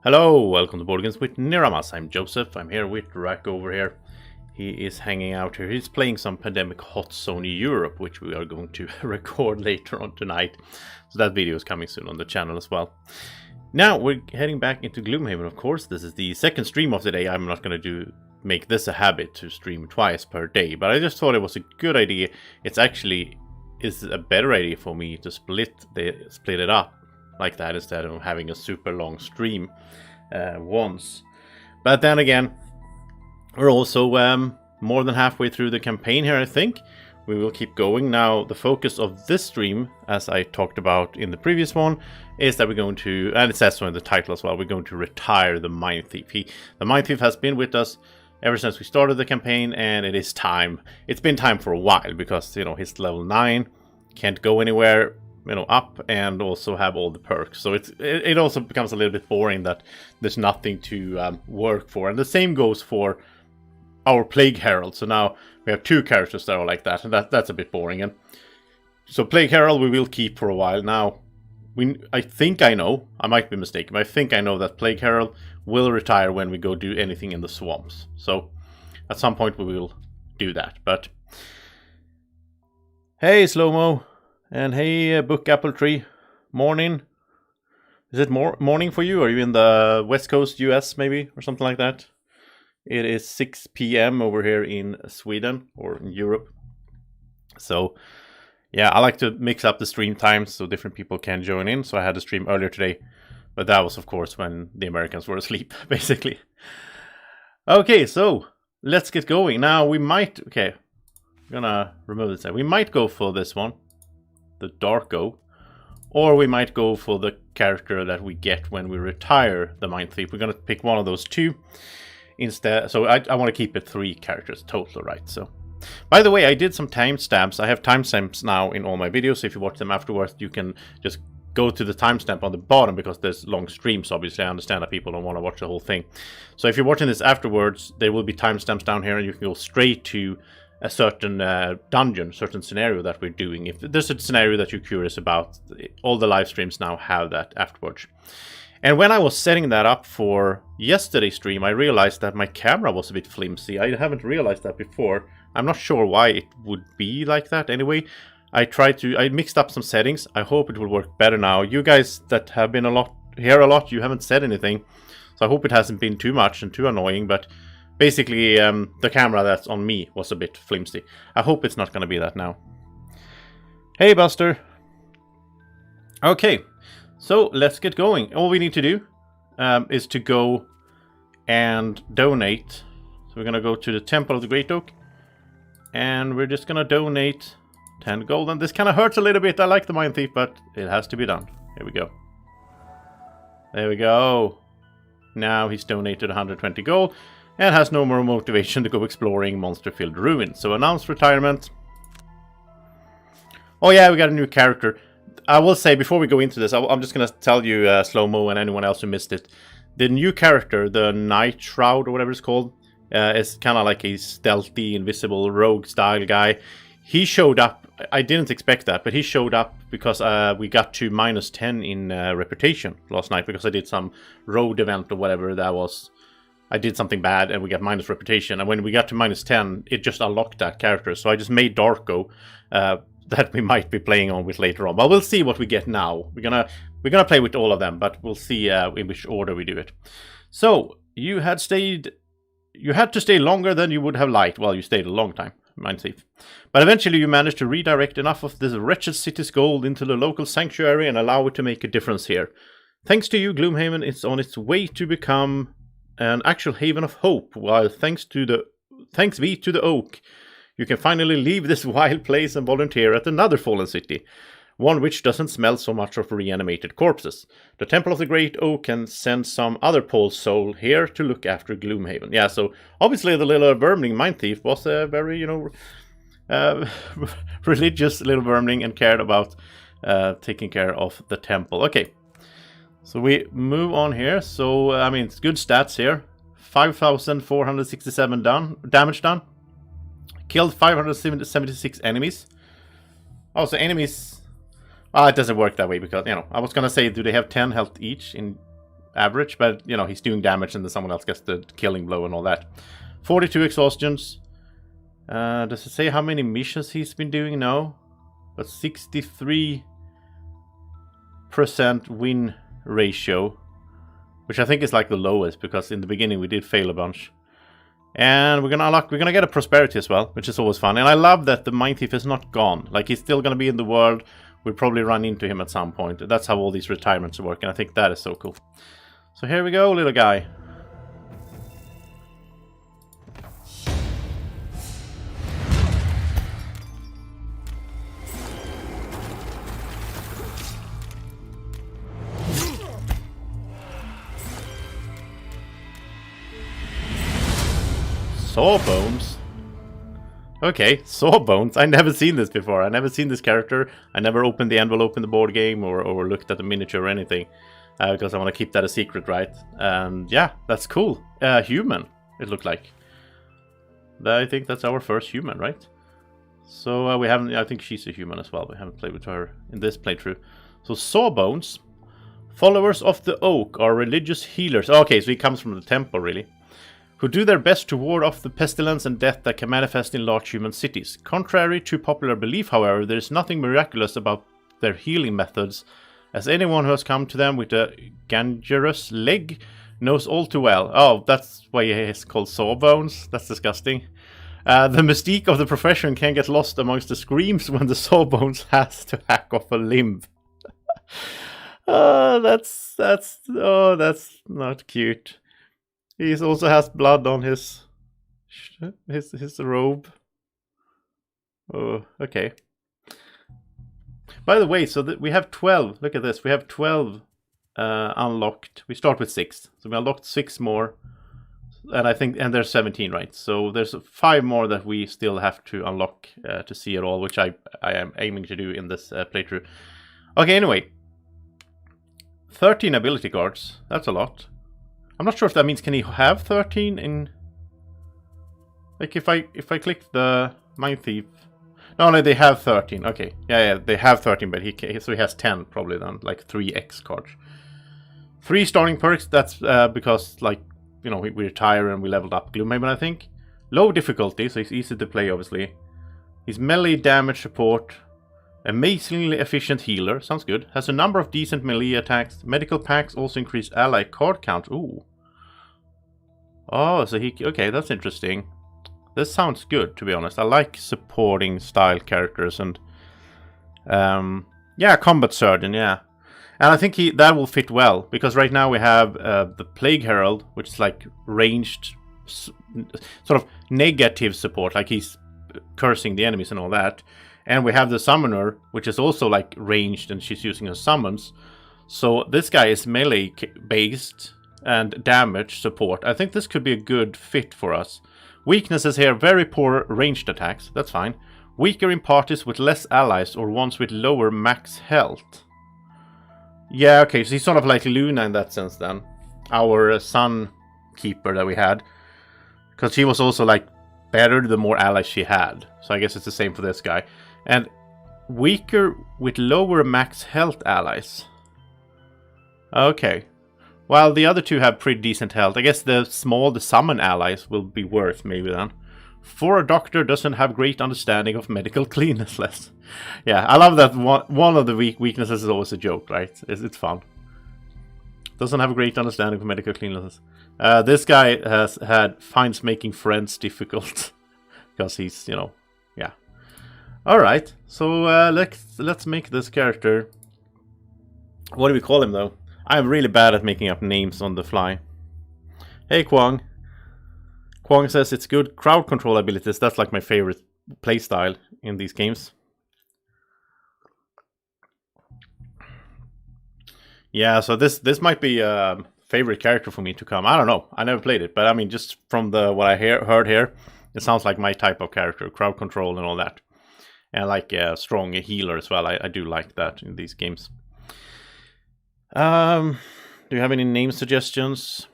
Hello, welcome to Board Games with Niramas. I'm Joseph. I'm here with Rack over here. He is hanging out here. He's playing some Pandemic Hot Zone Europe, which we are going to record later on tonight. So that video is coming soon on the channel as well. Now we're heading back into Gloomhaven, of course. This is the second stream of the day. I'm not going to make this a habit to stream twice per day, but I just thought it was a good idea. It's actually is a better idea for me to split it up like that instead of having a super long stream once. But then again, we're also more than halfway through the campaign here, I think. We will keep going. Now, the focus of this stream, as I talked about in the previous one, is that we're going to, and it says so in the title as well, we're going to retire the Mindthief. The Mindthief has been with us ever since we started the campaign, and it is time. It's been time for a while, because, you know, he's level 9, can't go anywhere, you know, up, and also have all the perks. So it also becomes a little bit boring that there's nothing to work for. And the same goes for our Plague Herald. So now we have 2 characters that are like that, and that's a bit boring. And so Plague Herald we will keep for a while. Now, I think I know, I might be mistaken, but I think I know that Plague Herald will retire when we go do anything in the swamps. So at some point we will do that. But hey, Slow-Mo. And hey, Book Apple Tree, morning. Is it morning for you? Are you in the West Coast US maybe, or something like that? It is 6 p.m. over here in Sweden, or in Europe. So, yeah, I like to mix up the stream times so different people can join in. So I had a stream earlier today, but that was, of course, when the Americans were asleep, basically. Okay, so let's get going. Now, we might... Okay, I'm gonna remove this. We might go for this one, the Darko, or we might go for the character that we get when we retire the Mindthief. We're going to pick one of those 2 instead. So I want to keep it 3 characters total, right? So, by the way, I did some timestamps. I have timestamps now in all my videos. So if you watch them afterwards, you can just go to the timestamp on the bottom, because there's long streams. Obviously, I understand that people don't want to watch the whole thing. So if you're watching this afterwards, there will be timestamps down here, and you can go straight to a certain dungeon, certain scenario that we're doing. If there's a scenario that you're curious about, all the live streams now have that afterwards. And when I was setting that up for yesterday's stream, I realized that my camera was a bit flimsy. I haven't realized that before. I'm not sure why it would be like that. Anyway, I mixed up some settings. I hope it will work better now. You guys that have been here a lot, you haven't said anything. So I hope it hasn't been too much and too annoying, but basically, the camera that's on me was a bit flimsy. I hope it's not going to be that now. Hey, Buster. Okay, so let's get going. All we need to do is to go and donate. So we're going to go to the Temple of the Great Oak, and we're just going to donate 10 gold. And this kind of hurts a little bit. I like the Mindthief, but it has to be done. Here we go. There we go. Now he's donated 120 gold. And has no more motivation to go exploring monster-filled ruins. So announce retirement. Oh yeah, we got a new character. I will say, before we go into this, I'm just going to tell you, Slow-Mo and anyone else who missed it. The new character, the Night Shroud, or whatever it's called, is kind of like a stealthy, invisible, rogue-style guy. He showed up. I didn't expect that, but he showed up because we got to -10 in reputation last night, because I did some road event or whatever that was. I did something bad and we got minus reputation, and when we got to -10, it just unlocked that character. So I just made Darko, that we might be playing on with later on. But we'll see what we get now. We're gonna play with all of them, but we'll see in which order we do it. So you had to stay longer than you would have liked. Well, you stayed a long time, Mindthief. But eventually you managed to redirect enough of this wretched city's gold into the local sanctuary and allow it to make a difference here. Thanks to you, Gloomhaven is on its way to become an actual haven of hope, while thanks be to the Oak, you can finally leave this wild place and volunteer at another fallen city, one which doesn't smell so much of reanimated corpses. The Temple of the Great Oak can send some other Paul's soul here to look after Gloomhaven. Yeah, so obviously the little vermling Mindthief was a very, religious little vermling and cared about taking care of the temple. Okay. So we move on here. So, I mean, it's good stats here. 5,467 damage done. Killed 576 enemies. Oh, so enemies... Oh, it doesn't work that way because, you know, I was going to say, do they have 10 health each? average, but you know, he's doing damage and then someone else gets the killing blow and all that. 42 exhaustions. Does it say how many missions he's been doing? No. But 63% win ratio, which I think is like the lowest, because in the beginning we did fail a bunch. And we're gonna get a prosperity as well, which is always fun. And I love that the Mindthief is not gone. Like, he's still gonna be in the world. We'll probably run into him at some point. That's how all these retirements work, and I think that is so cool. So here we go, little guy. Sawbones? Okay, Sawbones. I never seen this before. I never seen this character. I never opened the envelope in the board game or looked at the miniature or anything. Because I want to keep that a secret, right? And yeah, that's cool. Human, it looked like. I think that's our first human, right? So we haven't... I think she's a human as well. We haven't played with her in this playthrough. So Sawbones. Followers of the Oak are religious healers. Okay, so he comes from the temple, really. Who do their best to ward off the pestilence and death that can manifest in large human cities. Contrary to popular belief, however, there is nothing miraculous about their healing methods, as anyone who has come to them with a gangrenous leg knows all too well. Oh, that's why he is called Sawbones? That's disgusting. The mystique of the profession can get lost amongst the screams when the Sawbones has to hack off a limb. That's not cute. He also has blood on his robe. Oh, okay. By the way, so we have 12. Look at this. We have 12 unlocked. We start with 6. So we unlocked 6 more. And there's 17, right? So there's 5 more that we still have to unlock to see it all, which I am aiming to do in this playthrough. Okay, anyway. 13 ability cards. That's a lot. I'm not sure if that means can he have 13 in... Like if I click the Mindthief... No, they have 13. Okay. Yeah, they have 13, but he has 10 probably then, like 3x cards. 3 starting perks, that's because, like, you know, we retire and we leveled up Gloomhaven, I think. Low difficulty, so he's easy to play, obviously. He's melee damage support. Amazingly efficient healer, sounds good. Has a number of decent melee attacks. Medical packs also increase ally card count. Ooh. Oh, so okay, that's interesting. This sounds good, to be honest. I like supporting style characters and... yeah, combat surgeon, yeah. And I think that will fit well, because right now we have the Plague Herald, which is like ranged, sort of negative support, like he's cursing the enemies and all that. And we have the Summoner, which is also like ranged, and she's using her summons. So this guy is melee based and damage support. I think this could be a good fit for us. Weaknesses here, very poor ranged attacks, that's fine. Weaker in parties with less allies or ones with lower max health. Yeah, okay, so he's sort of like Luna in that sense then. Our Sun Keeper that we had. Because she was also like better the more allies she had. So I guess it's the same for this guy. And weaker with lower max health allies. Okay. While the other two have pretty decent health. I guess the summon allies will be worth maybe then. For a doctor doesn't have great understanding of medical cleanliness. Yeah, I love that one of the weaknesses is always a joke, right? It's fun. Doesn't have a great understanding of medical cleanliness. This guy finds making friends difficult. Because he's, you know, yeah. Alright, so let's make this character. What do we call him though? I'm really bad at making up names on the fly. Hey Kwang. Kwang says it's good crowd control abilities. That's like my favorite playstyle in these games. Yeah, so this might be a favorite character for me to come. I don't know. I never played it, but I mean, just from what I heard here, it sounds like my type of character, crowd control and all that. And like a strong healer as well. I do like that in these games. Do you have any name suggestions?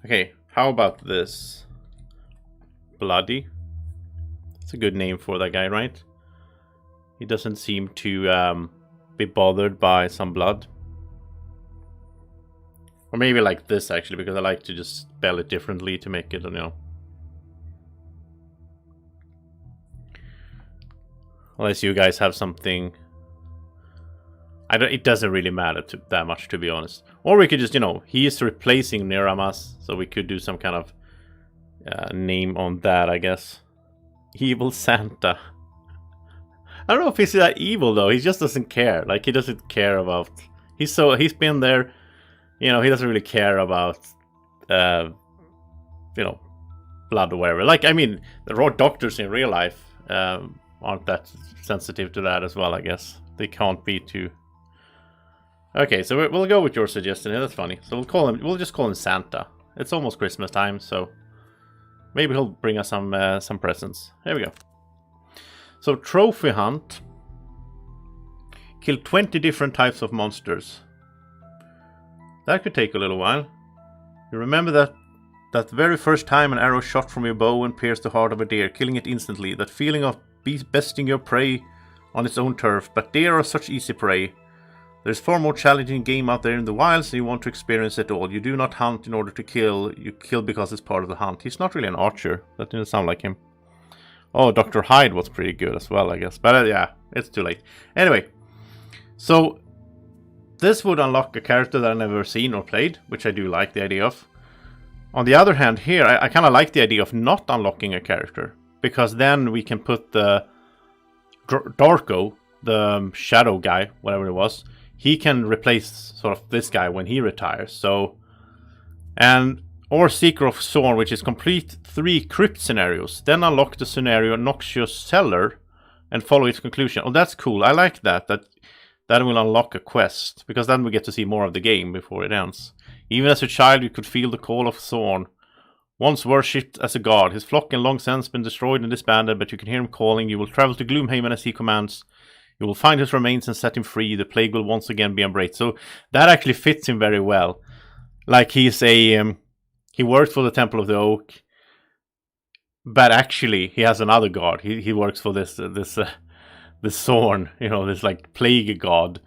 Okay, how about this? Bloody. It's a good name for that guy, right? He doesn't seem to be bothered by some blood. Or maybe like this, actually, because I like to just spell it differently to make it, you know. Unless you guys have something... it doesn't really matter that much, to be honest. Or we could just, you know, he is replacing Niramas, so we could do some kind of name on that, I guess. Evil Santa. I don't know if he's that evil, though. He just doesn't care. Like, he doesn't care about... He's been there... You know, he doesn't really care about, you know, blood or whatever. Like, I mean, the raw doctors in real life aren't that sensitive to that as well, I guess. They can't be too... Okay, so we'll go with your suggestion here. That's funny. So we'll just call him Santa. It's almost Christmas time, so maybe he'll bring us some presents. Here we go. So, trophy hunt. Kill 20 different types of monsters. That could take a little while. You remember that very first time an arrow shot from your bow and pierced the heart of a deer, killing it instantly. That feeling of besting your prey on its own turf. But deer are such easy prey. There's far more challenging game out there in the wild, so you want to experience it all. You do not hunt in order to kill. You kill because it's part of the hunt. He's not really an archer. That didn't sound like him. Oh, Dr. Hyde was pretty good as well, I guess. But yeah, it's too late. Anyway, so... This would unlock a character that I've never seen or played, which I do like the idea of. On the other hand here, I kind of like the idea of not unlocking a character. Because then we can put the Darko, the shadow guy, whatever it was, he can replace sort of this guy when he retires. So, or Seeker of Zorn, which is complete 3 crypt scenarios. Then unlock the scenario Noxious Cellar and follow its conclusion. Oh, that's cool. I like that. That will unlock a quest, because then we get to see more of the game before it ends. Even as a child, you could feel the call of Zorn. Once worshipped as a god, his flock in long since been destroyed and disbanded, but you can hear him calling. You will travel to Gloomhaven as he commands. You will find his remains and set him free. The plague will once again be embraced. So that actually fits him very well. Like he's he works for the Temple of the Oak, but actually he has another god. He works for this Zorn, you know, this like plague god.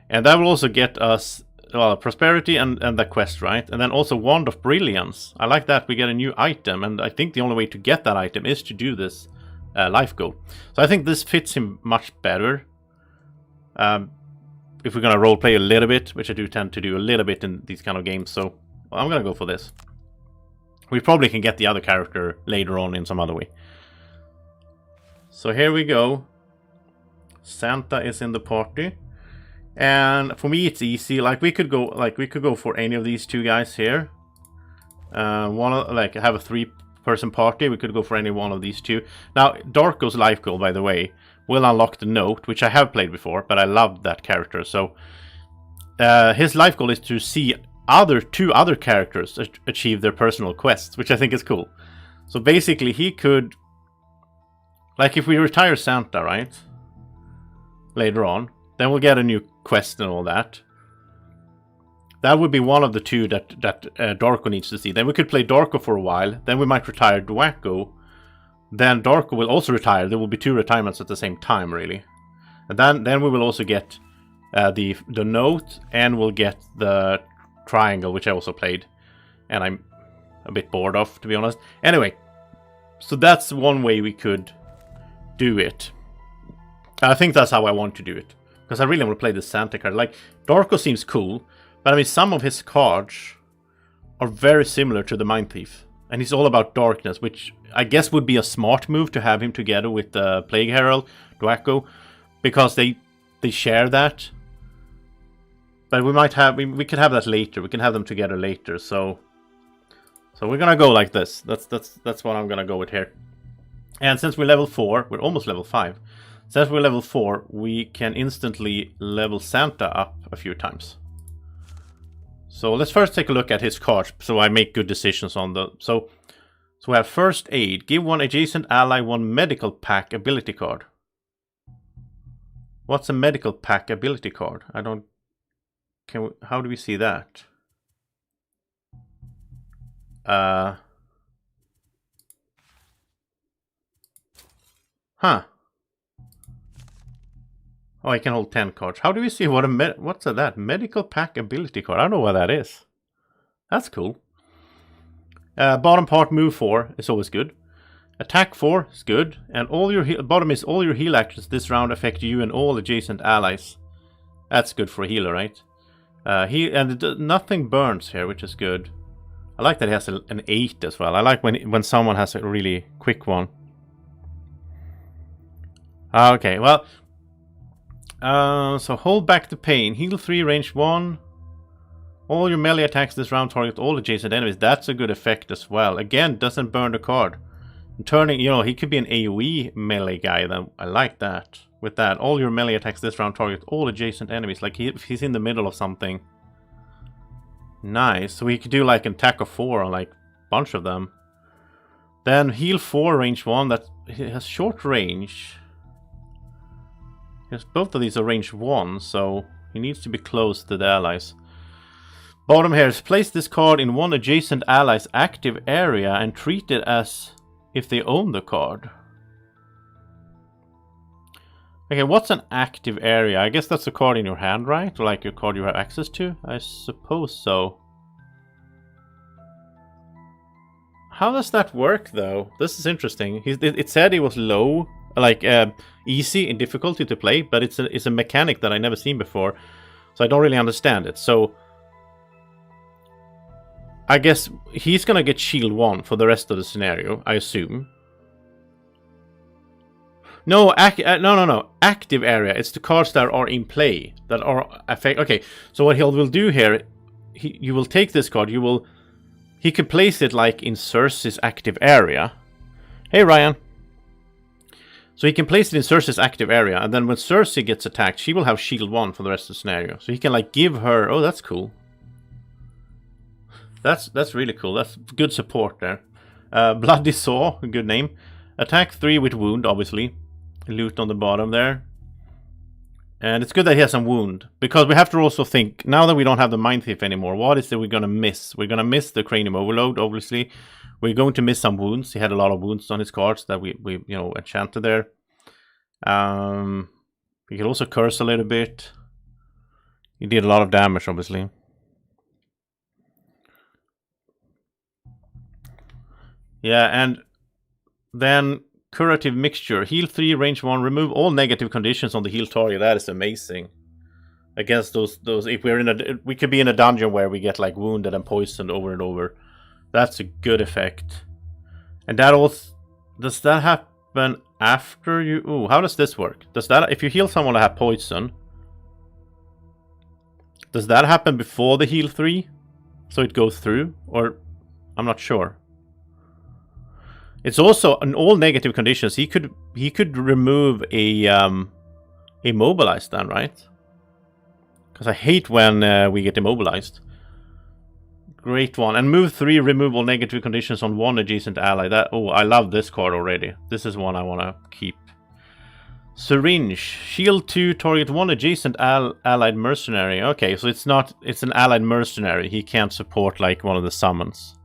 And that will also get us, well, prosperity and the quest, right? And then also Wand of Brilliance. I like that we get a new item, and I think the only way to get that item is to do this life goal. So I think this fits him much better. If we're going to roleplay a little bit, which I do tend to do a little bit in these kind of games, so I'm going to go for this. We probably can get the other character later on in some other way. So here we go. Santa is in the party, and for me it's easy. Like we could go for any of these 2 guys here. Have a 3-person party. We could go for any one of these 2. Now Darko's life goal, by the way, will unlock the note, which I have played before, but I loved that character. So his life goal is to see 2 other characters achieve their personal quests, which I think is cool. So basically he could, like, if we retire Santa, right, later on, then we'll get a new quest and all that. That would be one of the 2 that Darko needs to see. Then we could play Darko for a while. Then we might retire Dwacko. Then Darko will also retire. There will be 2 retirements at the same time, really. And then we will also get the note, and we'll get the triangle, which I also played, and I'm a bit bored of, to be honest. Anyway, so that's one way we could do it. I think that's how I want to do it, because I really want to play the Santa card. Like, Darko seems cool, but I mean, some of his cards are very similar to the Mindthief, and he's all about darkness, which I guess would be a smart move to have him together with the Plague Herald, Dwacko, because they share that. But we could have that later. We can have them together later. So we're gonna go like this. That's what I'm gonna go with here. And since we're level 4, we're almost level 5. Since we're level 4, we can instantly level Santa up a few times. So let's first take a look at his cards, so I make good decisions on the... So we have First Aid. Give one adjacent ally 1 medical pack ability card. What's a medical pack ability card? I don't... how do we see that? Huh. Oh, I can hold 10 cards. How do we see what what's that? Medical pack ability card. I don't know what that is. That's cool. Bottom part, move 4 is always good. Attack 4 is good. And all your bottom is all your heal actions this round affect you and all adjacent allies. That's good for a healer, right? Nothing burns here, which is good. I like that it has an 8 as well. I like when someone has a really quick one. Okay, well... so hold back the pain. Heal 3, range 1. All your melee attacks this round target all adjacent enemies. That's a good effect as well. Again, doesn't burn the card. And turning, you know, he could be an AoE melee guy. Then I like that. With that, all your melee attacks this round target all adjacent enemies. Like if he's in the middle of something. Nice. So he could do like an attack of 4 on like a bunch of them. Then heal 4, range 1. That has short range. Yes, both of these are range 1, so he needs to be close to the allies. Bottom here is place this card in one adjacent ally's active area and treat it as if they own the card. Okay, what's an active area? I guess that's a card in your hand, right? Or like a card you have access to? I suppose so. How does that work, though? This is interesting. It said it was low. Like easy in difficulty to play, but it's a mechanic that I never seen before, so I don't really understand it. So I guess he's gonna get shield 1 for the rest of the scenario, I assume. No, no. Active area. It's the cards that are in play that are affect. Okay, so what he will do here, you will take this card. He could place it like in Cersei's active area. Hey, Ryan. So he can place it in Cersei's active area, and then when Cersei gets attacked, she will have shield 1 for the rest of the scenario. So he can like give her... Oh, that's cool. That's really cool. That's good support there. Bloody Saw, a good name. Attack 3 with wound, obviously. Loot on the bottom there. And it's good that he has some wound, because we have to also think, now that we don't have the Mindthief anymore, what is it we're going to miss? We're going to miss the Cranium Overload, obviously. We're going to miss some wounds. He had a lot of wounds on his cards that we you know, enchanted there. He could also curse a little bit. He did a lot of damage, obviously. Yeah, and then Curative Mixture. Heal 3, range 1. Remove all negative conditions on the heal target. That is amazing. Against those if we're we could be in a dungeon where we get like wounded and poisoned over and over. That's a good effect. And that also... Does that happen after you... Ooh, how does this work? Does that... If you heal someone that have poison... Does that happen before the heal 3? So it goes through? Or... I'm not sure. It's also... In all negative conditions, he could remove a... immobilized then, right? Because I hate when we get immobilized. Great one. And move 3, remove all negative conditions on one adjacent ally. Oh, I love this card already. This is one I want to keep. Syringe. Shield 2, target one adjacent allied mercenary. Okay, so it's an allied mercenary. He can't support like one of the summons.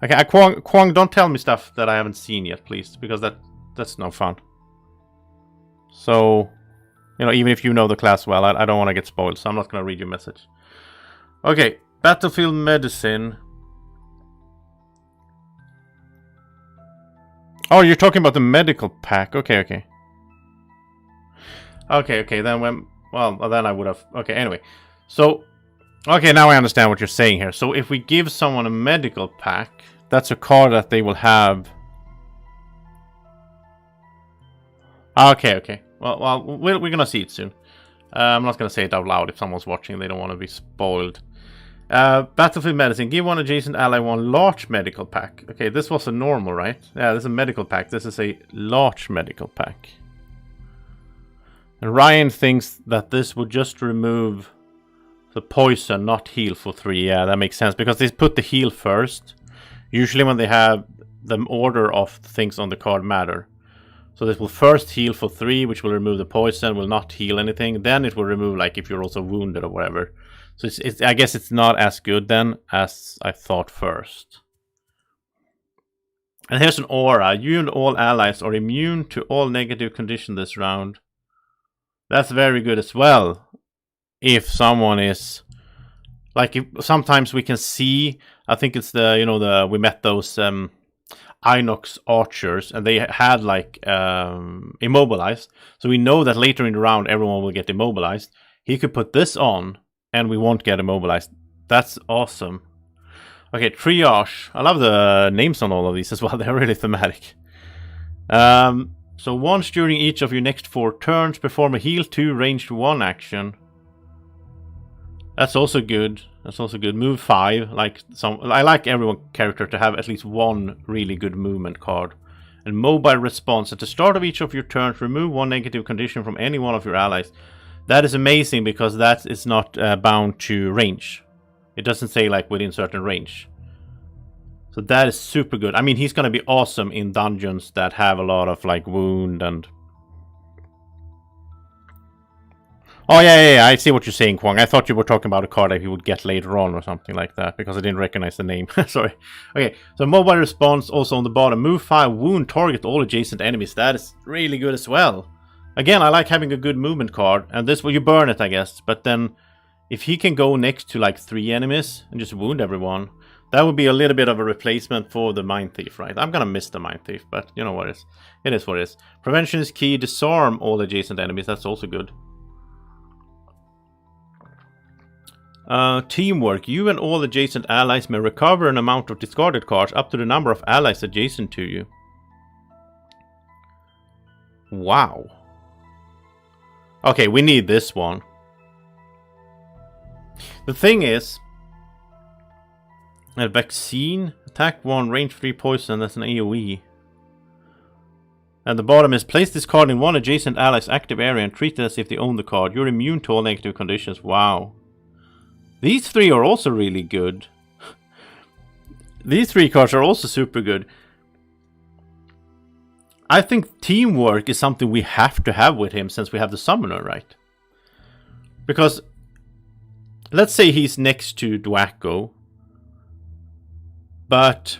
Okay, Kwong, don't tell me stuff that I haven't seen yet, please, because that's no fun. So... You know, even if you know the class well, I don't want to get spoiled, so I'm not going to read your message. Okay, Battlefield Medicine. Oh, you're talking about the medical pack. Okay. Okay, then when... Well, then I would have... Okay, anyway. So... Okay, now I understand what you're saying here. So if we give someone a medical pack, that's a card that they will have... Okay. Well, we're gonna see it soon. I'm not gonna say it out loud if someone's watching. They don't want to be spoiled. Battlefield Medicine. Give one adjacent ally one large medical pack. Okay, this was a normal, right? Yeah, this is a medical pack. This is a large medical pack. And Ryan thinks that this would just remove the poison, not heal for 3. Yeah, that makes sense. Because they put the heal first. Usually when they have the order of things on the card matter. So this will first heal for 3, which will remove the poison, will not heal anything. Then it will remove, like, if you're also wounded or whatever. So I guess it's not as good then as I thought first. And here's an aura. You and all allies are immune to all negative conditions this round. That's very good as well. If someone is... Like, if, sometimes we can see... I think it's the, we met those Inox archers, and they had, like, immobilized. So we know that later in the round, everyone will get immobilized. He could put this on, and we won't get immobilized. That's awesome. Okay, triage. I love the names on all of these as well. They're really thematic. So once during each of your next 4 turns, perform a heal 2 ranged 1 action. That's also good. That's also good. Move 5. I like every character to have at least one really good movement card. And mobile response. At the start of each of your turns, remove 1 negative condition from any one of your allies. That is amazing because that is not bound to range. It doesn't say like within certain range. So that is super good. I mean, he's going to be awesome in dungeons that have a lot of like wound and... Oh yeah, I see what you're saying, Kwang. I thought you were talking about a card that he would get later on or something like that, because I didn't recognize the name. Sorry. Okay, so mobile response also on the bottom. Move 5, wound, target all adjacent enemies. That is really good as well. Again, I like having a good movement card, and this, well, you burn it, I guess, but then... If he can go next to like 3 enemies and just wound everyone, that would be a little bit of a replacement for the Mindthief, right? I'm gonna miss the Mindthief, but you know what it is. It is what it is. Prevention is key. Disarm all adjacent enemies. That's also good. Teamwork. You and all adjacent allies may recover an amount of discarded cards up to the number of allies adjacent to you. Wow. Okay, we need this one. The thing is, a vaccine, attack 1, range 3 poison, that's an AoE. And the bottom is, place this card in one adjacent ally's active area and treat it as if they own the card. You're immune to all negative conditions. Wow. These 3 are also really good. These 3 cards are also super good. I think teamwork is something we have to have with him since we have the summoner, right? Because... Let's say he's next to Dwacko, but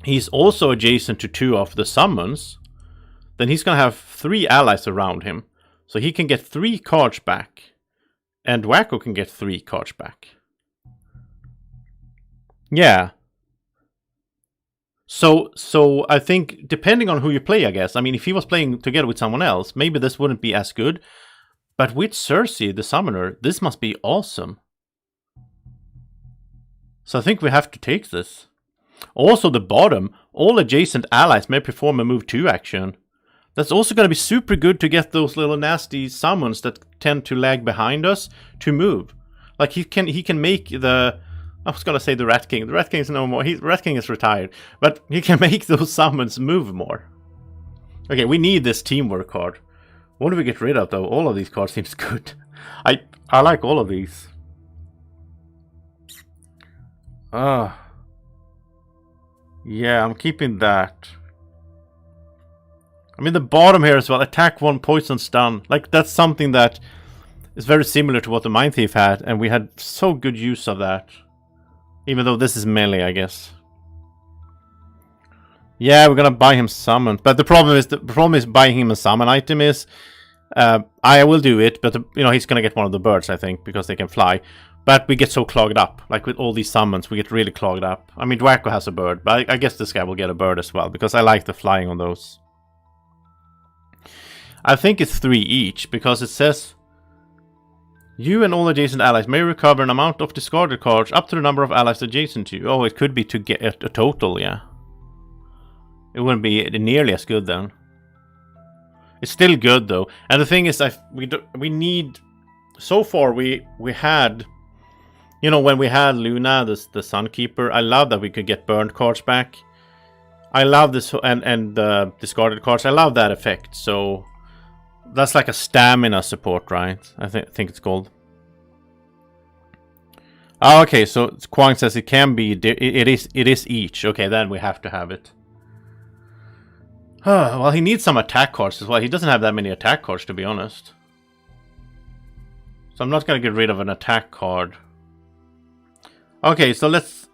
he's also adjacent to 2 of the summons. Then he's going to have 3 allies around him. So he can get 3 cards back. And Dwacko can get 3 cards back. Yeah. So I think, depending on who you play, I guess. I mean, if he was playing together with someone else, maybe this wouldn't be as good. But with Cersei, the summoner, this must be awesome. So I think we have to take this. Also the bottom, all adjacent allies may perform a move 2 action. That's also going to be super good to get those little nasty summons that tend to lag behind us to move. Like he can make the... I was going to say the Rat King. The Rat King is no more. Rat King is retired. But he can make those summons move more. Okay, we need this teamwork card. What do we get rid of, though? All of these cards seems good. I like all of these. Yeah, I'm keeping that. I mean, the bottom here as well. Attack 1, poison, stun. Like, that's something that is very similar to what the Mindthief had. And we had so good use of that. Even though this is melee, I guess. Yeah, we're gonna buy him summon, but the problem is buying him a summon item is, I will do it, but he's gonna get one of the birds, I think, because they can fly. But we get so clogged up, like with all these summons, we get really clogged up. I mean, Dwacko has a bird, but I guess this guy will get a bird as well, because I like the flying on those. I think it's 3 each, because it says, you and all adjacent allies may recover an amount of discarded cards up to the number of allies adjacent to you. Oh, it could be to get a total, yeah. It wouldn't be nearly as good then. It's still good though. And the thing is, we need... So far we had... when we had Luna, the Sunkeeper, I love that we could get burned cards back. I love this, and the discarded cards. I love that effect. So that's like a stamina support, right? I think it's called. Oh, okay, so Kwang says it can be... It is each. Okay, then we have to have it. Well, he needs some attack cards as well. He doesn't have that many attack cards, to be honest. So I'm not going to get rid of an attack card. Okay, so let's...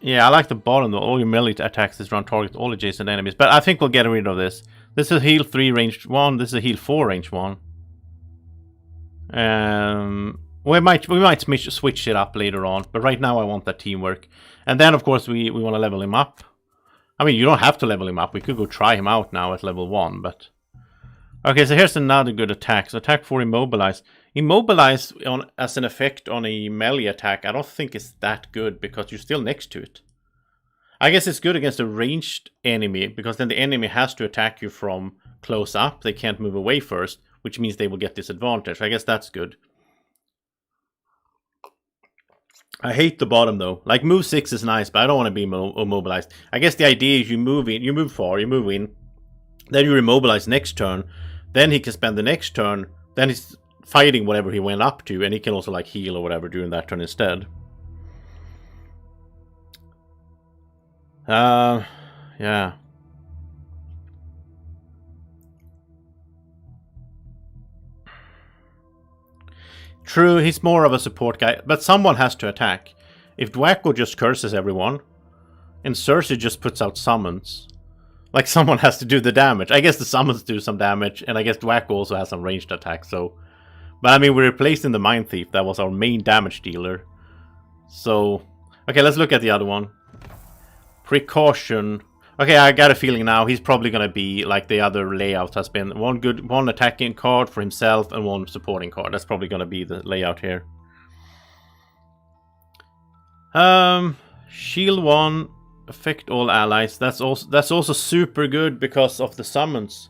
Yeah, I like the bottom though. All your melee attacks is run target all adjacent enemies. But I think we'll get rid of this. This is heal 3 range 1. This is a heal 4 range 1. We might switch it up later on. But right now I want that teamwork. And then of course we want to level him up. I mean, you don't have to level him up. We could go try him out now at level 1. But okay, so here's another good attack. So attack 4 immobilize. Immobilize as an effect on a melee attack, I don't think it's that good because you're still next to it. I guess it's good against a ranged enemy because then the enemy has to attack you from close up. They can't move away first, which means they will get disadvantage. I guess that's good. I hate the bottom though. Like move 6 is nice, but I don't want to be immobilized. I guess the idea is you move in, you move far, you move in, then you immobilize next turn, then he can spend the next turn, then he's fighting whatever he went up to, and he can also like heal or whatever during that turn instead. Yeah. True, he's more of a support guy, but someone has to attack. If Dwacko just curses everyone, and Cersei just puts out summons, like someone has to do the damage. I guess the summons do some damage, and I guess Dwacko also has some ranged attacks, so... But I mean, we're replacing the Mindthief. That was our main damage dealer. So, okay, let's look at the other one. Precaution. Okay, I got a feeling now he's probably going to be like the other layout has been. One attacking card for himself and one supporting card. That's probably going to be the layout here. Shield 1, affect all allies. That's also super good because of the summons.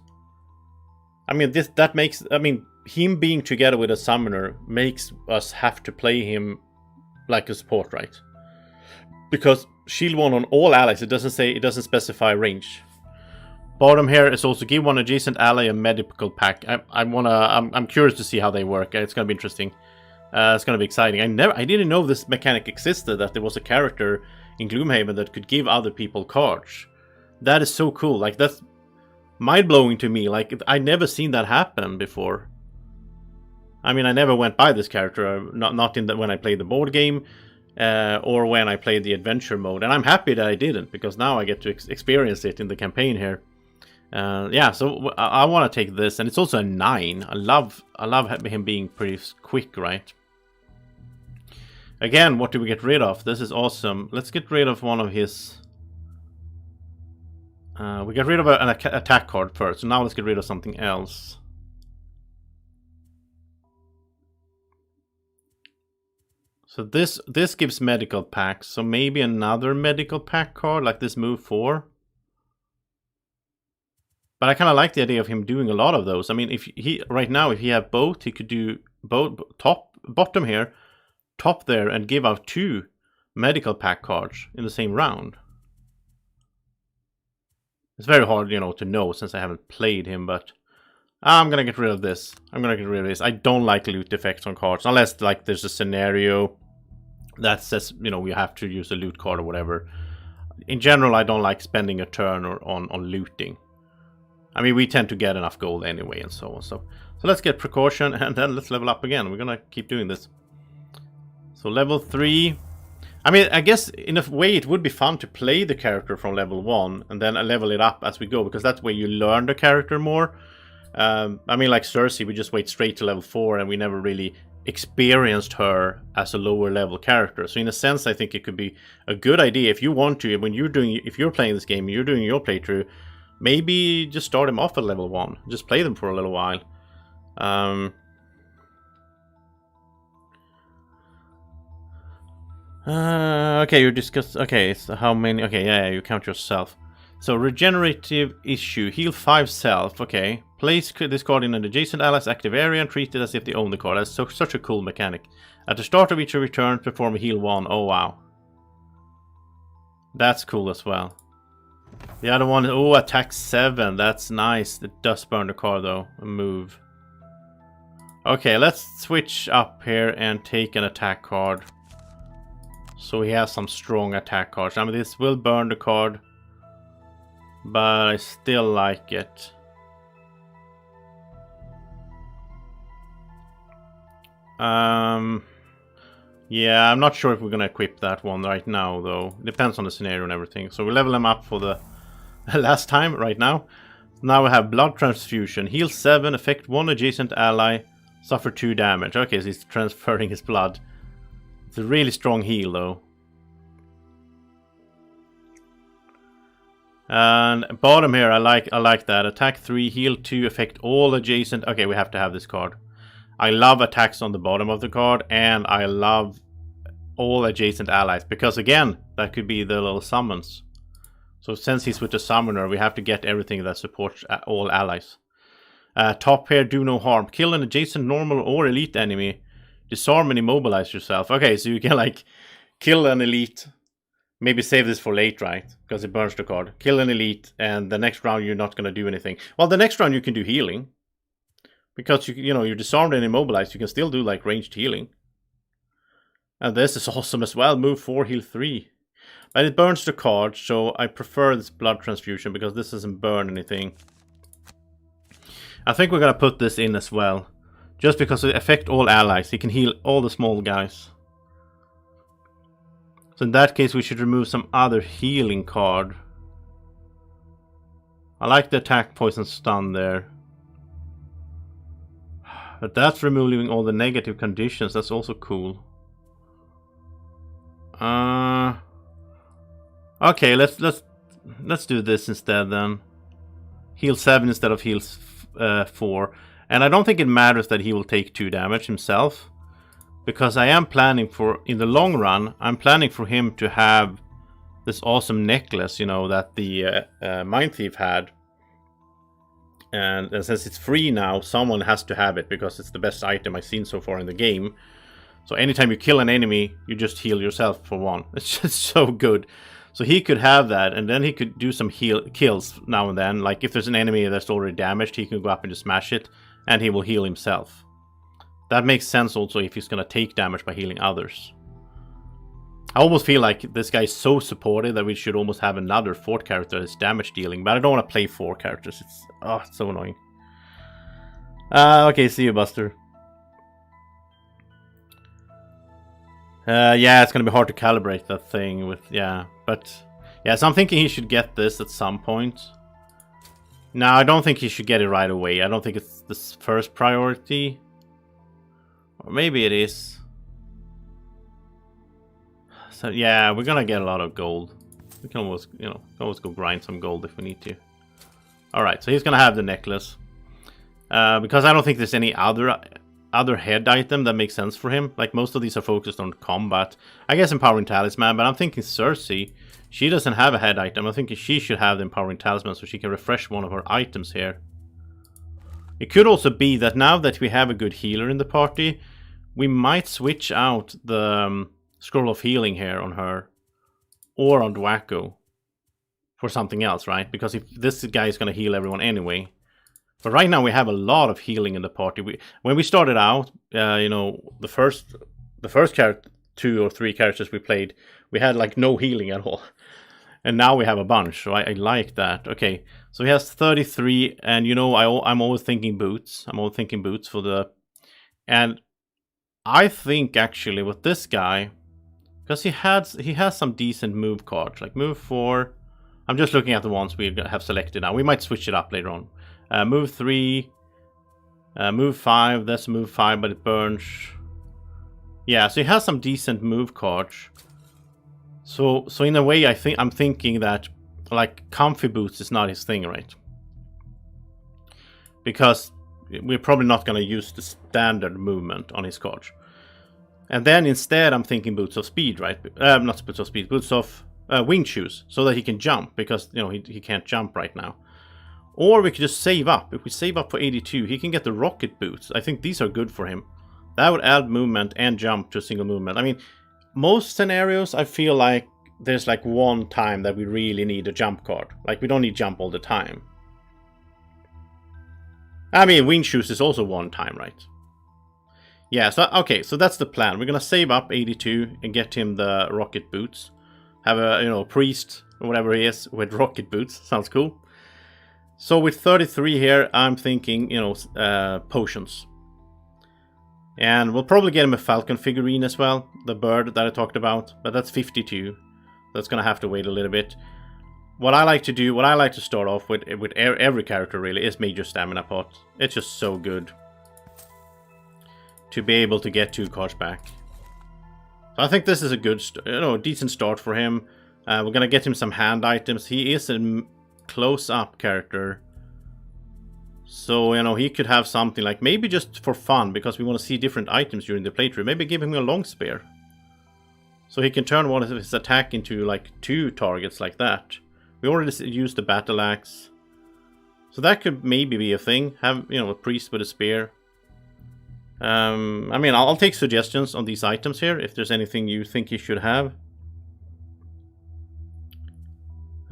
I mean, that makes... I mean... Him being together with a summoner makes us have to play him like a support, right? Because shield 1 on all allies, it doesn't specify range. Bottom here is also give one adjacent ally a medical pack. I'm curious to see how they work. It's gonna be interesting. It's gonna be exciting. I didn't know this mechanic existed, that there was a character in Gloomhaven that could give other people cards. That is so cool. Like, that's mind-blowing to me. Like, I'd never seen that happen before. I mean, I never went by this character, not in when I played the board game, or when I played the adventure mode. And I'm happy that I didn't, because now I get to experience it in the campaign here. Yeah, so I want to take this, and it's also a 9. I love him being pretty quick, right? Again, what do we get rid of? This is awesome. Let's get rid of one of his... we got rid of an attack card first, so now let's get rid of something else. So this gives medical packs, so maybe another medical pack card like this move 4. But I kind of like the idea of him doing a lot of those. I mean, if he have both, he could do both bottom here, top there, and give out 2 medical pack cards in the same round. It's very hard, to know since I haven't played him, but I'm gonna get rid of this. I don't like loot effects on cards, unless like there's a scenario that says, we have to use a loot card or whatever. In general, I don't like spending a turn on looting. I mean, we tend to get enough gold anyway and so on. So let's get precaution and then let's level up again. We're gonna keep doing this. So level 3. I mean, I guess in a way it would be fun to play the character from level 1 and then level it up as we go, because that's where you learn the character more. I mean, like Cersei, we just wait straight to level 4 and we never really experienced her as a lower level character. So in a sense, I think it could be a good idea if you want to, if you're playing this game and you're doing your playthrough, maybe just start him off at level 1. Just play them for a little while. Okay, you discuss. Okay, so how many? Okay, yeah, you count yourself. So regenerative issue, heal 5 self. Okay, place this card in an adjacent ally's active area and treat it as if they own the card. That's such a cool mechanic. At the start of each return, perform a heal 1. Oh wow, that's cool as well. The other one, oh, attack 7. That's nice. It does burn the card though. A move. Okay, let's switch up here and take an attack card. So he has some strong attack cards. I mean, this will burn the card, but I still like it. Yeah, I'm not sure if we're gonna equip that one right now, though. Depends on the scenario and everything. So we level him up for the last time right now. Now we have Blood Transfusion. Heal 7, affect 1 adjacent ally, suffer 2 damage. Okay, so he's transferring his blood. It's a really strong heal, though. And bottom here, I like that. Attack 3, heal 2, affect all adjacent... Okay, we have to have this card. I love attacks on the bottom of the card, and I love all adjacent allies. Because again, that could be the little summons. So since he's with the summoner, we have to get everything that supports all allies. Top here, do no harm. Kill an adjacent normal or elite enemy. Disarm and immobilize yourself. Okay, so you can like kill an elite. Maybe save this for late, right? Because it burns the card. Kill an elite, and the next round you're not going to do anything. Well, the next round you can do healing. Because you're disarmed and immobilized, you can still do like ranged healing. And this is awesome as well. Move 4, heal 3. But it burns the card, so I prefer this blood transfusion because this doesn't burn anything. I think we're gonna put this in as well. Just because it affects all allies. He can heal all the small guys. So in that case we should remove some other healing card. I like the attack, poison, stun there. But that's removing all the negative conditions. That's also cool. Okay, let's do this instead then. Heal 7 instead of heal 4. And I don't think it matters that he will take 2 damage himself. Because I am planning for, in the long run, I'm planning for him to have this awesome necklace, that the Mindthief had. And since it's free now, someone has to have it because it's the best item I've seen so far in the game. So anytime you kill an enemy, you just heal yourself for 1. It's just so good. So he could have that, and then he could do some kills now and then. Like if there's an enemy that's already damaged, he can go up and just smash it, and he will heal himself. That makes sense also if he's going to take damage by healing others. I almost feel like this guy is so supportive that we should almost have another 4th character that's damage dealing. But I don't want to play 4 characters. It's so annoying. Okay, see you, Buster. Yeah, it's going to be hard to calibrate that thing with... Yeah, but... Yeah, so I'm thinking he should get this at some point. No, I don't think he should get it right away. I don't think it's the first priority. Or maybe it is. So yeah, we're gonna get a lot of gold. We can almost go grind some gold if we need to. Alright, so he's gonna have the necklace. Because I don't think there's any other head item that makes sense for him. Like most of these are focused on combat. I guess Empowering Talisman, but I'm thinking Cersei, she doesn't have a head item. I think she should have the Empowering Talisman so she can refresh one of her items here. It could also be that now that we have a good healer in the party, we might switch out the Scroll of Healing here on her or on Dwacko for something else, right? Because if this guy is going to heal everyone anyway. But right now we have a lot of healing in the party. When we started out, the first 2 or 3 characters we played, we had like no healing at all. And now we have a bunch, so I like that. Okay, so he has 33, and I'm always thinking boots. I'm always thinking boots for the... And I think actually with this guy, because he has some decent move cards, like move 4. I'm just looking at the ones we have selected now. We might switch it up later on. Move 3, move 5. That's move 5, but it burns. Yeah, so he has some decent move cards. So in a way, I'm thinking that like comfy boots is not his thing, right? Because we're probably not going to use the standard movement on his cards. And then instead, I'm thinking boots of speed, right? Not boots of speed, boots of wing shoes, so that he can jump, because he can't jump right now. Or we could just save up. If we save up for 82, he can get the rocket boots. I think these are good for him. That would add movement and jump to a single movement. I mean, most scenarios, I feel like there's like one time that we really need a jump card. Like, we don't need jump all the time. I mean, wing shoes is also one time, right? Yeah, so okay, so that's the plan. We're gonna save up 82 and get him the rocket boots. Have a, priest, or whatever he is, with rocket boots. Sounds cool. So with 33 here, I'm thinking, potions. And we'll probably get him a falcon figurine as well, the bird that I talked about, but that's 52. That's gonna have to wait a little bit. What I like to do, what I like to start off with every character really, is Major Stamina Pot. It's just so good to be able to get 2 cards back. So I think this is a good, decent start for him. We're gonna get him some hand items. He is a close-up character. So, he could have something like, maybe just for fun, because we want to see different items during the playthrough. Maybe give him a long spear. So he can turn one of his attack into like 2 targets like that. We already used the battle axe. So that could maybe be a thing. Have, a priest with a spear. I mean, I'll take suggestions on these items here, if there's anything you think he should have.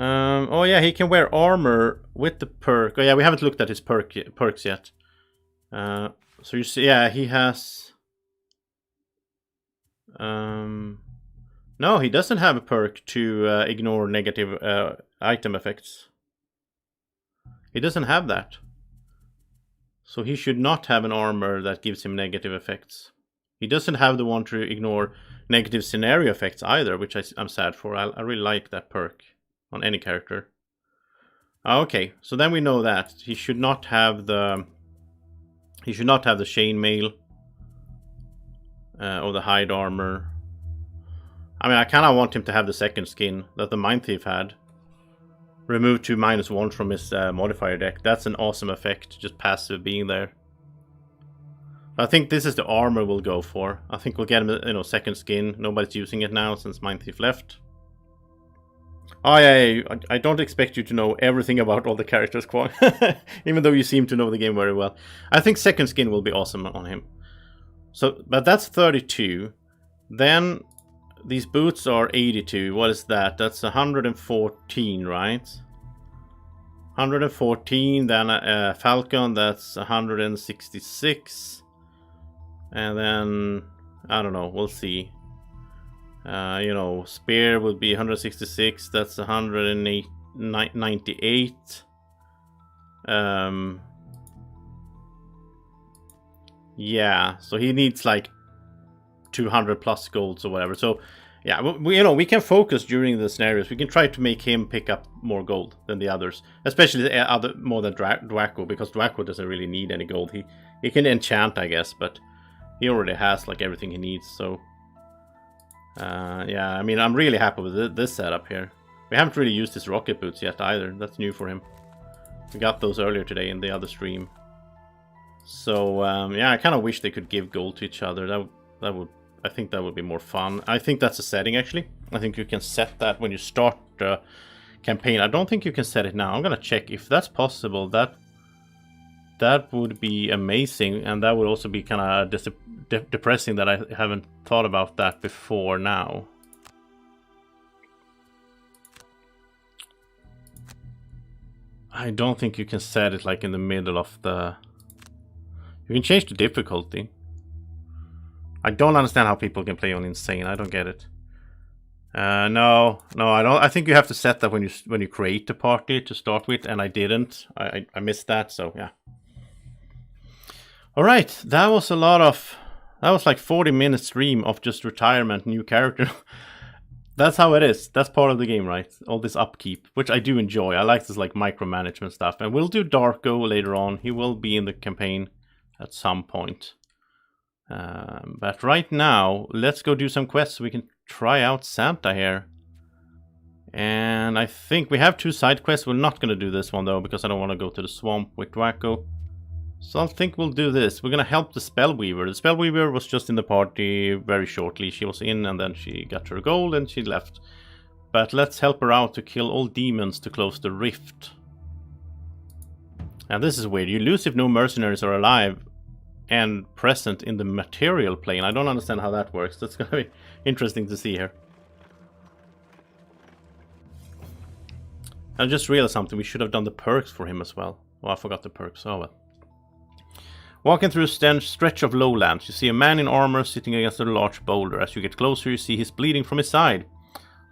Oh yeah, he can wear armor with the perk. Oh yeah, we haven't looked at his perks yet. So you see, yeah, he has... No, he doesn't have a perk to ignore negative item effects. He doesn't have that. So he should not have an armor that gives him negative effects. He doesn't have the one to ignore negative scenario effects either, which I'm sad for. I really like that perk on any character. Okay, so then we know that he should not have the chainmail or the hide armor. I mean, I kind of want him to have the second skin that the Mindthief had. Remove 2 -1 from his modifier deck. That's an awesome effect, just passive being there. I think this is the armor we'll go for. I think we'll get him, second skin. Nobody's using it now since Mindthief left. Oh yeah, I don't expect you to know everything about all the characters, Kwong. Even though you seem to know the game very well. I think second skin will be awesome on him. So, but that's 32. Then these boots are 82. What is that? That's 114, right? 114. Then Falcon, that's 166. And then, I don't know, we'll see. Spear would be 166. That's 198. Yeah, so he needs like 200 plus golds or whatever. So yeah, we can focus during the scenarios. We can try to make him pick up more gold than the others, especially more than Dwaco, because Dwaco doesn't really need any gold. He can enchant, I guess, but he already has like everything he needs. So yeah, I mean, I'm really happy with this setup here. We haven't really used his rocket boots yet either. That's new for him. We got those earlier today in the other stream. So yeah, I kind of wish they could give gold to each other. I think that would be more fun. I think that's a setting, actually. I think you can set that when you start the campaign. I don't think you can set it now. I'm gonna check if that's possible. That would be amazing, and that would also be kind of depressing that I haven't thought about that before now. I don't think you can set it like in the middle of the... You can change the difficulty. I don't understand how people can play on Insane. I don't get it. No, I don't. I think you have to set that when you create the party to start with, and I didn't. I missed that, so yeah. All right, that was like 40-minute stream of just retirement, new character. That's how it is. That's part of the game, right? All this upkeep, which I do enjoy. I like this like micromanagement stuff, and we'll do Darko later on. He will be in the campaign at some point. But right now, let's go do some quests so we can try out Santa here. And I think we have 2 side quests. We're not going to do this one though, because I don't want to go to the swamp with Dwaco. So I think we'll do this. We're going to help the Spellweaver. The Spellweaver was just in the party very shortly. She was in and then she got her gold and she left. But let's help her out to kill all demons to close the rift. Now this is weird. You lose if no mercenaries are alive and present in the material plane. I don't understand how that works. That's going to be interesting to see here. I just realized something. We should have done the perks for him as well. Oh, I forgot the perks. Oh well. Walking through a stretch of lowlands, you see a man in armor sitting against a large boulder. As you get closer, you see he's bleeding from his side.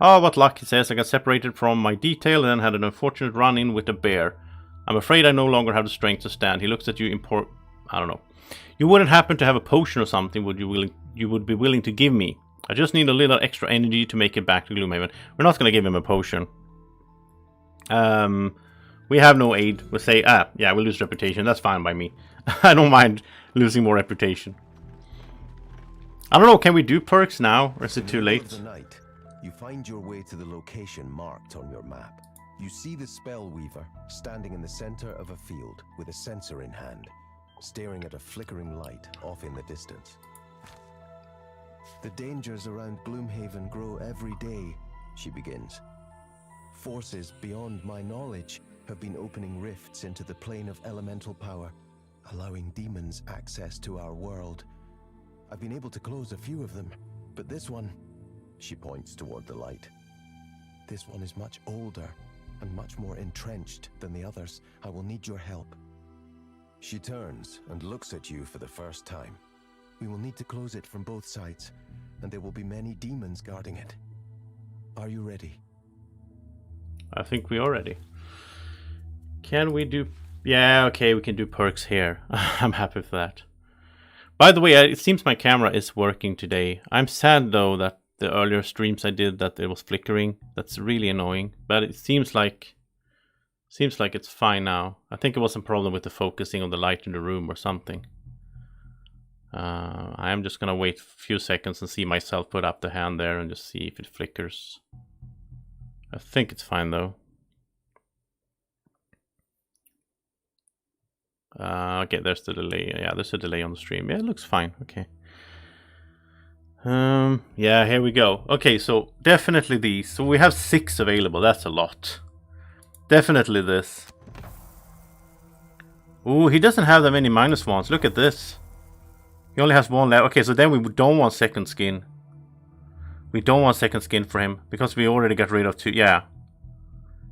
Oh, what luck, he says. I got separated from my detail and then had an unfortunate run-in with a bear. I'm afraid I no longer have the strength to stand. He looks at you I don't know. You wouldn't happen to have a potion or something you would be willing to give me? I just need a little extra energy to make it back to Gloomhaven. We're not going to give him a potion. We have no aid. We'll say, yeah, we'll lose reputation. That's fine by me. I don't mind losing more reputation. I don't know, can we do perks now, or is it too late? In the middle of the night, you find your way to the location marked on your map. You see the Spellweaver standing in the center of a field with a censer in hand, staring at a flickering light off in the distance. The dangers around Gloomhaven grow every day, she begins. Forces beyond my knowledge have been opening rifts into the plane of elemental power, allowing demons access to our world. I've been able to close a few of them, but this one, she points toward the light. This one is much older and much more entrenched than the others. I will need your help. She turns and looks at you for the first time. We will need to close it from both sides, and there will be many demons guarding it. Are you ready? I think we are ready. Can we do... Yeah, okay, we can do perks here. I'm happy for that. By the way, it seems my camera is working today. I'm sad though that the earlier streams I did that it was flickering. That's really annoying. But it seems like it's fine now. I think it was a problem with the focusing on the light in the room or something. I am just gonna wait a few seconds and see myself put up the hand there and just see if it flickers. I think it's fine though. Okay, there's the delay. Yeah, there's a delay on the stream. Yeah, it looks fine. Okay. Yeah, here we go. Okay, so definitely these. So we have 6 available. That's a lot. Definitely this. Ooh, he doesn't have that many -1s. Look at this. He only has 1 left. Okay, so then we don't want second skin. We don't want second skin for him because we already got rid of 2. Yeah.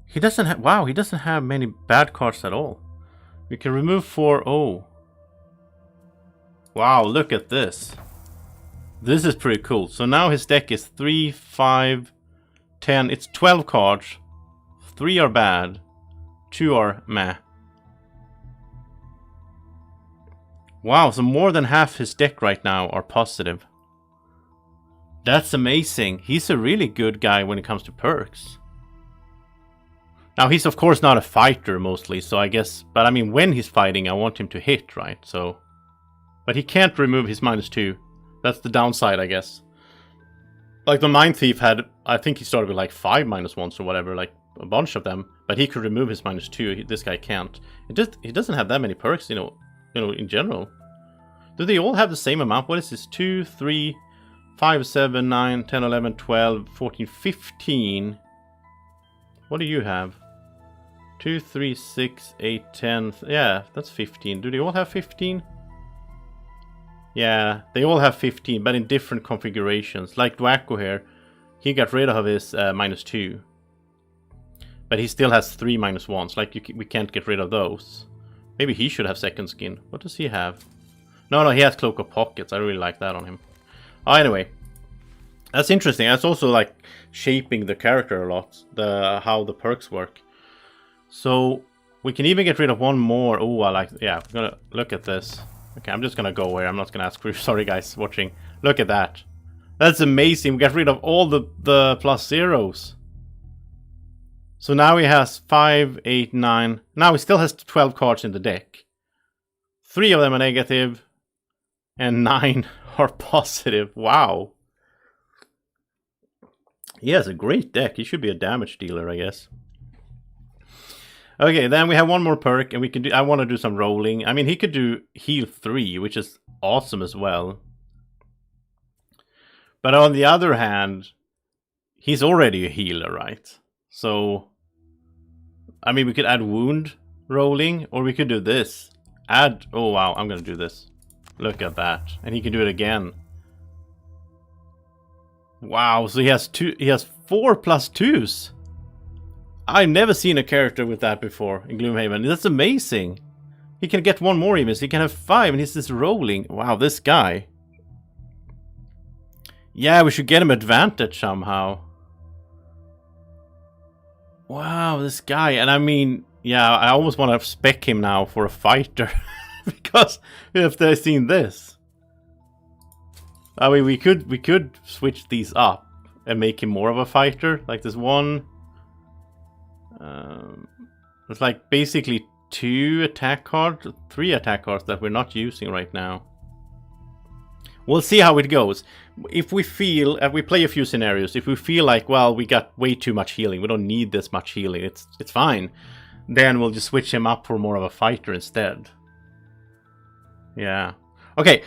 He doesn't have... Wow, he doesn't have many bad cards at all. We can remove 4. Oh. Wow, look at this. This is pretty cool. So now his deck is 3, 5, 10. It's 12 cards. 3 are bad. 2 are meh. Wow, so more than half his deck right now are positive. That's amazing. He's a really good guy when it comes to perks. Now, he's of course not a fighter mostly, so I guess... But I mean, when he's fighting, I want him to hit, right? So... But he can't remove his -2. That's the downside, I guess. Like, the Mindthief had... I think he started with like 5 -1s or whatever, like a bunch of them. But he could remove his -2. This guy can't. He doesn't have that many perks, you know, in general. Do they all have the same amount? What is this? 2, 3, 5, 7, 9, 10, 11, 12, 14, 15... What do you have? 2, 3, 6, 8, 10... Yeah, that's 15. Do they all have 15? Yeah, they all have 15, but in different configurations. Like Dwacko here, he got rid of his -2. But he still has 3 -1s. Like, we can't get rid of those. Maybe he should have second skin. What does he have? No, he has Cloak of Pockets. I really like that on him. Oh, anyway. That's interesting. That's also like shaping the character a lot. How the perks work. So we can even get rid of 1 more. Oh, I like... Yeah, I'm gonna look at this. Okay, I'm just gonna go away. I'm not gonna ask for you. Sorry, guys, watching. Look at that. That's amazing. We got rid of all the +0s. So now he has 5, 8, 9. Now he still has 12 cards in the deck. 3 of them are negative. And 9 are positive. Wow. He has a great deck. He should be a damage dealer, I guess. Okay, then we have 1 more perk, and we can do... I want to do some rolling. I mean, he could do heal 3, which is awesome as well. But on the other hand, he's already a healer, right? So, I mean, we could add wound rolling, or we could do this. Add... Oh, wow, I'm going to do this. Look at that. And he can do it again. Wow, so he has 4 +2s. I've never seen a character with that before in Gloomhaven. That's amazing. He can get 1 more even. So he can have 5 and he's just rolling. Wow, this guy. Yeah, we should get him advantage somehow. Wow, this guy. And I mean, yeah, I almost want to spec him now for a fighter. Because if they've seen this, I mean, we could switch these up and make him more of a fighter. Like this one, it's like basically 2 attack cards, 3 attack cards that we're not using right now. We'll see how it goes. If we feel, we play a few scenarios, if we feel like, well, we got way too much healing, we don't need this much healing, it's fine, then we'll just switch him up for more of a fighter instead. Yeah. Okay,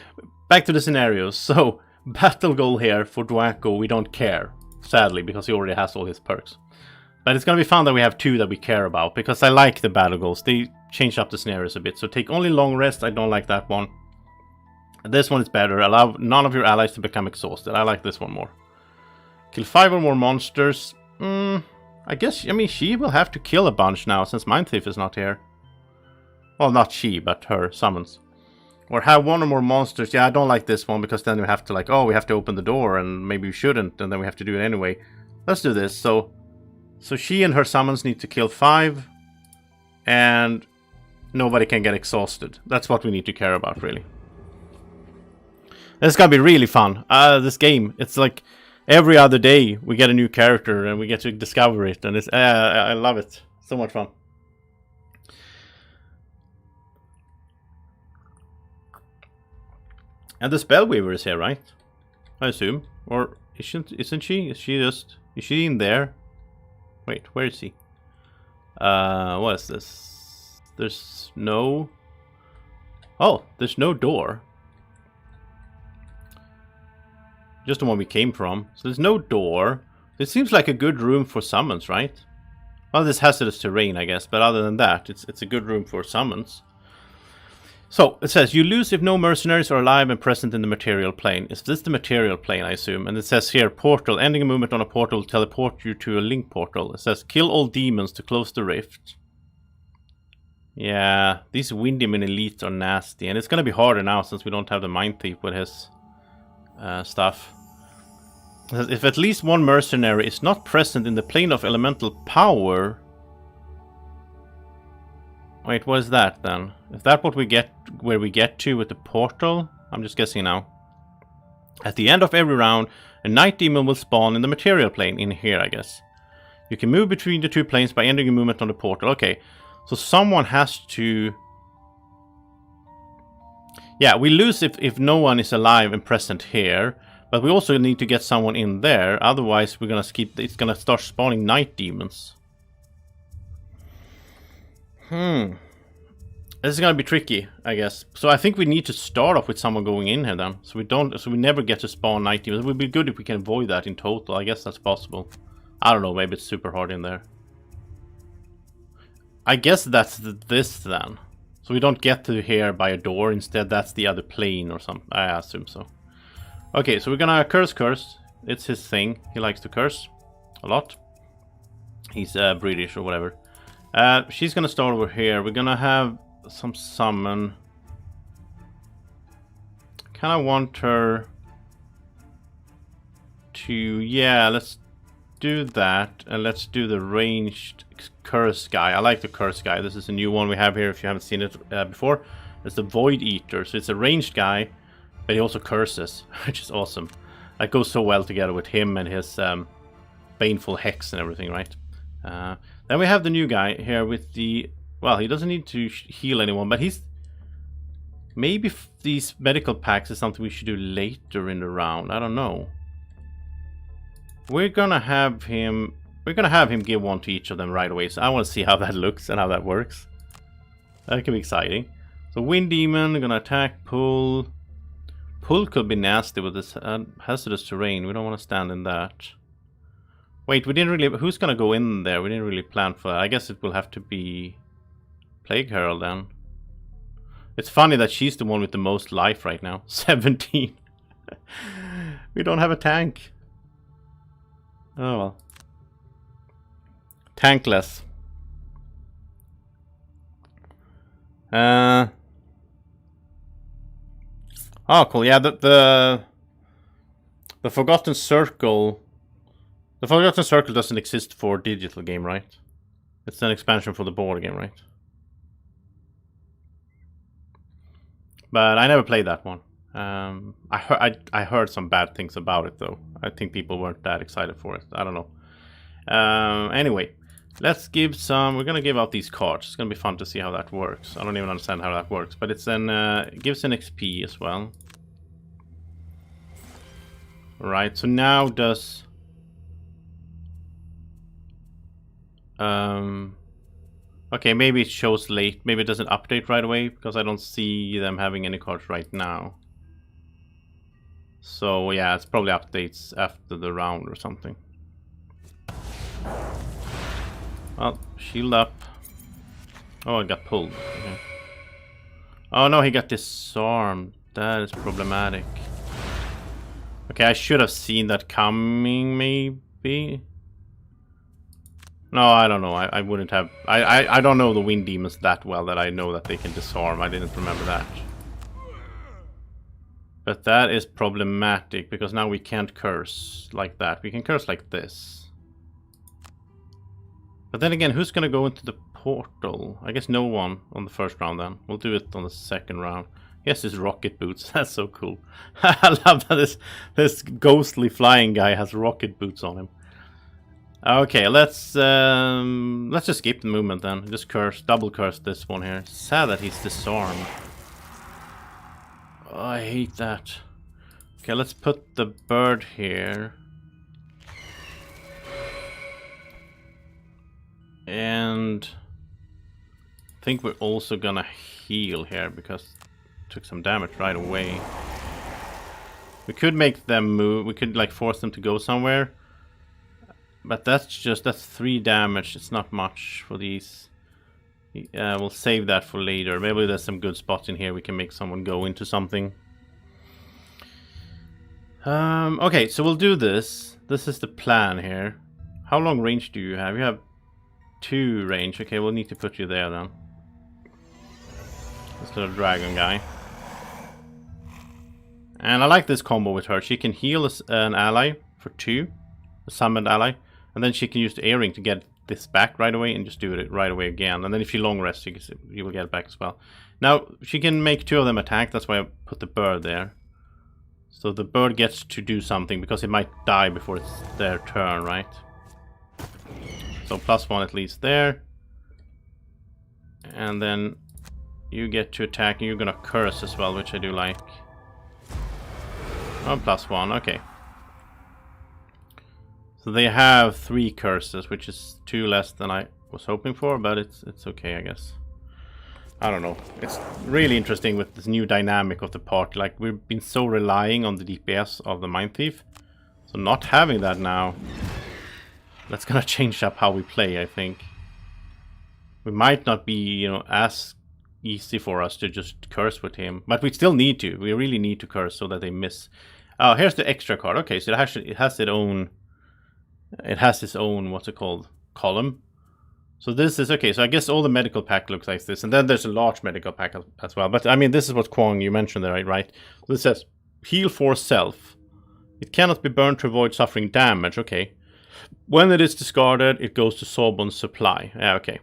back to the scenarios. So, battle goal here for Dwacko, we don't care, sadly, because he already has all his perks. But it's gonna be fun that we have 2 that we care about, because I like the battle goals. They change up the scenarios a bit. So take only long rest, I don't like that one. This one is better. Allow none of your allies to become exhausted. I like this one more. Kill 5 or more monsters. I guess, I mean, she will have to kill a bunch now since Mindthief is not here. Well, not she, but her summons. Or have 1 or more monsters. Yeah, I don't like this one because then we have to like, oh, we have to open the door and maybe we shouldn't and then we have to do it anyway. Let's do this. So she and her summons need to kill 5 and nobody can get exhausted. That's what we need to care about, really. It's gonna be really fun. This game, it's like every other day we get a new character and we get to discover it, and it's I love it. So much fun. And the Spellweaver is here, right? I assume, or isn't she? Is she in there? Wait, where is he? What is this? There's no. Oh, there's no door. Just the one we came from. So there's no door. It seems like a good room for summons, right? Well, this hazardous terrain, I guess. But other than that, it's a good room for summons. So, it says, you lose if no mercenaries are alive and present in the material plane. Is this the material plane, I assume? And it says here, portal. Ending a movement on a portal will teleport you to a link portal. It says, kill all demons to close the rift. Yeah, these Windymon elites are nasty. And it's going to be harder now since we don't have the Mindthief with his stuff. If at least one mercenary is not present in the plane of elemental power... Wait, what is that then? Is that what we get, where we get to with the portal? I'm just guessing now. At the end of every round, a night demon will spawn in the material plane, in here I guess. You can move between the 2 planes by ending a movement on the portal. Okay, so someone has to... Yeah, we lose if no one is alive and present here. But we also need to get someone in there, otherwise we're gonna skip. It's gonna start spawning night demons. This is gonna be tricky, I guess. So I think we need to start off with someone going in here then. So we never get to spawn night demons. It would be good if we can avoid that in total. I guess that's possible. I don't know, maybe it's super hard in there. I guess that's this then. So we don't get to here by a door, instead that's the other plane or something. I assume so. Okay, so we're gonna curse. It's his thing. He likes to curse a lot. He's British or whatever. She's gonna start over here. We're gonna have some summon. Kinda want her to... Yeah, let's do that. And let's do the ranged curse guy. I like the curse guy. This is a new one we have here if you haven't seen it before. It's the Void Eater. So it's a ranged guy, but he also curses, which is awesome. That goes so well together with him and his baneful hex and everything, right? Then we have the new guy here with the... Well, he doesn't need to heal anyone, but he's... Maybe these medical packs is something we should do later in the round. I don't know. We're gonna have him give one to each of them right away. So I want to see how that looks and how that works. That can be exciting. So Wind Demon, gonna attack, pull. Pull could be nasty with this hazardous terrain. We don't want to stand in that. Wait, we didn't really... Who's gonna go in there? We didn't really plan for that. I guess it will have to be Plague Herald then. It's funny that she's the one with the most life right now. 17. We don't have a tank. Oh well. Tankless. Oh, cool. Yeah, the Forgotten Circle... The Forgotten Circle doesn't exist for digital game, right? It's an expansion for the board game, right? but I never played that one. I heard some bad things about it though. I think people weren't that excited for it. I don't know. Anyway, let's give some. We're gonna give out these cards. It's gonna be fun to see how that works. I don't even understand how that works, but it's an it gives an XP as well. Right. So now does okay, maybe it shows late. Maybe it doesn't update right away because I don't see them having any cards right now. So yeah, it's probably updates after the round or something. Well, shield up. Oh, it got pulled. Okay. Oh no, he got disarmed. That is problematic. Okay, I should have seen that coming, maybe. No, I don't know. I wouldn't have. I don't know the wind demons that well that I know that they can disarm. I didn't remember that. But that is problematic because now we can't curse like that. We can curse like this. But then again, who's gonna go into the portal? I guess no one on the first round then. We'll do it on the second round. Yes, his rocket boots. That's so cool. I love that this ghostly flying guy has rocket boots on him. Okay, let's just skip the movement then. Just curse, double curse this one here. Sad that he's disarmed. Oh, I hate that. Okay, let's put the bird here. And I think we're also gonna heal here because it took some damage right away. We could make them move. We could like force them to go somewhere. But that's 3 damage. It's not much for these. We'll save that for later. Maybe there's some good spots in here we can make someone go into something. Okay, so we'll do this. This is the plan here. How long range do you have? You have 2 range. Okay, we'll need to put you there then. This little dragon guy. And I like this combo with her. She can heal an ally for 2. A summoned ally. And then she can use the earring to get this back right away and just do it right away again. And then if you long rest, you will get it back as well. Now, she can make 2 of them attack. That's why I put the bird there. So the bird gets to do something because it might die before it's their turn, right? So +1 at least there. And then you get to attack and you're gonna curse as well, which I do like. Oh, +1, okay. So they have 3 curses, which is 2 less than I was hoping for, but it's okay, I guess. I don't know. It's really interesting with this new dynamic of the party. Like, we've been so relying on the DPS of the Mindthief. So not having that now, that's gonna change up how we play, I think. We might not be, you know, as easy for us to just curse with him, but we still need to. We really need to curse so that they miss. Oh, here's the extra card. Okay, so it has its own. It has its own, what's it called, column. So this is, okay, so I guess all the medical pack looks like this. And then there's a large medical pack as well. But I mean, this is what Kwong, you mentioned there, right? So this says, heal for self. It cannot be burned to avoid suffering damage, okay. When it is discarded, it goes to Sorbonne's supply. Yeah, okay.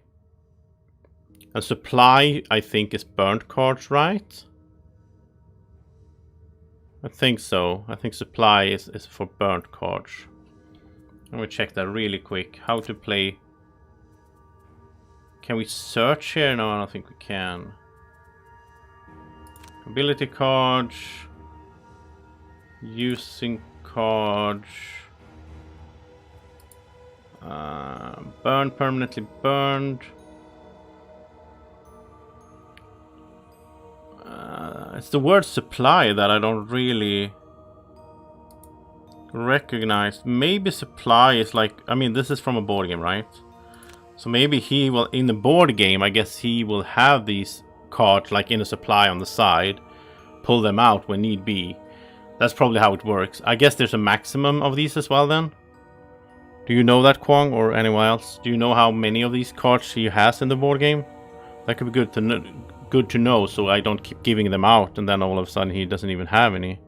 And supply, I think, is burnt cards, right? I think so. I think supply is for burnt cards. Let me check that really quick. How to play. Can we search here? No, I don't think we can. Ability cards. Using cards. Burned, permanently burned. It's the word supply that I don't really recognize. Maybe supply is like, I mean, this is from a board game, right? So maybe he will, in the board game, I guess he will have these cards like in a supply on the side, pull them out when need be. That's probably how it works. I guess there's a maximum of these as well then. Do you know that, Kwong, or anyone else? Do you know how many of these cards he has in the board game? That could be good to know, so I don't keep giving them out and then all of a sudden he doesn't even have any.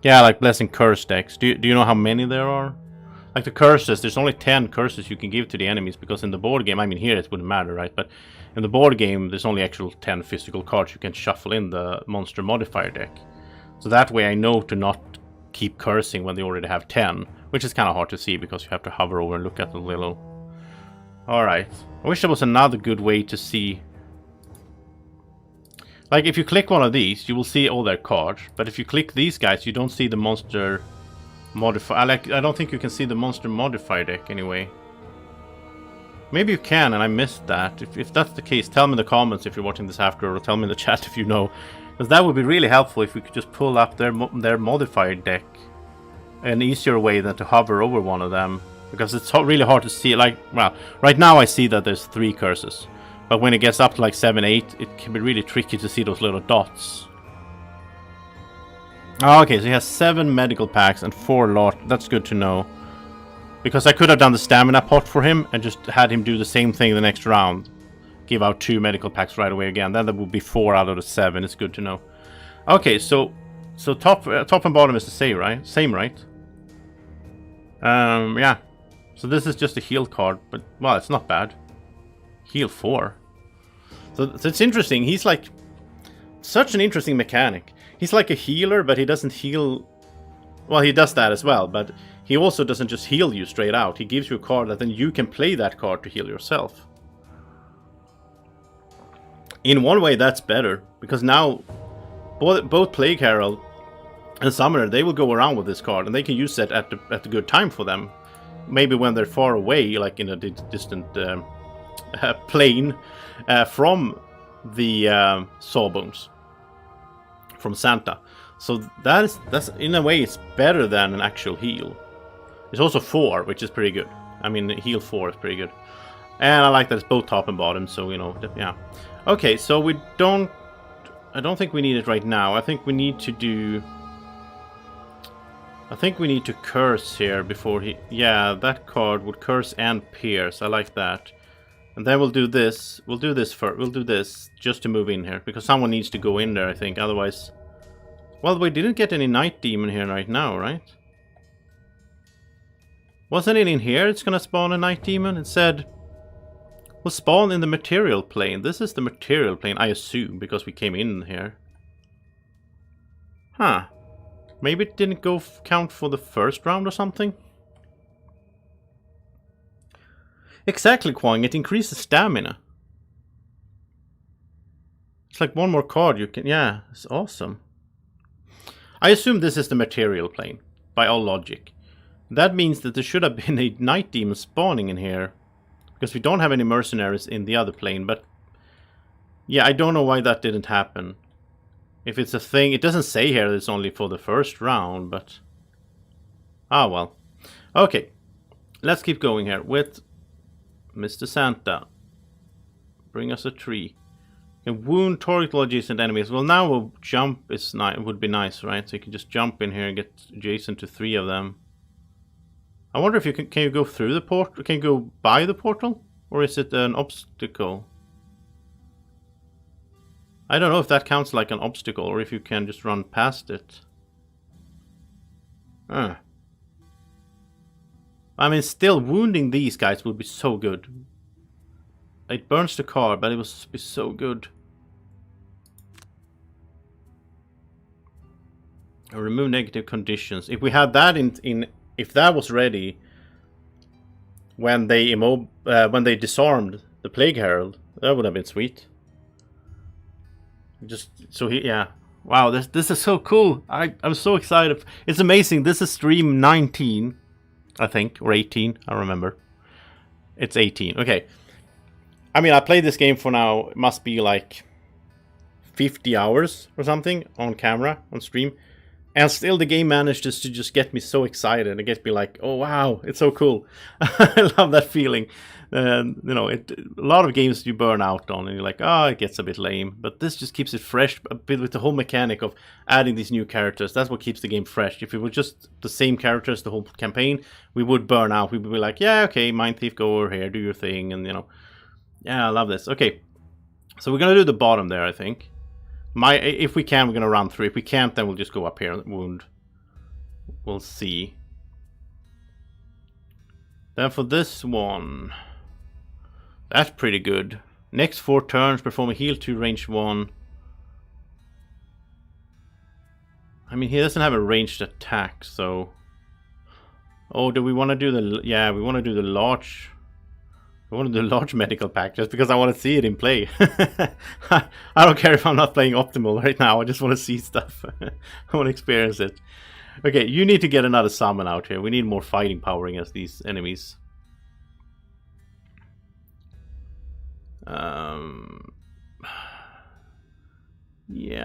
Yeah, like Blessing Curse decks. Do you know how many there are? Like the curses, there's only 10 curses you can give to the enemies, because in the board game, I mean here it wouldn't matter, right? But in the board game, there's only actual 10 physical cards you can shuffle in the monster modifier deck. So that way I know to not keep cursing when they already have 10, which is kind of hard to see because you have to hover over and look at the little... Alright, I wish there was another good way to see... Like if you click one of these, you will see all their cards, but if you click these guys, you don't see the monster... modifier. I don't think you can see the monster modifier deck anyway. Maybe you can and I missed that. If that's the case, tell me in the comments if you're watching this after, or tell me in the chat if you know. Because that would be really helpful if we could just pull up their modifier deck. An easier way than to hover over one of them. Because it's really hard to see. Like, well, right now I see that there's 3 curses. But when it gets up to like 7, 8, it can be really tricky to see those little dots. Oh, okay, so he has 7 medical packs and 4 lot. That's good to know. Because I could have done the stamina pot for him and just had him do the same thing the next round. Give out 2 medical packs right away again. Then there would be 4 out of the 7. It's good to know. Okay, so top and bottom is the same, right? Same, right? Yeah. So this is just a heal card, but well, it's not bad. Heal 4. So it's interesting. He's like such an interesting mechanic. He's like a healer, but he doesn't heal... Well, he does that as well, but he also doesn't just heal you straight out. He gives you a card that then you can play that card to heal yourself. In one way, that's better, because now both Plague Herald and Summoner, they will go around with this card, and they can use it at the good time for them. Maybe when they're far away, like in a distant plane from the Sawbones. From Santa. So that's in a way it's better than an actual heal. It's also 4, which is pretty good. I mean, heal 4 is pretty good. And I like that it's both top and bottom, so you know, yeah. Okay, so I don't think we need it right now. I think we need to do... I think we need to curse here before he... Yeah, that card would curse and pierce. I like that. And then we'll do this. We'll do this first. We'll do this just to move in here. Because someone needs to go in there, I think. Otherwise... Well, we didn't get any Night Demon here right now, right? Wasn't it in here it's gonna spawn a Night Demon? It said... We'll spawn in the material plane. This is the material plane, I assume, because we came in here. Huh. Maybe it didn't go count for the first round or something? Exactly, Kwang. It increases stamina. It's like one more card you can... Yeah, it's awesome. I assume this is the material plane, by all logic. That means that there should have been a Night Demon spawning in here. Because we don't have any mercenaries in the other plane, but... Yeah, I don't know why that didn't happen. If it's a thing... It doesn't say here that it's only for the first round, but... Ah, well. Okay. Let's keep going here with... Mr. Santa. Bring us a tree. And wound target adjacent enemies. Well, now a jump is would be nice, right? So you can just jump in here and get adjacent to 3 of them. I wonder if you can you go through the portal? Can you go by the portal? Or is it an obstacle? I don't know if that counts like an obstacle or if you can just run past it. I mean, still, wounding these guys would be so good. It burns the car, but it would be so good. Remove negative conditions. If we had that if that was ready when they disarmed the Plague Herald, that would have been sweet. Just so yeah. Wow, this is so cool. I'm so excited. It's amazing. This is stream 19, I think, or 18. I don't remember. It's 18. Okay. I mean, I played this game for now. It must be like 50 hours or something on camera, on stream. And still the game manages to just get me so excited and get me like, oh wow, it's so cool. I love that feeling. You know, a lot of games you burn out on and you're like, oh, it gets a bit lame. But this just keeps it fresh a bit with the whole mechanic of adding these new characters. That's what keeps the game fresh. If it were just the same characters the whole campaign, we would burn out. We would be like, yeah, okay, Mindthief, go over here, do your thing. And, you know, yeah, I love this. Okay, so we're going to do the bottom there, I think. If we can, we're going to run through. If we can't, then we'll just go up here and wound. We'll see. Then for this one, that's pretty good. Next 4 turns, perform a heal 2, range 1. I mean, he doesn't have a ranged attack, so... Oh, do we want to do the... Yeah, we want to do the large... I want to do a large medical pack just because I want to see it in play. I don't care if I'm not playing optimal right now. I just want to see stuff. I want to experience it. Okay, you need to get another summon out here. We need more fighting power against these enemies. Yeah,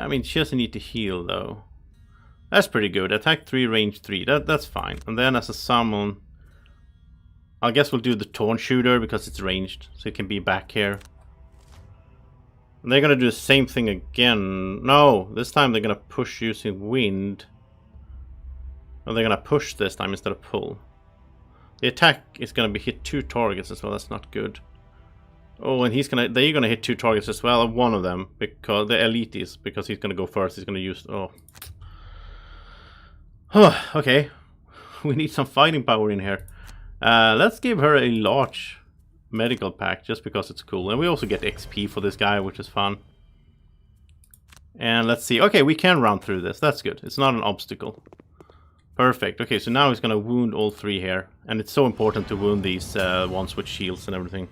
I mean, she doesn't need to heal though. That's pretty good. Attack 3, range 3. That's fine. And then as a summon, I guess we'll do the Taunt Shooter because it's ranged, so it can be back here. And they're gonna do the same thing again. No, this time they're gonna push using wind. Or they're gonna push this time instead of pull. The attack is gonna be hit 2 targets as well. That's not good. Oh, and they're gonna hit 2 targets as well. One of them, because the elite is, because he's gonna go first. He's gonna use. Oh. Okay. We need some fighting power in here. Let's give her a large medical pack just because it's cool. And we also get XP for this guy, which is fun. And let's see. Okay, we can run through this. That's good. It's not an obstacle. Perfect. Okay, so now he's going to wound all 3 here. And it's so important to wound these ones with shields and everything.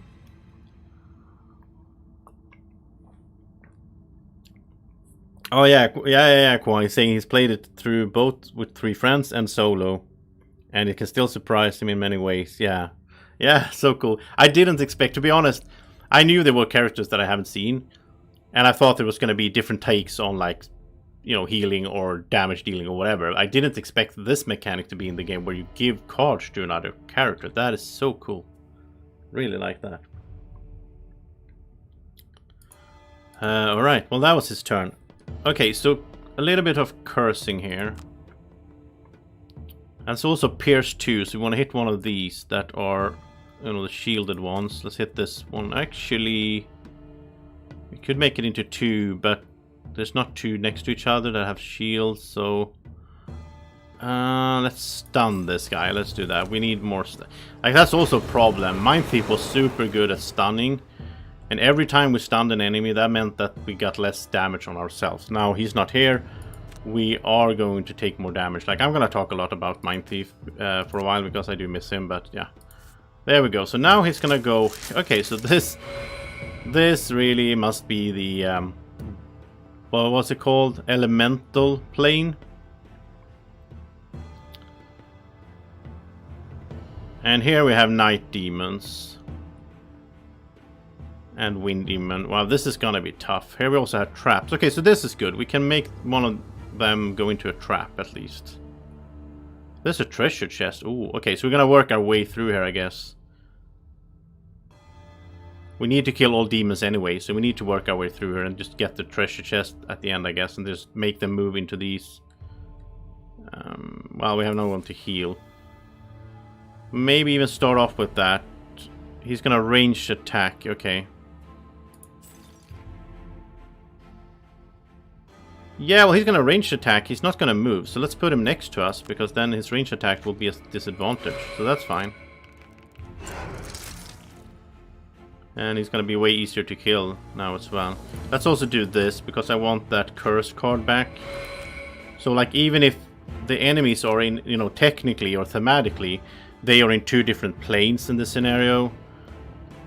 Oh yeah, Kwon. He's saying he's played it through both with 3 friends and solo. And it can still surprise him in many ways. Yeah. Yeah, so cool. I didn't expect, to be honest, I knew there were characters that I haven't seen. And I thought there was going to be different takes on, like, you know, healing or damage dealing or whatever. I didn't expect this mechanic to be in the game where you give cards to another character. That is so cool. Really like that. Alright, well that was his turn. Okay, so a little bit of cursing here. And it's also Pierce 2, so we want to hit one of these that are, you know, the shielded ones. Let's hit this one. Actually, we could make it into 2, but there's not 2 next to each other that have shields, so... let's stun this guy. Let's do that. We need more... Like, that's also a problem. Mindthief was super good at stunning. And every time we stunned an enemy, that meant that we got less damage on ourselves. Now, he's not here. We are going to take more damage. Like, I'm going to talk a lot about Mindthief for a while because I do miss him, but yeah. There we go. So now he's going to go... Okay, so this really must be the... well, what's it called? Elemental plane. And here we have Night Demons. And Wind Demon. Wow, this is going to be tough. Here we also have traps. Okay, so this is good. We can make one of them go into a trap at least. There's a treasure chest. Ooh, okay, so we're gonna work our way through here, I guess. We need to kill all demons anyway, so we need to work our way through here and just get the treasure chest at the end, I guess, and just make them move into these. Well, we have no one to heal. Maybe even start off with that. He's gonna range attack, okay. Yeah, well, he's going to range attack. He's not going to move. So let's put him next to us, because then his range attack will be a disadvantage. So that's fine. And he's going to be way easier to kill now as well. Let's also do this, because I want that curse card back. So, like, even if the enemies are in, you know, technically or thematically, they are in 2 different planes in this scenario.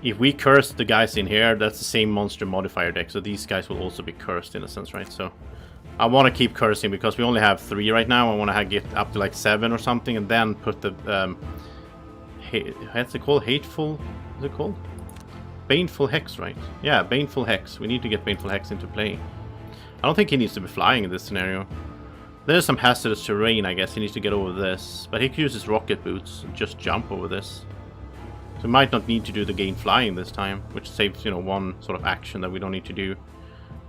If we curse the guys in here, that's the same monster modifier deck. So these guys will also be cursed in a sense, right? So... I want to keep cursing because we only have 3 right now. I want to get up to like 7 or something, and then put the what's it called? Hateful? Is it called? Baneful Hex, right? Yeah, Baneful Hex. We need to get Baneful Hex into play. I don't think he needs to be flying in this scenario. There's some hazardous terrain, I guess. He needs to get over this, but he can use his rocket boots and just jump over this. So we might not need to do the gain flying this time, which saves, you know, one sort of action that we don't need to do.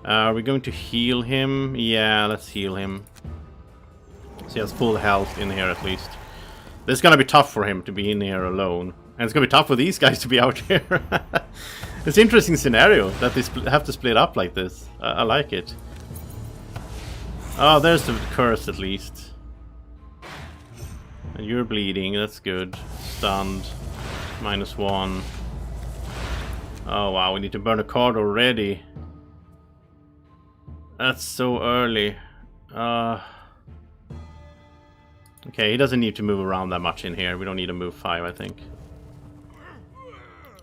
Are we going to heal him? Yeah, let's heal him. So he has full health in here at least. This is gonna be tough for him to be in here alone. And it's gonna be tough for these guys to be out here. It's an interesting scenario that they have to split up like this. I like it. Oh, there's the curse at least. And you're bleeding, that's good. Stunned. -1. Oh wow, we need to burn a card already. That's so early. Okay, he doesn't need to move around that much in here. We don't need to move 5, I think.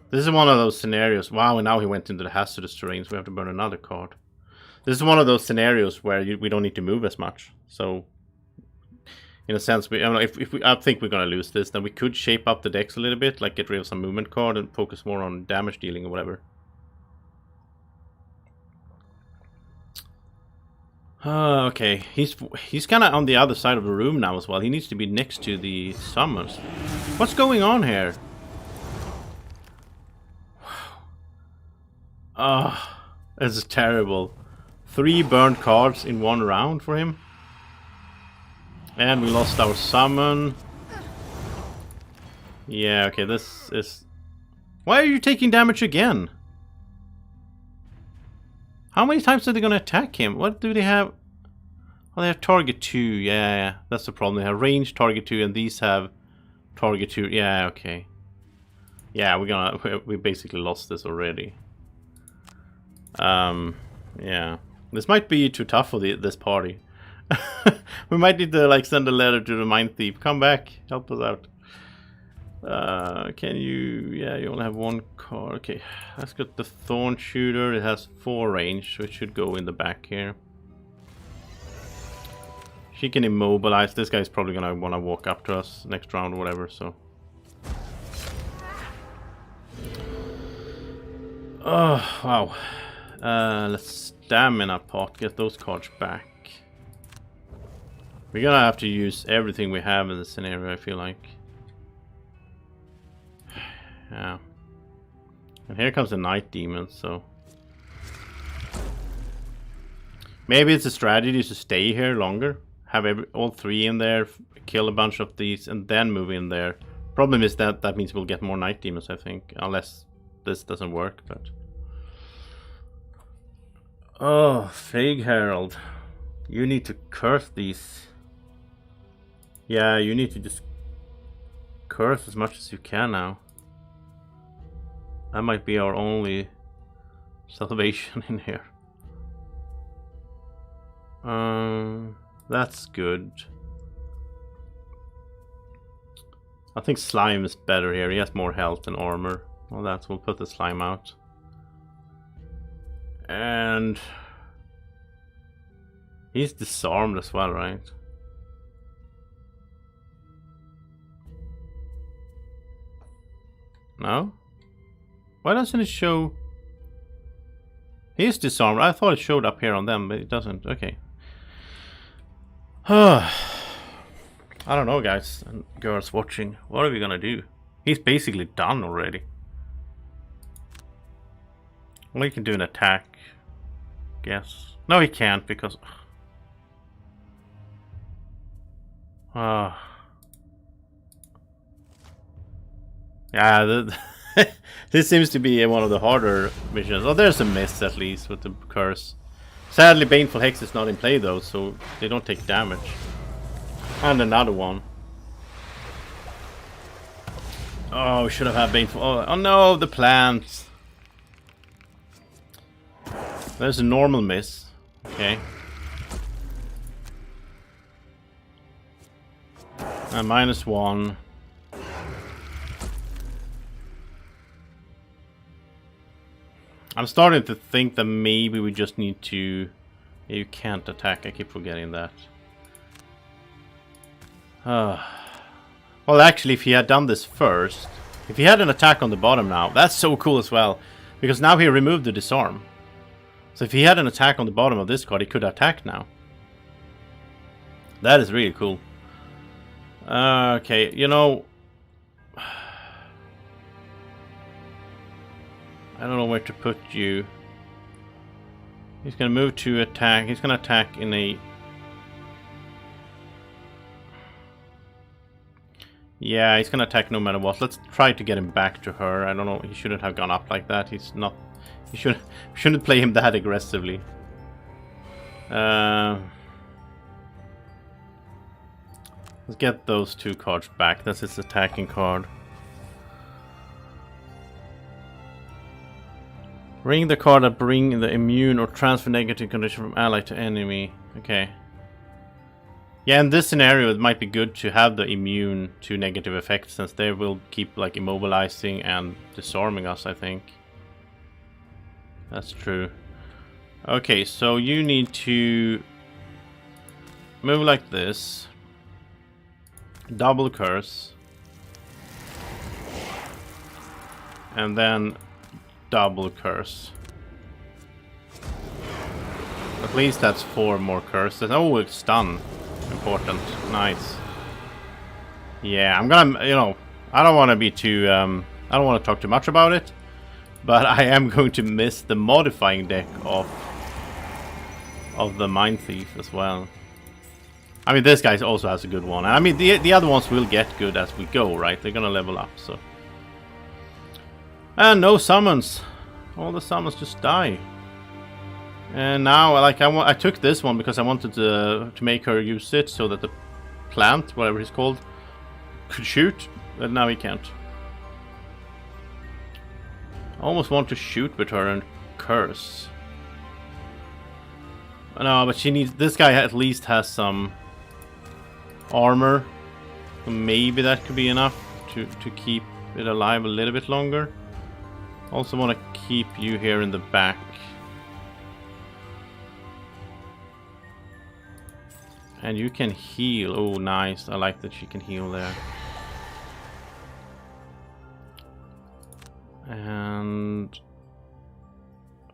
This is one of those scenarios. Wow, and now he went into the hazardous terrain, so we have to burn another card. This is one of those scenarios where we don't need to move as much. So, in a sense, I think we're gonna lose this. Then we could shape up the decks a little bit, like get rid of some movement card and focus more on damage dealing or whatever. Okay, he's kind of on the other side of the room now as well. He needs to be next to the summons. What's going on here? Wow. This is terrible. 3 burned cards in 1 round for him. And we lost our summon. Yeah, okay, this is... Why are you taking damage again? How many times are they going to attack him? What do they have? Oh, they have target 2. Yeah, that's the problem. They have range, target 2, and these have target 2. Yeah, okay. Yeah, we basically lost this already. Yeah. This might be too tough for this party. We might need to like send a letter to the Mindthief. Come back, help us out. Can you... Yeah, you only have 1 card. Okay, let's get the Thorn Shooter. It has 4 range, so it should go in the back here. She can immobilize. This guy's probably gonna want to walk up to us next round or whatever, so... Oh, wow. Let's stamina pot, get those cards back. We're gonna have to use everything we have in this scenario, I feel like. Yeah. And here comes the Night Demon, so... Maybe it's a strategy to stay here longer. Have all 3 in there, kill a bunch of these, and then move in there. Problem is that means we'll get more Night Demons, I think. Unless this doesn't work, but... Oh, Fig Herald. You need to curse these. Yeah, you need to just curse as much as you can now. That might be our only salvation in here. That's good. I think Slime is better here. He has more health and armor. Well, we'll put the Slime out. And he's disarmed as well, right? No? Why doesn't it show? He's disarmed. I thought it showed up here on them, but it doesn't. Okay. I don't know, guys and girls watching. What are we gonna do? He's basically done already. Well, he can do an attack. Guess. No, he can't because... Yeah, this seems to be one of the harder missions. Oh, there's a miss at least with the curse. Sadly, Baneful Hex is not in play though, so they don't take damage. And another one. Oh, we should have had Baneful... Oh no, the plants. There's a normal miss. Okay. And -1. I'm starting to think that maybe we just need to... Yeah, you can't attack. I keep forgetting that. Well, actually, if he had done this first... If he had an attack on the bottom now... That's so cool as well. Because now he removed the disarm. So if he had an attack on the bottom of this card, he could attack now. That is really cool. Okay, you know... I don't know where to put you. He's gonna move to attack. He's gonna attack in a... Yeah, he's gonna attack no matter what. Let's try to get him back to her. I don't know. He shouldn't have gone up like that. He's not... We shouldn't play him that aggressively. Let's get those 2 cards back. That's his attacking card. Ring the card that bring the immune or transfer negative condition from ally to enemy. Okay. Yeah, in this scenario it might be good to have the immune to negative effects, since they will keep like immobilizing and disarming us, I think. That's true. Okay, so you need to move like this. Double curse. And then double curse. At least that's 4 more curses. Oh, it's stun. Important. Nice. Yeah, I'm gonna, you know, I don't want to be too, I don't want to talk too much about it, but I am going to miss the modifying deck of the Mindthief as well. I mean, this guy also has a good one. I mean, the other ones will get good as we go, right? They're gonna level up, so. And no summons. All the summons just die. And now, like, I took this one because I wanted to make her use it so that the plant, whatever he's called, could shoot. But now he can't. I almost want to shoot with her and curse. No, but she needs. This guy at least has some armor. So maybe that could be enough to keep it alive a little bit longer. Also want to keep you here in the back. And you can heal. Oh, nice. I like that she can heal there. And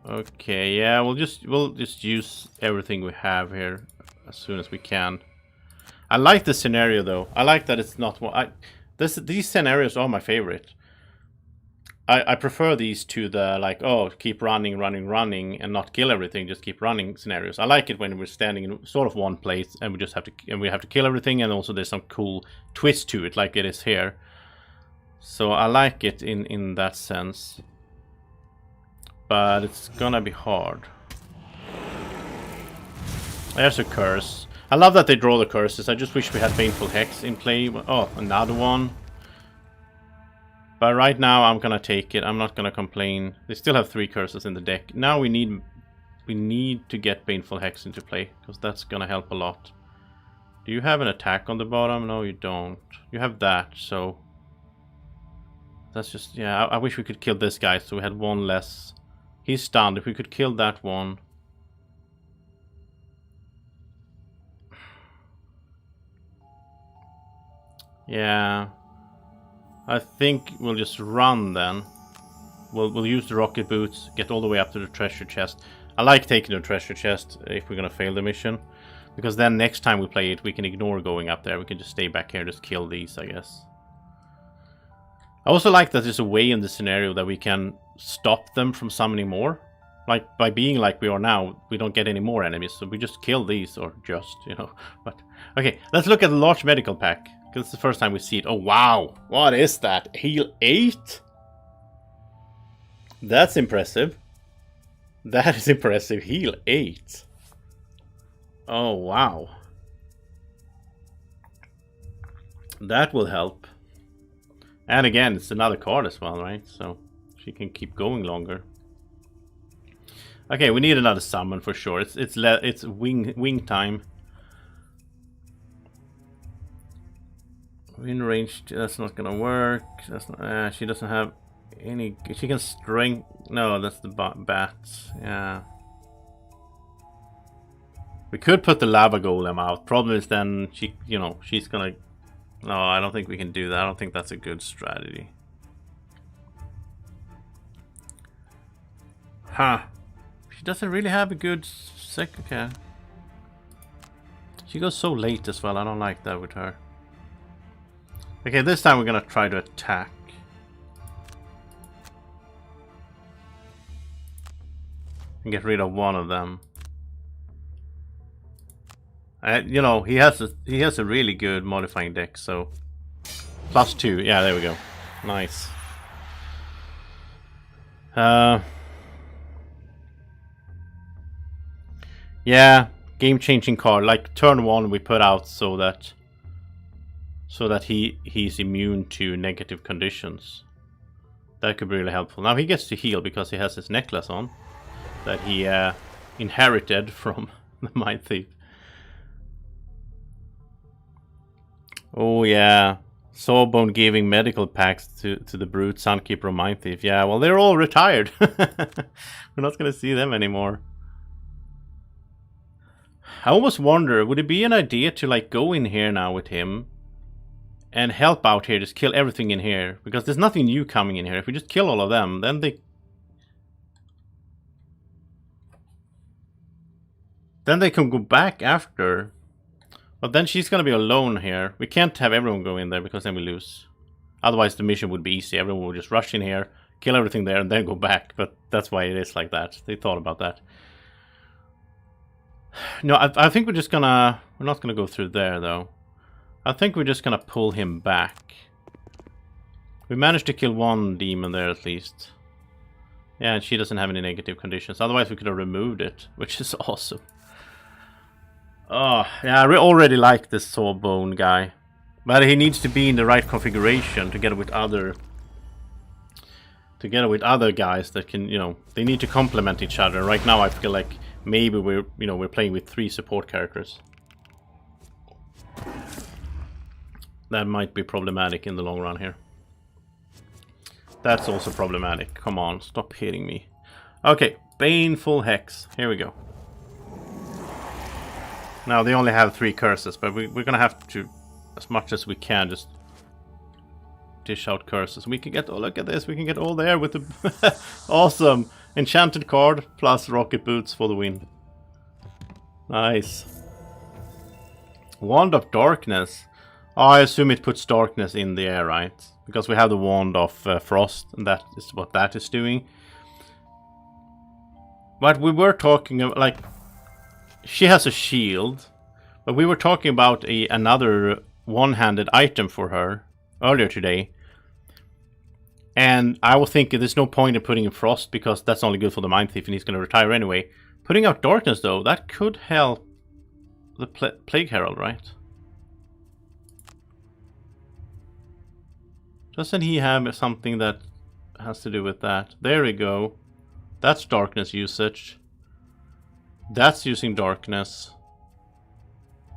okay, yeah, we'll just use everything we have here as soon as we can. I like the scenario though. I like that it's not what these scenarios are my favorite. I prefer these to the, like, oh, keep running and not kill everything, just keep running scenarios. I like it when we're standing in sort of one place and we just have to kill everything, and also there's some cool twist to it, like it is here. So I like it in that sense. But it's gonna be hard. There's a curse. I love that they draw the curses. I just wish we had Baneful Hex in play. Oh, another one. But right now I'm gonna take it. I'm not gonna complain. They still have 3 curses in the deck. Now we need to get Baneful Hex into play, because that's gonna help a lot. Do you have an attack on the bottom? No, you don't. You have that, so that's just, yeah, I wish we could kill this guy so we had 1 less. He's stunned. If we could kill that one. Yeah. I think we'll just run then. We'll use the rocket boots, get all the way up to the treasure chest. I like taking the treasure chest if we're gonna fail the mission, because then next time we play it, we can ignore going up there. We can just stay back here, just kill these, I guess. I also like that there's a way in the scenario that we can stop them from summoning more. Like, by being like we are now, we don't get any more enemies, so we just kill these, or just, you know. But okay, let's look at the large medical pack. It's the first time we see it. Oh, wow. What is that? Heal 8? That's impressive. That is impressive. Heal 8. Oh, wow. That will help. And again, it's another card as well, right? So she can keep going longer. Okay, we need another summon for sure. It's wing time. In range, that's not gonna work. That's not. She doesn't have any. She can strength. No, that's the bats. Yeah. We could put the lava golem out. Problem is then she, you know, she's gonna. No, I don't think we can do that. I don't think that's a good strategy. Huh. She doesn't really have a good second. Okay. She goes so late as well. I don't like that with her. Okay, this time we're gonna try to attack. And get rid of one of them. You know, he has a really good modifying deck, so +2. Yeah, there we go. Nice. Yeah, game-changing card. Like turn 1, we put out so that he's immune to negative conditions. That could be really helpful. Now he gets to heal because he has his necklace on that he inherited from the Mindthief. Oh yeah, Sawbone giving medical packs to the Brute, Sunkeeper, and Mindthief. Yeah, well they're all retired. We're not gonna see them anymore. I almost wonder, would it be an idea to like go in here now with him and help out here, just kill everything in here, because there's nothing new coming in here. If we just kill all of them, then they can go back after. But then she's gonna be alone here. We can't have everyone go in there because then we lose. Otherwise the mission would be easy. Everyone would just rush in here, kill everything there, and then go back. But that's why it is like that. They thought about that. No, I think we're just gonna... We're not gonna go through there though. I think we're just gonna pull him back. We managed to kill one demon there at least. Yeah, and she doesn't have any negative conditions. Otherwise we could have removed it, which is awesome. Oh, yeah, I already like this Sawbone guy. But he needs to be in the right configuration together with other guys that can, you know, they need to complement each other. Right now I feel like maybe we're playing with 3 support characters. That might be problematic in the long run here. That's also problematic. Come on, stop hitting me. Okay, Baneful Hex. Here we go. Now they only have 3 curses, but we're gonna have to, as much as we can, just dish out curses. We can get, oh look at this, we can get all there with the awesome enchanted card plus rocket boots for the win. Nice. Wand of Darkness. Oh, I assume it puts darkness in the air, right? Because we have the Wand of Frost, and that is what that is doing. But we were talking about, like, she has a shield, but we were talking about another one-handed item for her earlier today. And I was thinking there's no point in putting in Frost because that's only good for the Mindthief and he's going to retire anyway. Putting out Darkness though, that could help the Plague Herald, right? Doesn't he have something that has to do with that? There we go. That's darkness usage. That's using darkness.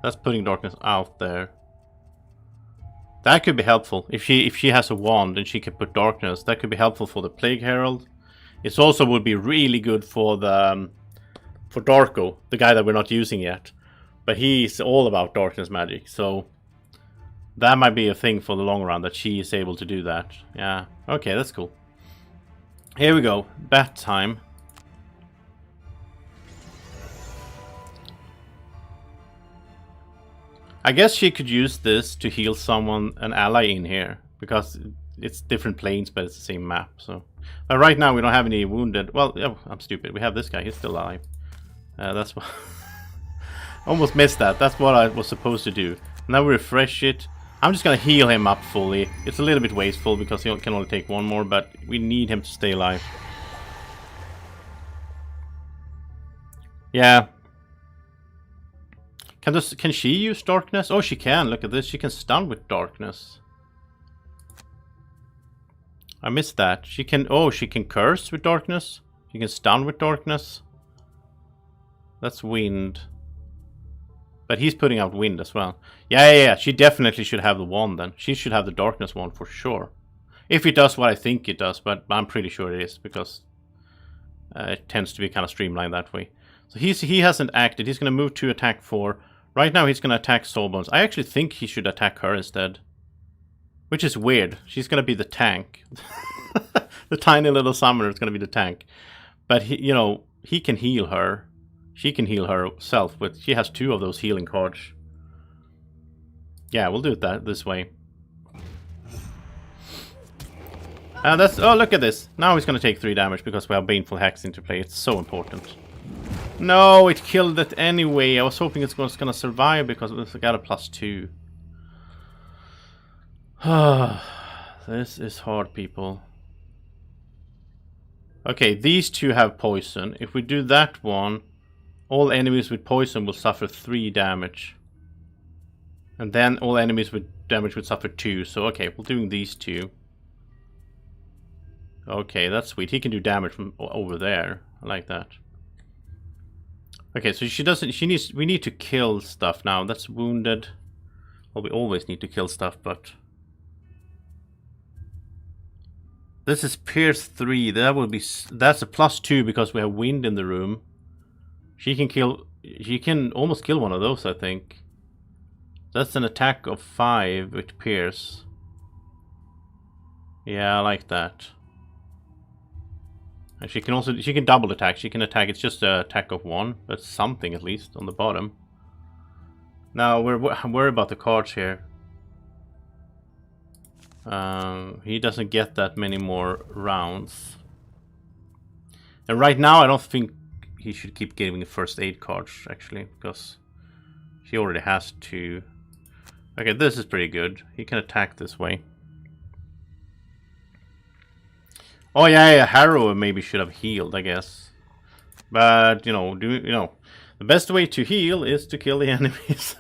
That's putting darkness out there. That could be helpful. If she has a wand and she can put darkness, that could be helpful for the Plague Herald. It also would be really good for the for Darko, the guy that we're not using yet. But he's all about darkness magic, so that might be a thing for the long run, that she is able to do that. Yeah, okay, that's cool. Here we go, bat time. I guess she could use this to heal someone, an ally in here, because it's different planes, but it's the same map. So, but right now we don't have any wounded. Well, oh, I'm stupid. We have this guy. He's still alive. That's what. Almost missed that. That's what I was supposed to do. Now we refresh it. I'm just gonna heal him up fully. It's a little bit wasteful because he can only take one more, but we need him to stay alive. Yeah. Can she use darkness? Oh, she can. Look at this. She can stun with darkness. I missed that. She can. Oh, she can curse with darkness. She can stun with darkness. That's wind. But he's putting out wind as well. Yeah. She definitely should have the wand then. She should have the darkness wand for sure. If it does what I think it does, but I'm pretty sure it is because it tends to be kind of streamlined that way. So he hasn't acted. He's going to move to attack 4. Right now he's going to attack Soulbones. I actually think he should attack her instead. Which is weird. She's going to be the tank. The tiny little summoner is going to be the tank. But he, you know, he can heal her. She can heal herself, but she has 2 of those healing cards. Yeah, we'll do it this way. That's, oh, look at this. Now he's going to take 3 damage because we have Baneful Hex into play. It's so important. No, it killed it anyway. I was hoping it's going to survive because it's got a +2. This is hard, people. Okay, these 2 have poison. If we do that one, all enemies with poison will suffer 3 damage. And then all enemies with damage would suffer 2. So, okay, we're doing these 2. Okay, that's sweet. He can do damage from over there. I like that. Okay, so she doesn't... we need to kill stuff now. That's wounded. Well, we always need to kill stuff, but... This is Pierce 3. That will be... That's a +2 because we have wind in the room. She can kill... She can almost kill one of those, I think. That's an attack of 5 with Pierce. Yeah, I like that. And she can also... She can double attack. She can attack... It's just an attack of 1. That's something, at least, on the bottom. Now, we're worried about the cards here. He doesn't get that many more rounds. And right now, I don't think he should keep giving first aid cards, actually, because she already has 2. Okay, this is pretty good. He can attack this way. Oh yeah, Harrow maybe should have healed, I guess. But the best way to heal is to kill the enemies.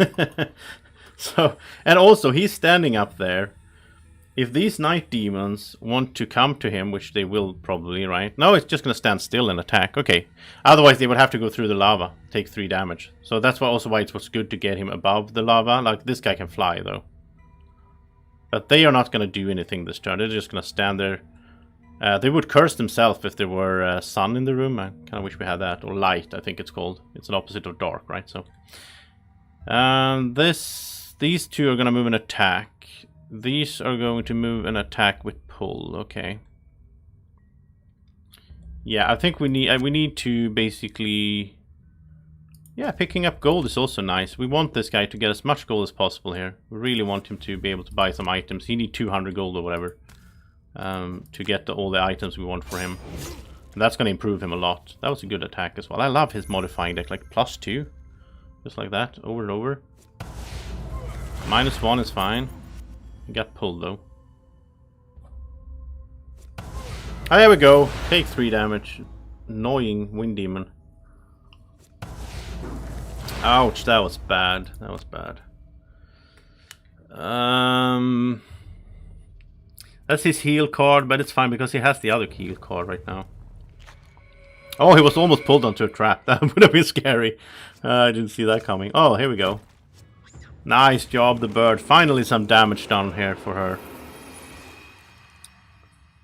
So, and also he's standing up there. If these night demons want to come to him, which they will probably, right? No, it's just going to stand still and attack. Okay. Otherwise, they would have to go through the lava, take 3 damage. So that's also why it was good to get him above the lava. Like, this guy can fly, though. But they are not going to do anything this turn. They're just going to stand there. They would curse themselves if there were sun in the room. I kind of wish we had that. Or light, I think it's called. It's an opposite of dark, right? So, these 2 are going to move an attack. These are going to move an attack with pull. Okay. Yeah, I think we need to basically... Yeah, picking up gold is also nice. We want this guy to get as much gold as possible here. We really want him to be able to buy some items. He needs 200 gold or whatever to get all the items we want for him. And that's going to improve him a lot. That was a good attack as well. I love his modifying deck, like +2. Just like that, over and over. -1 is fine. Got pulled though. Oh, there we go. Take 3 damage. Annoying wind demon. Ouch, that was bad. That was bad. That's his heal card, but it's fine because he has the other heal card right now. Oh, he was almost pulled onto a trap. That would have been scary. I didn't see that coming. Oh, here we go. Nice job, the bird. Finally some damage done here for her.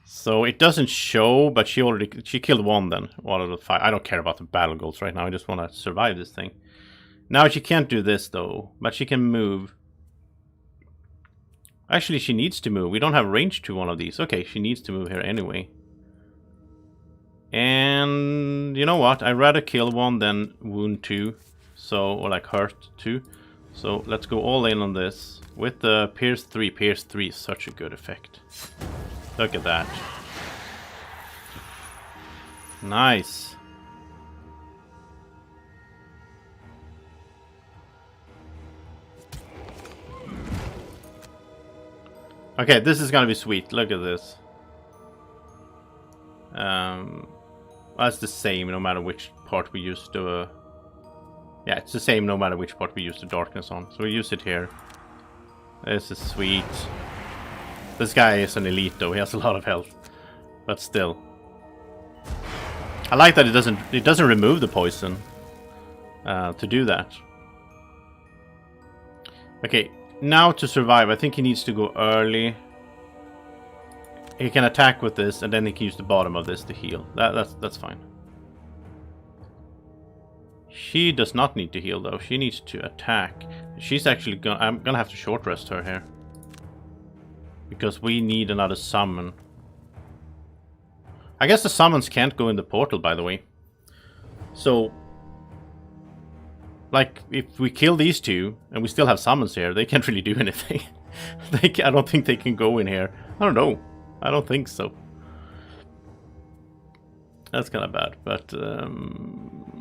So it doesn't show, but she killed 1 then. 1 out of 5. I don't care about the battle goals right now. I just want to survive this thing. Now she can't do this though, but she can move. Actually, she needs to move. We don't have range to one of these. Okay, she needs to move here anyway. And you know what? I'd rather kill 1 than wound 2. So, or like hurt 2. So let's go all in on this. With the Pierce 3. Pierce 3 is such a good effect. Look at that. Nice. Okay, this is gonna be sweet. Look at this. That's the same no matter which part we use to... yeah, it's the same no matter which part we use the darkness on. So we use it here. This is sweet. This guy is an elite though. He has a lot of health. But still. I like that it doesn't remove the poison to do that. Okay, now to survive, I think he needs to go early. He can attack with this, and then he can use the bottom of this to heal. That's fine. She does not need to heal though. She needs to attack. She's actually gonna... I'm gonna have to short rest her here. Because we need another summon. I guess the summons can't go in the portal, by the way. So... like, if we kill these 2, and we still have summons here, they can't really do anything. I don't think they can go in here. I don't know. I don't think so. That's kind of bad, but...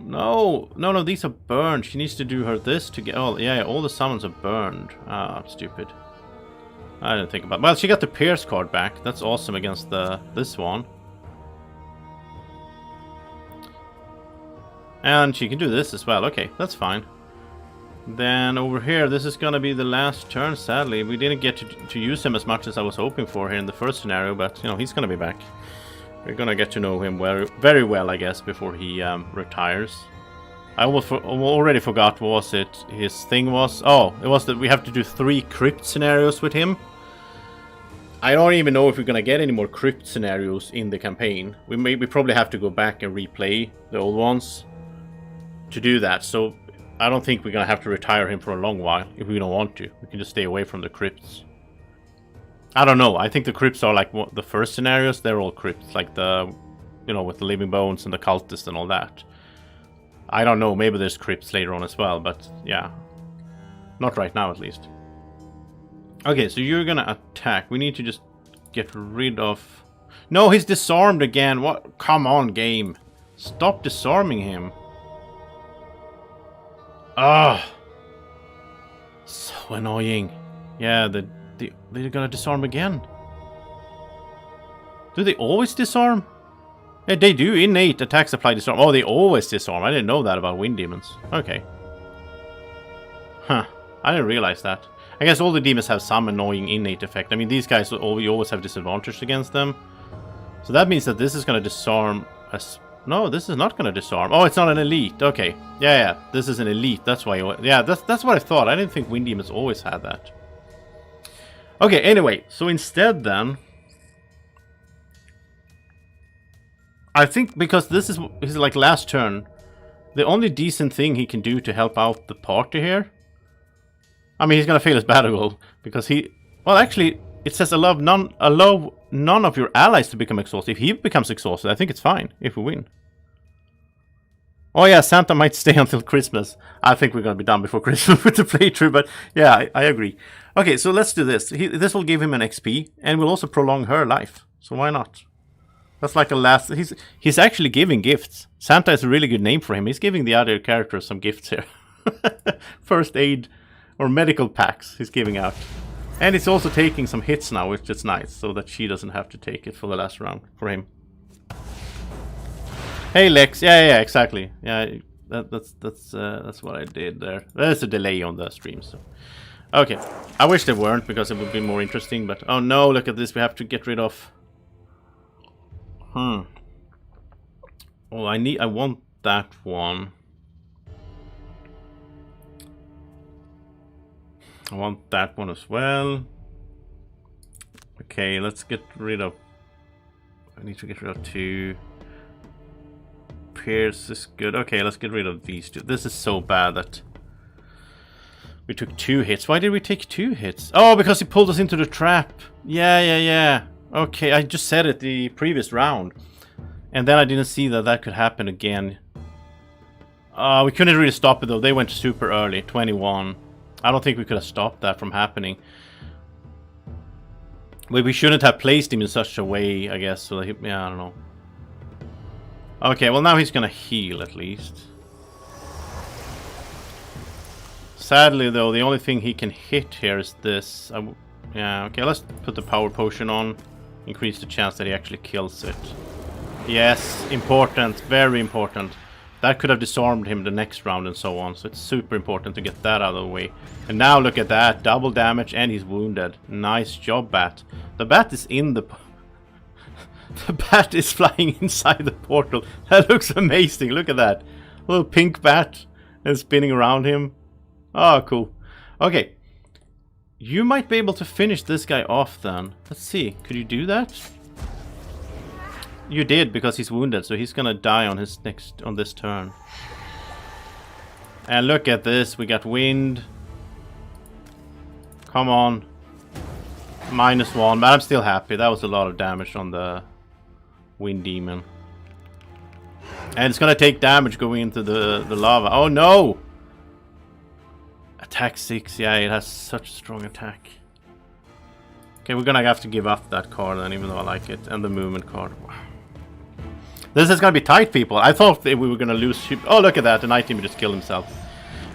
No, these are burned. She needs to do her this to get... oh, yeah, all the summons are burned. Ah, stupid. I didn't think about... well, she got the Pierce card back. That's awesome against this one. And she can do this as well. Okay, that's fine. Then over here, this is gonna be the last turn, sadly. We didn't get to use him as much as I was hoping for here in the first scenario, but, you know, he's gonna be back. We're gonna get to know him very well, I guess, before he retires. I already forgot what was it his thing was. Oh, it was that we have to do 3 crypt scenarios with him. I don't even know if we're gonna get any more crypt scenarios in the campaign. We probably have to go back and replay the old ones to do that. So I don't think we're gonna have to retire him for a long while if we don't want to. We can just stay away from the crypts. I don't know. I think the crypts are like the first scenarios. They're all crypts, like the, you know, with the living bones and the cultists and all that. I don't know. Maybe there's crypts later on as well, but yeah, not right now at least. Okay, so you're gonna attack. We need to just get rid of... No, he's disarmed again. What? Come on, game. Stop disarming him. Ah, so annoying. Yeah, they're gonna disarm again. Do they always disarm? Yeah, they do. Innate attacks apply disarm. Oh, they always disarm. I didn't know that about wind demons. Okay. Huh. I didn't realize that. I guess all the demons have some annoying innate effect. I mean, these guys, we always have disadvantage against them. So that means that this is going to disarm us. No, this is not going to disarm. Oh, it's not an elite. Okay. Yeah. This is an elite. That's why... Yeah, that's what I thought. I didn't think wind demons always had that. Okay, anyway. So instead then... I think because this is his like last turn, the only decent thing he can do to help out the party here... I mean, he's gonna fail his battle goal because he... Well, actually, it says allow none of your allies to become exhausted. If he becomes exhausted, I think it's fine if we win. Oh yeah, Santa might stay until Christmas. I think we're gonna be done before Christmas with the playthrough, but yeah, I agree. Okay, so let's do this. This will give him an XP and will also prolong her life. So why not? That's like a last... He's actually giving gifts. Santa is a really good name for him. He's giving the other characters some gifts here. First aid... Or medical packs he's giving out. And he's also taking some hits now, which is nice, so that she doesn't have to take it for the last round for him. Hey Lex, yeah, exactly. Yeah, that's what I did there. There's a delay on the stream, so. Okay, I wish there weren't because it would be more interesting, but oh no, look at this, we have to get rid of... Oh, I want that one. I want that one as well. Okay, let's get rid of... I need to get rid of 2. Pierce is good. Okay, let's get rid of these 2. This is so bad that we took 2 hits. Why did we take 2 hits? Oh, because he pulled us into the trap. Yeah. Okay, I just said it the previous round. And then I didn't see that that could happen again. We couldn't really stop it though. They went super early, 21. I don't think we could have stopped that from happening. We shouldn't have placed him in such a way, I guess. So that yeah, I don't know. Okay, well now he's gonna heal at least. Sadly though, the only thing he can hit here is this. Yeah, okay, let's put the power potion on. Increase the chance that he actually kills it. Yes, important, very important. That could have disarmed him the next round and so on. So it's super important to get that out of the way. And now look at that. Double damage and he's wounded. Nice job, Bat. The Bat is in the... The Bat is flying inside the portal. That looks amazing. Look at that. Little pink Bat and spinning around him. Oh, cool. Okay. You might be able to finish this guy off then. Let's see. Could you do that? You did, because he's wounded, so he's gonna die on his on this turn. And look at this, we got wind. Come on. -1, but I'm still happy. That was a lot of damage on the wind demon. And it's gonna take damage going into the lava. Oh no! Attack 6, yeah, it has such strong attack. Okay, we're gonna have to give up that card then, even though I like it. And the movement card. Wow. This is gonna be tight, people. I thought we were gonna lose. Oh, look at that! The Night Demon just killed himself.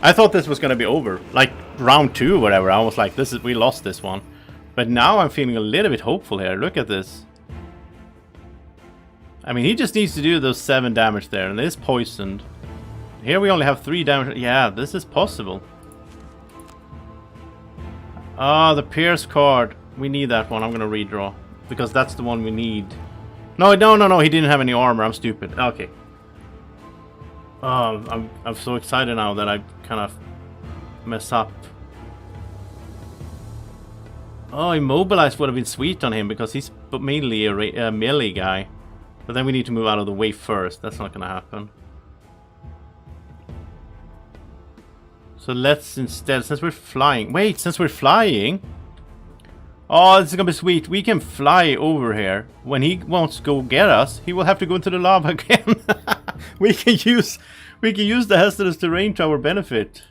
I thought this was gonna be over, like round 2 or whatever. I was like, we lost this one. But now I'm feeling a little bit hopeful here. Look at this. I mean, he just needs to do those 7 damage there, and it is poisoned. Here we only have 3 damage. Yeah, this is possible. Ah, the Pierce card. We need that one. I'm gonna redraw because that's the one we need. No, no, no, no. He didn't have any armor. I'm stupid. Okay. I'm so excited now that I kind of mess up. Oh, immobilize would have been sweet on him because he's mainly a melee guy. But then we need to move out of the way first. That's not gonna happen. So let's instead, since we're flying... Wait, since we're flying... Oh, this is gonna be sweet. We can fly over here. When he wants to go get us, he will have to go into the lava again. we can use the hazardous terrain to our benefit.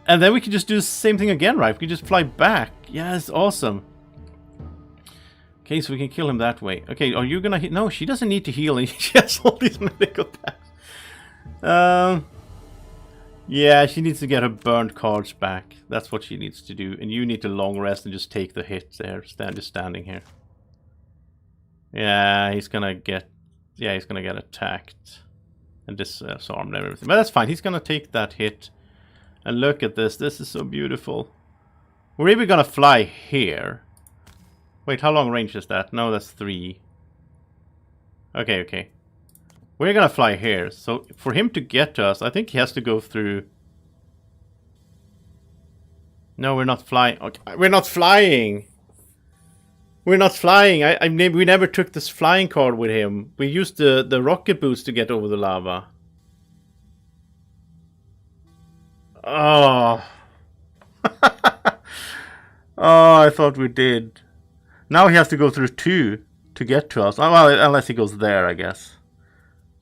And then we can just do the same thing again, right? We can just fly back. Yeah, it's awesome. Okay, so we can kill him that way. Okay, are you gonna... No, she doesn't need to heal. She has all these medical attacks. Yeah, she needs to get her burned cards back. That's what she needs to do. And you need to long rest and just take the hit there. Just standing here. Yeah, he's gonna get... Yeah, he's gonna get attacked. And disarmed and everything. But that's fine. He's gonna take that hit. And look at this. This is so beautiful. We're even gonna fly here. Wait, how long range is that? No, that's 3. Okay, okay. We're gonna fly here. So for him to get to us, I think he has to go through... No, we're not flying. Okay, we're not flying! We're not flying! We never took this flying card with him. We used the rocket boost to get over the lava. Oh. Oh, I thought we did. Now he has to go through 2 to get to us. Oh, well, unless he goes there, I guess.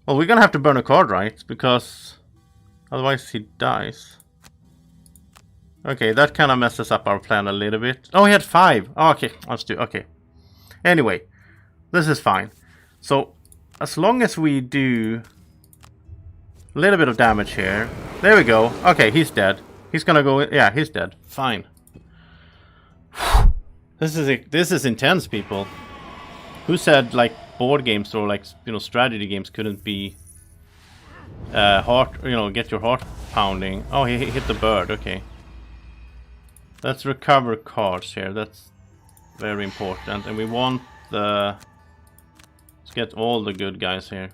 Well, we're gonna have to burn a card, right? Because otherwise he dies. Okay, that kind of messes up our plan a little bit. Oh, he had 5. Oh, okay, let's do... Okay. Anyway, this is fine. So, as long as we do a little bit of damage here. There we go. Okay, he's dead. He's gonna go... Yeah, he's dead. Fine. This is intense, people. Who said, like, board games or, like, you know, strategy games couldn't be get your heart pounding. Oh, he hit the bird. Okay. Let's recover cards here. That's very important. And we want the... Let's get all the good guys here.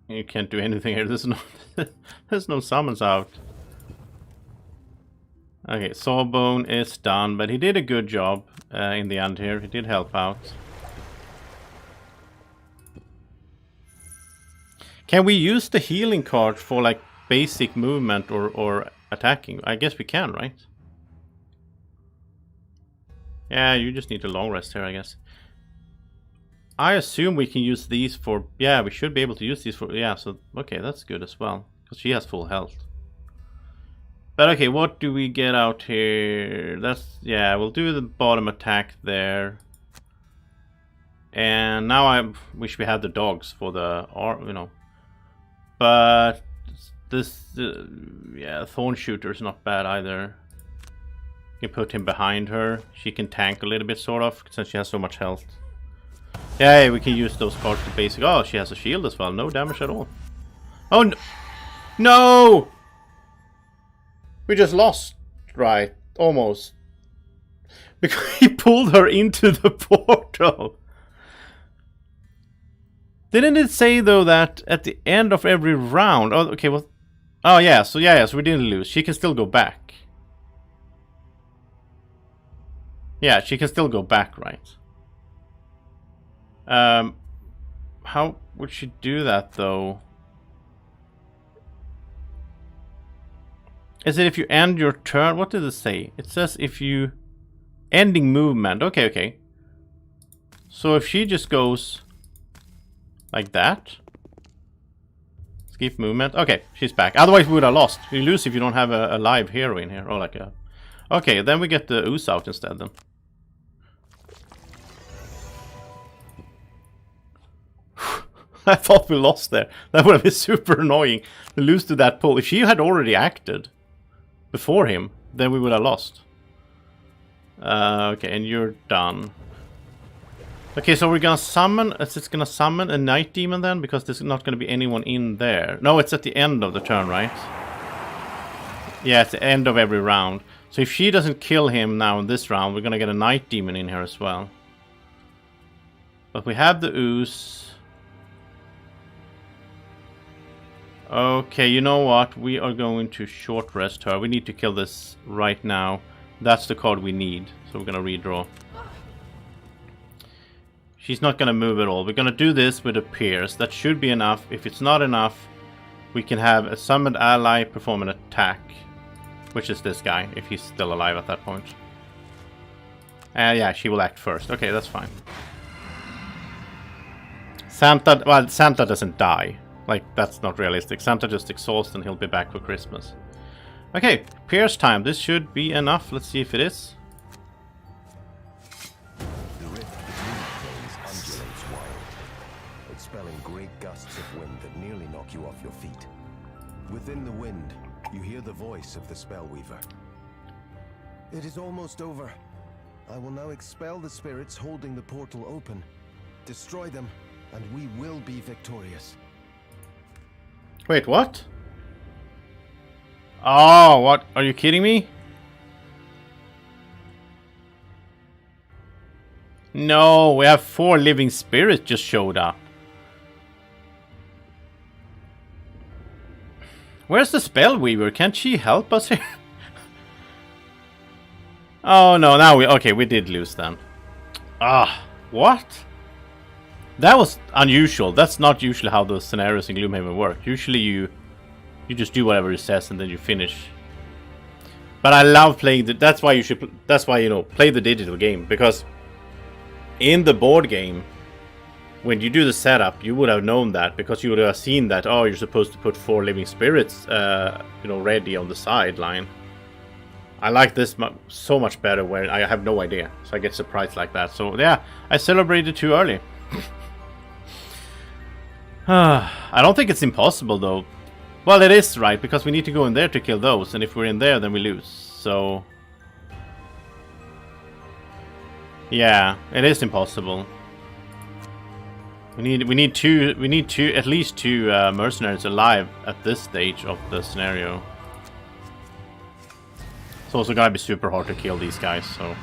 You can't do anything here. There's no summons out. Okay, Sawbone is done, but he did a good job in the end here. He did help out. Can we use the healing card for like basic movement or attacking? I guess we can, right? Yeah, you just need a long rest here, I guess. I assume we can use these for... Yeah, we should be able to use these for... Yeah, so... Okay, that's good as well. Because she has full health. But okay, what do we get out here? That's... Yeah, we'll do the bottom attack there. And now I wish we had the dogs for the... you know. But... This... yeah, Thorn Shooter is not bad either. You can put him behind her. She can tank a little bit, sort of. Since she has so much health. Yeah, we can use those cards to basic... Oh, she has a shield as well. No damage at all. Oh, no! No! We just lost, right? Almost. Because he pulled her into the portal. Didn't it say, though, that at the end of every round... Oh, okay, well... Oh, yeah, so we didn't lose. She can still go back. Yeah, she can still go back, right? How would she do that, though? Is it if you end your turn? What did it say? It says if you... Ending movement. Okay, okay. So if she just goes... Like that? Skip movement. Okay, she's back. Otherwise we would have lost. You lose if you don't have a live hero in here. Or like a... Okay, then we get the ooze out instead then. I thought we lost there. That would have been super annoying to lose to that pull. If she had already acted before him, then we would have lost. Okay, and you're done. Okay, so we're gonna summon... It's gonna summon a night demon then? Because there's not gonna be anyone in there. No, it's at the end of the turn, right? Yeah, it's the end of every round. So if she doesn't kill him now in this round, we're gonna get a Night Demon in here as well. But we have the Ooze. Okay, you know what? We are going to short rest her. We need to kill this right now. That's the card we need. So we're gonna redraw. She's not gonna move at all. We're gonna do this with a Pierce. That should be enough. If it's not enough, we can have a summoned ally perform an attack. Which is this guy, if he's still alive at that point. Yeah, she will act first. Okay, that's fine. Santa, well, Santa doesn't die. Like, that's not realistic. Santa just exhausts and he'll be back for Christmas. Okay, Pierce time. This should be enough. Let's see if it is. The rift between the planes undulates wild, expelling great gusts of wind that nearly knock you off your feet. Within the wind, you hear the voice of the Spellweaver. It is almost over. I will now expel the spirits holding the portal open. Destroy them, and we will be victorious. Wait, what? Oh, what? Are you kidding me? No, we have 4 living spirits just showed up. Where's the Spellweaver? Can't she help us here? Oh no, now we did lose then. Ah, what? That was unusual. That's not usually how those scenarios in Gloomhaven work. Usually you just do whatever it says and then you finish. But I love playing that's why you should play the digital game, because in the board game when you do the setup, you would have known that, because you would have seen that, oh, you're supposed to put 4 living spirits ready on the sideline. I like this so much better where I have no idea, so I get surprised like that. So yeah, I celebrated too early. I don't think it's impossible though. Well, it is, right, because we need to go in there to kill those, and if we're in there then we lose. So yeah, it is impossible. We need at least two mercenaries alive at this stage of the scenario. It's also gonna be super hard to kill these guys, so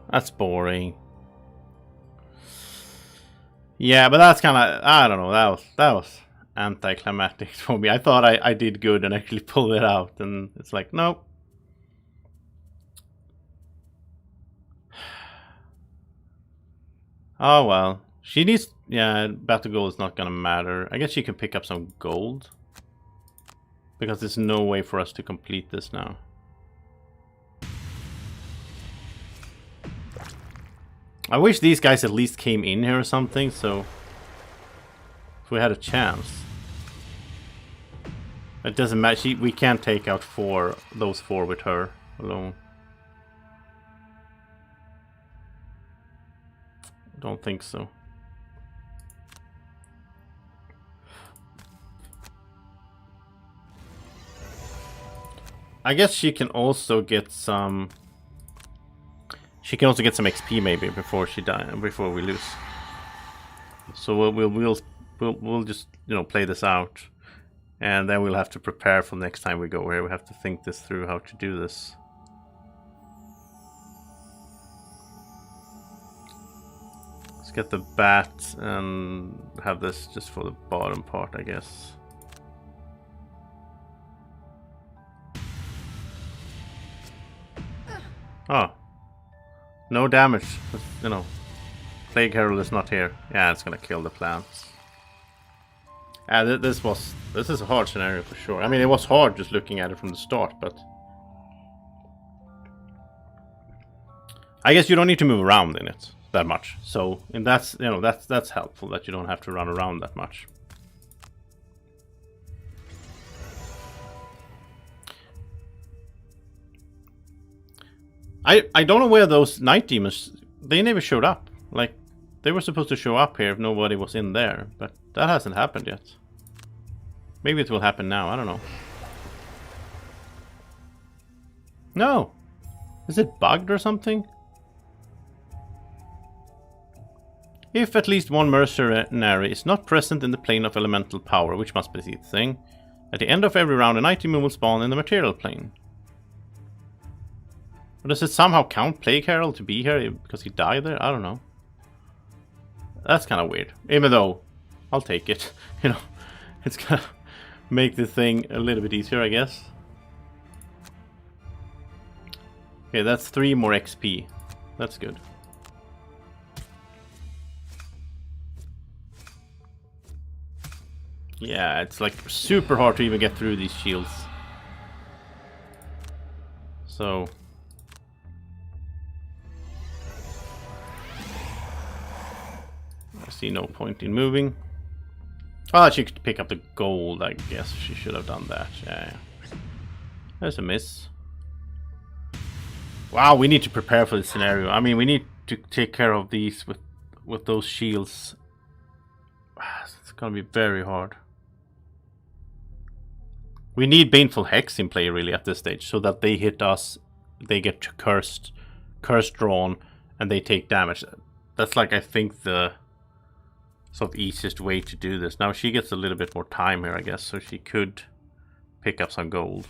that's boring. Yeah, but that's kind of, I don't know, that was anticlimactic for me. I thought I did good and actually pulled it out, and it's like, nope. Oh well, she needs, yeah, battle gold is not gonna matter. I guess she can pick up some gold, because there's no way for us to complete this now. I wish these guys at least came in here or something, so if we had a chance. It doesn't matter. We can't take out those four with her alone. Don't think so. I guess she can also get some. She can also get some XP maybe before she before we lose. So we'll just play this out, and then we'll have to prepare for next time we go here. We have to think this through how to do this. Let's get the bat and have this just for the bottom part, I guess. Oh. No damage, Plague Herald is not here. Yeah, it's gonna kill the plants. This is a hard scenario for sure. I mean, it was hard just looking at it from the start, but I guess you don't need to move around in it that much. So, and that's that's helpful that you don't have to run around that much. I don't know where those night demons, they never showed up. Like, they were supposed to show up here if nobody was in there, but that hasn't happened yet. Maybe it will happen now, I don't know. No! Is it bugged or something? If at least one mercenary is not present in the plane of elemental power, which must be the thing, at the end of every round an item will spawn in the material plane. But does it somehow count Plague Herald to be here because he died there? I don't know. That's kind of weird. Even though, I'll take it. You know, it's gonna make the thing a little bit easier, I guess. Okay, that's 3 more XP. That's good. Yeah, it's like super hard to even get through these shields. So... I see no point in moving. Oh, she could pick up the gold, I guess. She should have done that. Yeah. There's a miss. Wow, we need to prepare for this scenario. I mean, we need to take care of these with those shields. It's gonna be very hard. We need Baneful Hex in play, really, at this stage, so that they hit us, they get cursed drawn, and they take damage. That's like, I think, the sort of easiest way to do this. Now she gets a little bit more time here, I guess, so she could pick up some gold.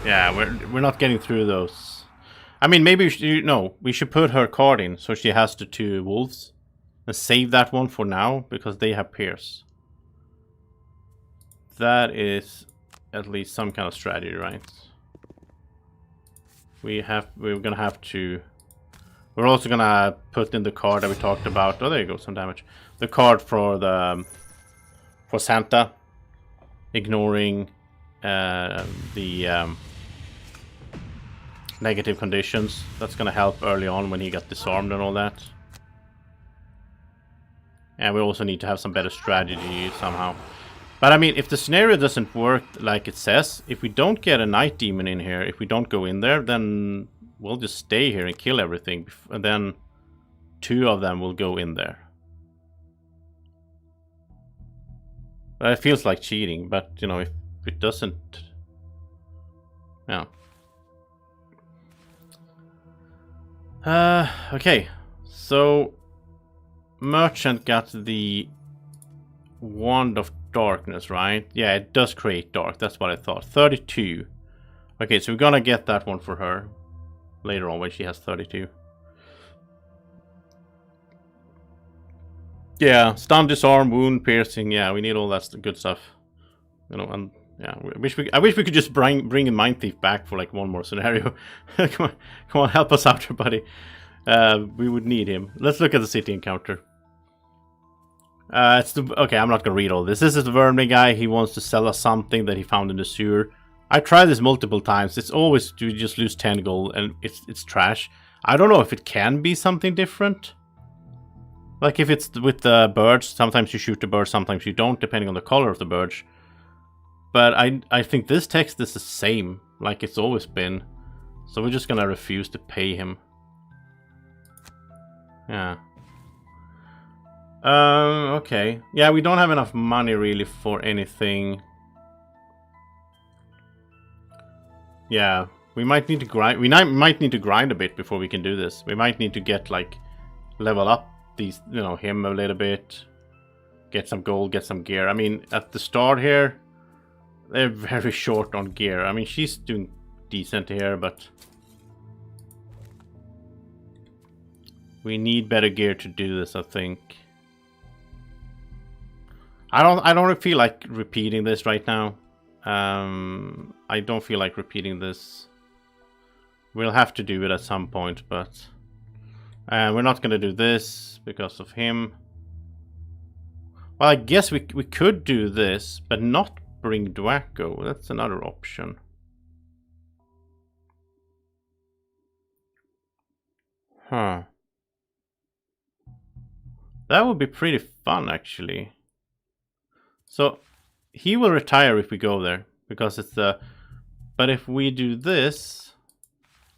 Yeah, we're not getting through those. I mean, maybe we should put her card in so she has the 2 wolves and save that one for now because they have Pierce. That is at least some kind of strategy, right? We're gonna have to. We're also gonna put in the card that we talked about. Oh, there you go, some damage. The card for Santa, ignoring the negative conditions. That's gonna help early on when he got disarmed and all that. And we also need to have some better strategy somehow. But I mean, if the scenario doesn't work like it says, if we don't get a Night Demon in here, if we don't go in there, then we'll just stay here and kill everything. And then 2 of them will go in there. But it feels like cheating, but you know, if it doesn't... Yeah. Okay. So, Merchant got the Wand of Darkness, right? Yeah, it does create dark. That's what I thought. 32. Okay, so we're gonna get that one for her later on when she has 32. Yeah, stun, disarm, wound, piercing. Yeah, we need all that good stuff. You know, and yeah, I wish we could just bring in Mindthief back for like one more scenario. Come on, help us out here, buddy. We would need him. Let's look at the city encounter. Okay, I'm not gonna read all this. This is the Vermin guy. He wants to sell us something that he found in the sewer. I tried this multiple times. It's always you just lose 10 gold and it's trash. I don't know if it can be something different. Like if it's with the birds, sometimes you shoot the birds, sometimes you don't, depending on the color of the birds. But I think this text is the same, like it's always been. So we're just gonna refuse to pay him. Yeah. Okay. Yeah, we don't have enough money really for anything. Yeah, we might need to grind. We might need to grind a bit before we can do this. We might need to get like level up these, you know, him a little bit. Get some gold, get some gear. I mean, at the start here, they're very short on gear. I mean, she's doing decent here, but we need better gear to do this, I think. I don't feel like repeating this right now. I don't feel like repeating this. We'll have to do it at some point, but we're not gonna do this because of him. Well, I guess we could do this, but not bring Dwacko. That's another option. Huh. That would be pretty fun, actually. So, he will retire if we go there, because it's the... But if we do this...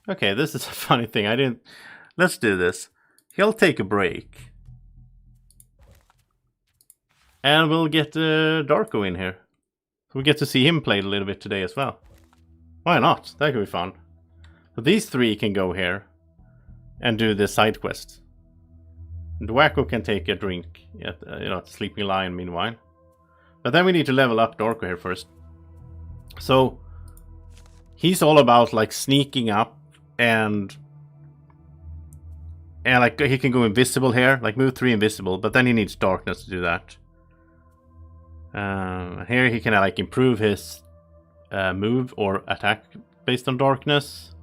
Okay, this is a funny thing. Let's do this. He'll take a break. And we'll get Darko in here. We get to see him play a little bit today as well. Why not? That could be fun. So these 3 can go here and do the side quest. Dwacko can take a drink at Sleeping Lion meanwhile. But then we need to level up Dorko here first. So he's all about like sneaking up and like he can go invisible here, like move 3 invisible, but then he needs darkness to do that. Here he can like improve his move or attack based on darkness.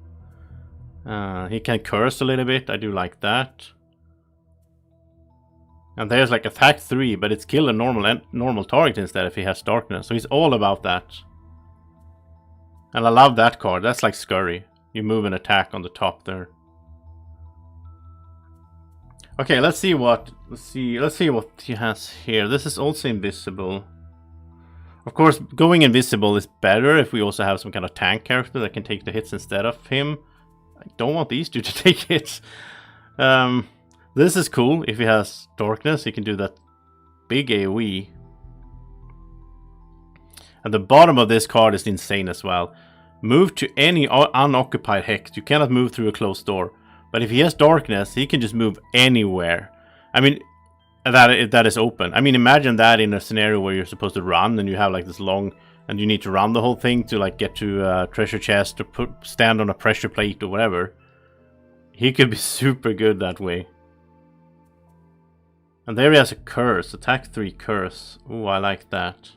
He can curse a little bit. I do like that. And there's like attack 3, but it's kill a normal target instead if he has darkness. So he's all about that. And I love that card. That's like scurry. You move an attack on the top there. Okay, let's see what he has here. This is also invisible. Of course, going invisible is better if we also have some kind of tank character that can take the hits instead of him. I don't want these 2 to take hits. This is cool. If he has darkness, he can do that big AoE. And the bottom of this card is insane as well. Move to any unoccupied hex. You cannot move through a closed door. But if he has darkness, he can just move anywhere. I mean, that is open. I mean, imagine that in a scenario where you're supposed to run and you have like this long, and you need to run the whole thing to like get to a treasure chest or stand on a pressure plate or whatever. He could be super good that way. And there he has a curse, attack 3 curse. Ooh, I like that.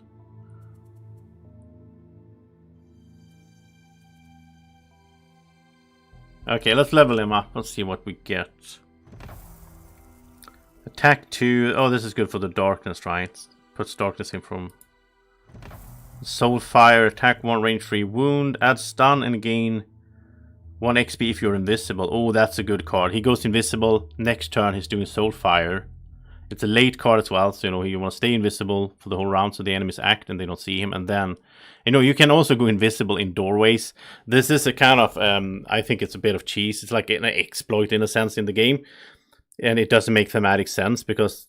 Okay, let's level him up. Let's see what we get. Attack 2. Oh, this is good for the darkness, right? Puts darkness in from Soul Fire. Attack 1, range 3, wound. Add stun and gain 1 XP if you're invisible. Oh, that's a good card. He goes invisible. Next turn, he's doing Soul Fire. It's a late card as well, so you want to stay invisible for the whole round so the enemies act and they don't see him. And then, you can also go invisible in doorways. This is a kind of, I think it's a bit of cheese. It's like an exploit in a sense in the game. And it doesn't make thematic sense because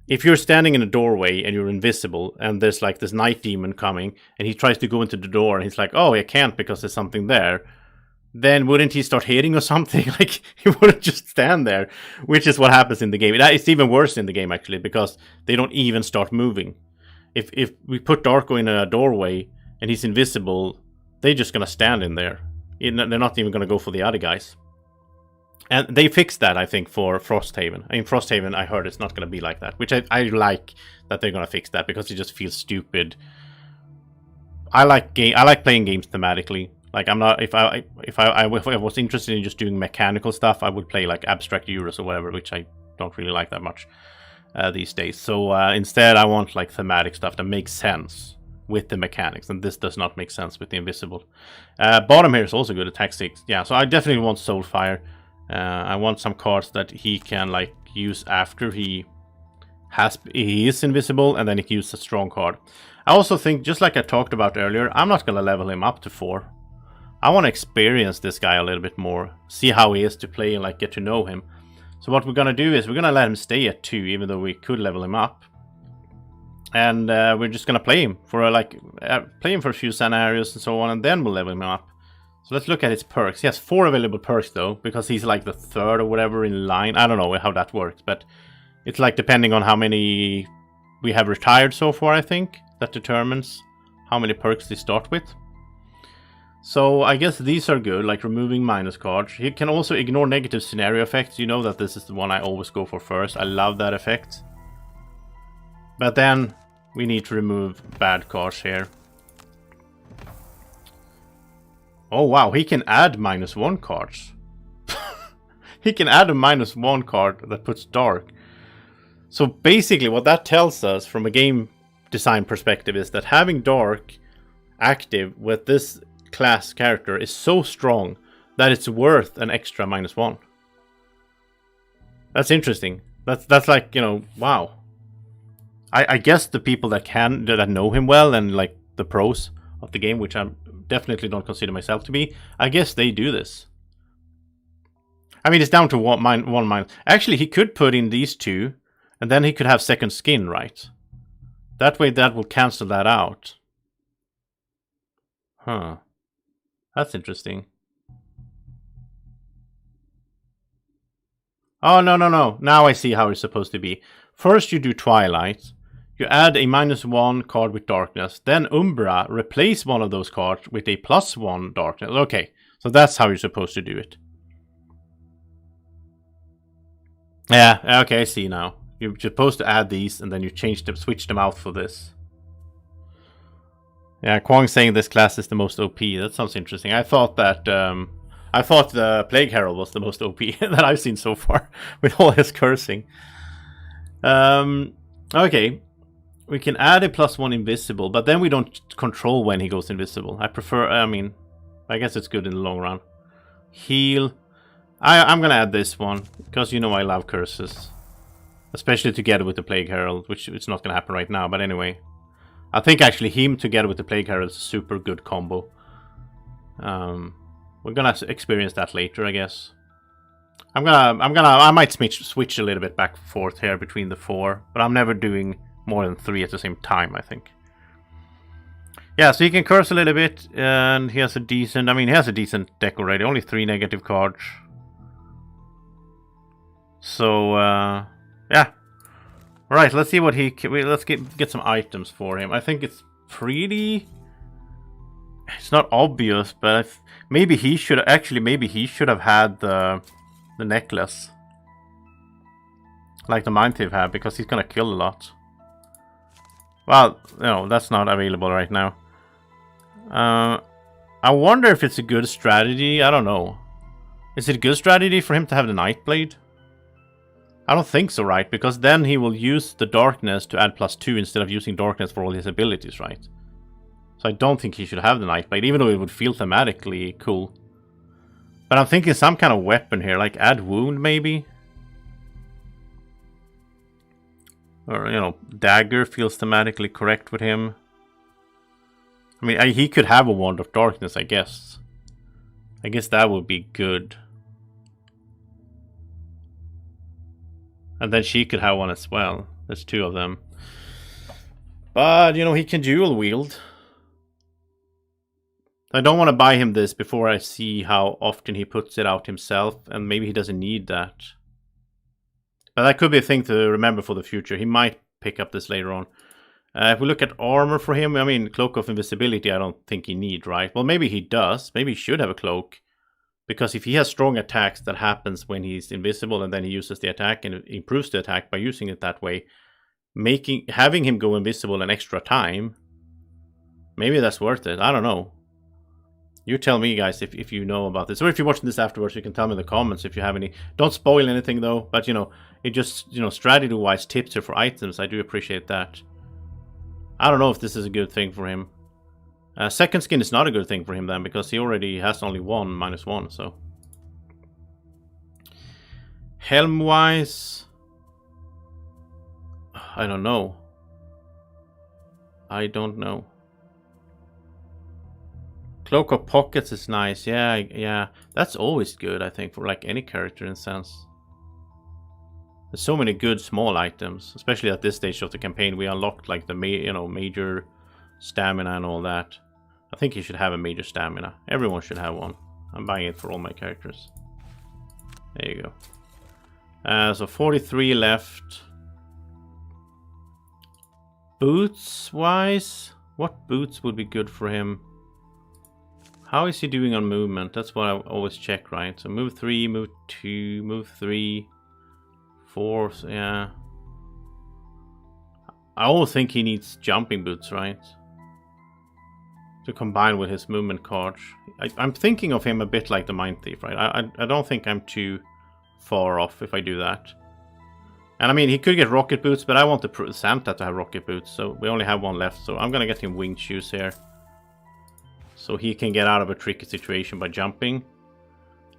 if you're standing in a doorway and you're invisible and there's like this night demon coming and he tries to go into the door and he's like, oh, I can't because there's something there. Then wouldn't he start hitting or something? Like, he wouldn't just stand there, which is what happens in the game. It's even worse in the game, actually, because they don't even start moving. If we put Darko in a doorway and he's invisible, they're just going to stand in there. They're not even going to go for the other guys. And they fixed that, I think, for Frosthaven. In Frosthaven, I heard it's not going to be like that, which I like that they're going to fix that because it just feels stupid. I like playing games thematically. Like, I'm not, if I was interested in just doing mechanical stuff, I would play like Abstract Euros or whatever, which I don't really like that much these days. So instead, I want like thematic stuff that makes sense with the mechanics, and this does not make sense with the invisible. Bottom here is also good, attack 6. Yeah, so I definitely want Soulfire. I want some cards that he can like use after he is invisible, and then he can use a strong card. I also think, just like I talked about earlier, I'm not gonna level him up to 4. I want to experience this guy a little bit more, see how he is to play and like get to know him. So what we're gonna do is we're gonna let him stay at 2, even though we could level him up, and we're just gonna play him for a few scenarios and so on, and then we'll level him up. So let's look at his perks. He has 4 available perks though, because he's like the 3rd or whatever in line. I don't know how that works, but it's like depending on how many we have retired so far, I think, that determines how many perks they start with. So I guess these are good, like removing minus cards. He can also ignore negative scenario effects. You know that this is the one I always go for first. I love that effect. But then we need to remove bad cards here. Oh wow, he can add -1 cards. He can add a -1 card that puts dark. So basically what that tells us from a game design perspective is that having dark active with this class character is so strong that it's worth an extra -1. That's interesting. That's like, wow. I guess the people that know him well and like the pros of the game, which I definitely don't consider myself to be, I guess they do this. I mean, it's down to one minus. Actually, he could put in these 2, and then he could have second skin, right? That way, that will cancel that out. Huh. That's interesting. Oh, no, no, no. Now I see how it's supposed to be. First you do Twilight. You add a -1 card with Darkness. Then Umbra, replace one of those cards with a +1 Darkness. Okay, so that's how you're supposed to do it. Yeah, okay, I see now. You're supposed to add these, and then you switch them out for this. Yeah, Kwong saying this class is the most OP. That sounds interesting. I thought that I thought the Plague Herald was the most OP that I've seen so far, with all his cursing. Okay. We can add a +1 invisible, but then we don't control when he goes invisible. I prefer, I guess it's good in the long run. Heal. I'm gonna add this one, because you know I love curses. Especially together with the Plague Herald, which it's not gonna happen right now, but anyway. I think actually him together with the Plague Herald is a super good combo. We're gonna experience that later, I guess. I might switch a little bit back and forth here between the 4, but I'm never doing more than 3 at the same time, I think. Yeah, so he can curse a little bit, and he has a decent, he has a decent deck already. Only 3 negative cards. So, yeah. Alright, let's see what let's get some items for him. I think it's pretty... It's not obvious, but maybe he should have had the necklace. Like the Mindthief had, because he's gonna kill a lot. Well, no, that's not available right now. I wonder if it's a good strategy. I don't know. Is it a good strategy for him to have the Nightblade? I don't think so, right? Because then he will use the Darkness to add +2 instead of using Darkness for all his abilities, right? So I don't think he should have the Nightblade, even though it would feel thematically cool. But I'm thinking some kind of weapon here, like add Wound, maybe? Or, Dagger feels thematically correct with him. He could have a Wand of Darkness, I guess. I guess that would be good. And then she could have one as well. There's 2 of them. But, he can dual wield. I don't want to buy him this before I see how often he puts it out himself. And maybe he doesn't need that. But that could be a thing to remember for the future. He might pick up this later on. If we look at armor for him, Cloak of Invisibility I don't think he needs, right? Well, maybe he does. Maybe he should have a cloak. Because if he has strong attacks, that happens when he's invisible, and then he uses the attack and improves the attack by using it that way. Having him go invisible an extra time, maybe that's worth it. I don't know. You tell me, guys, if you know about this. Or if you're watching this afterwards, you can tell me in the comments if you have any. Don't spoil anything, though. But, it just, strategy-wise tips here for items. I do appreciate that. I don't know if this is a good thing for him. Second skin is not a good thing for him then, because he already has only one -1, so. Helm-wise... I don't know. Cloak of Pockets is nice, yeah. That's always good, I think, for like any character in a sense. There's so many good small items, especially at this stage of the campaign. We unlocked like the major stamina and all that. I think he should have a major stamina. Everyone should have one. I'm buying it for all my characters. There you go. So 43 left. Boots-wise, what boots would be good for him? How is he doing on movement? That's what I always check, right? So move 3, move 2, move 3, 4, yeah. I always think he needs jumping boots, right? To combine with his movement cards. I'm thinking of him a bit like the Mindthief, right? I don't think I'm too far off if I do that. And he could get rocket boots, but I want the Santa to have rocket boots, so we only have one left, so I'm gonna get him winged shoes here. So he can get out of a tricky situation by jumping.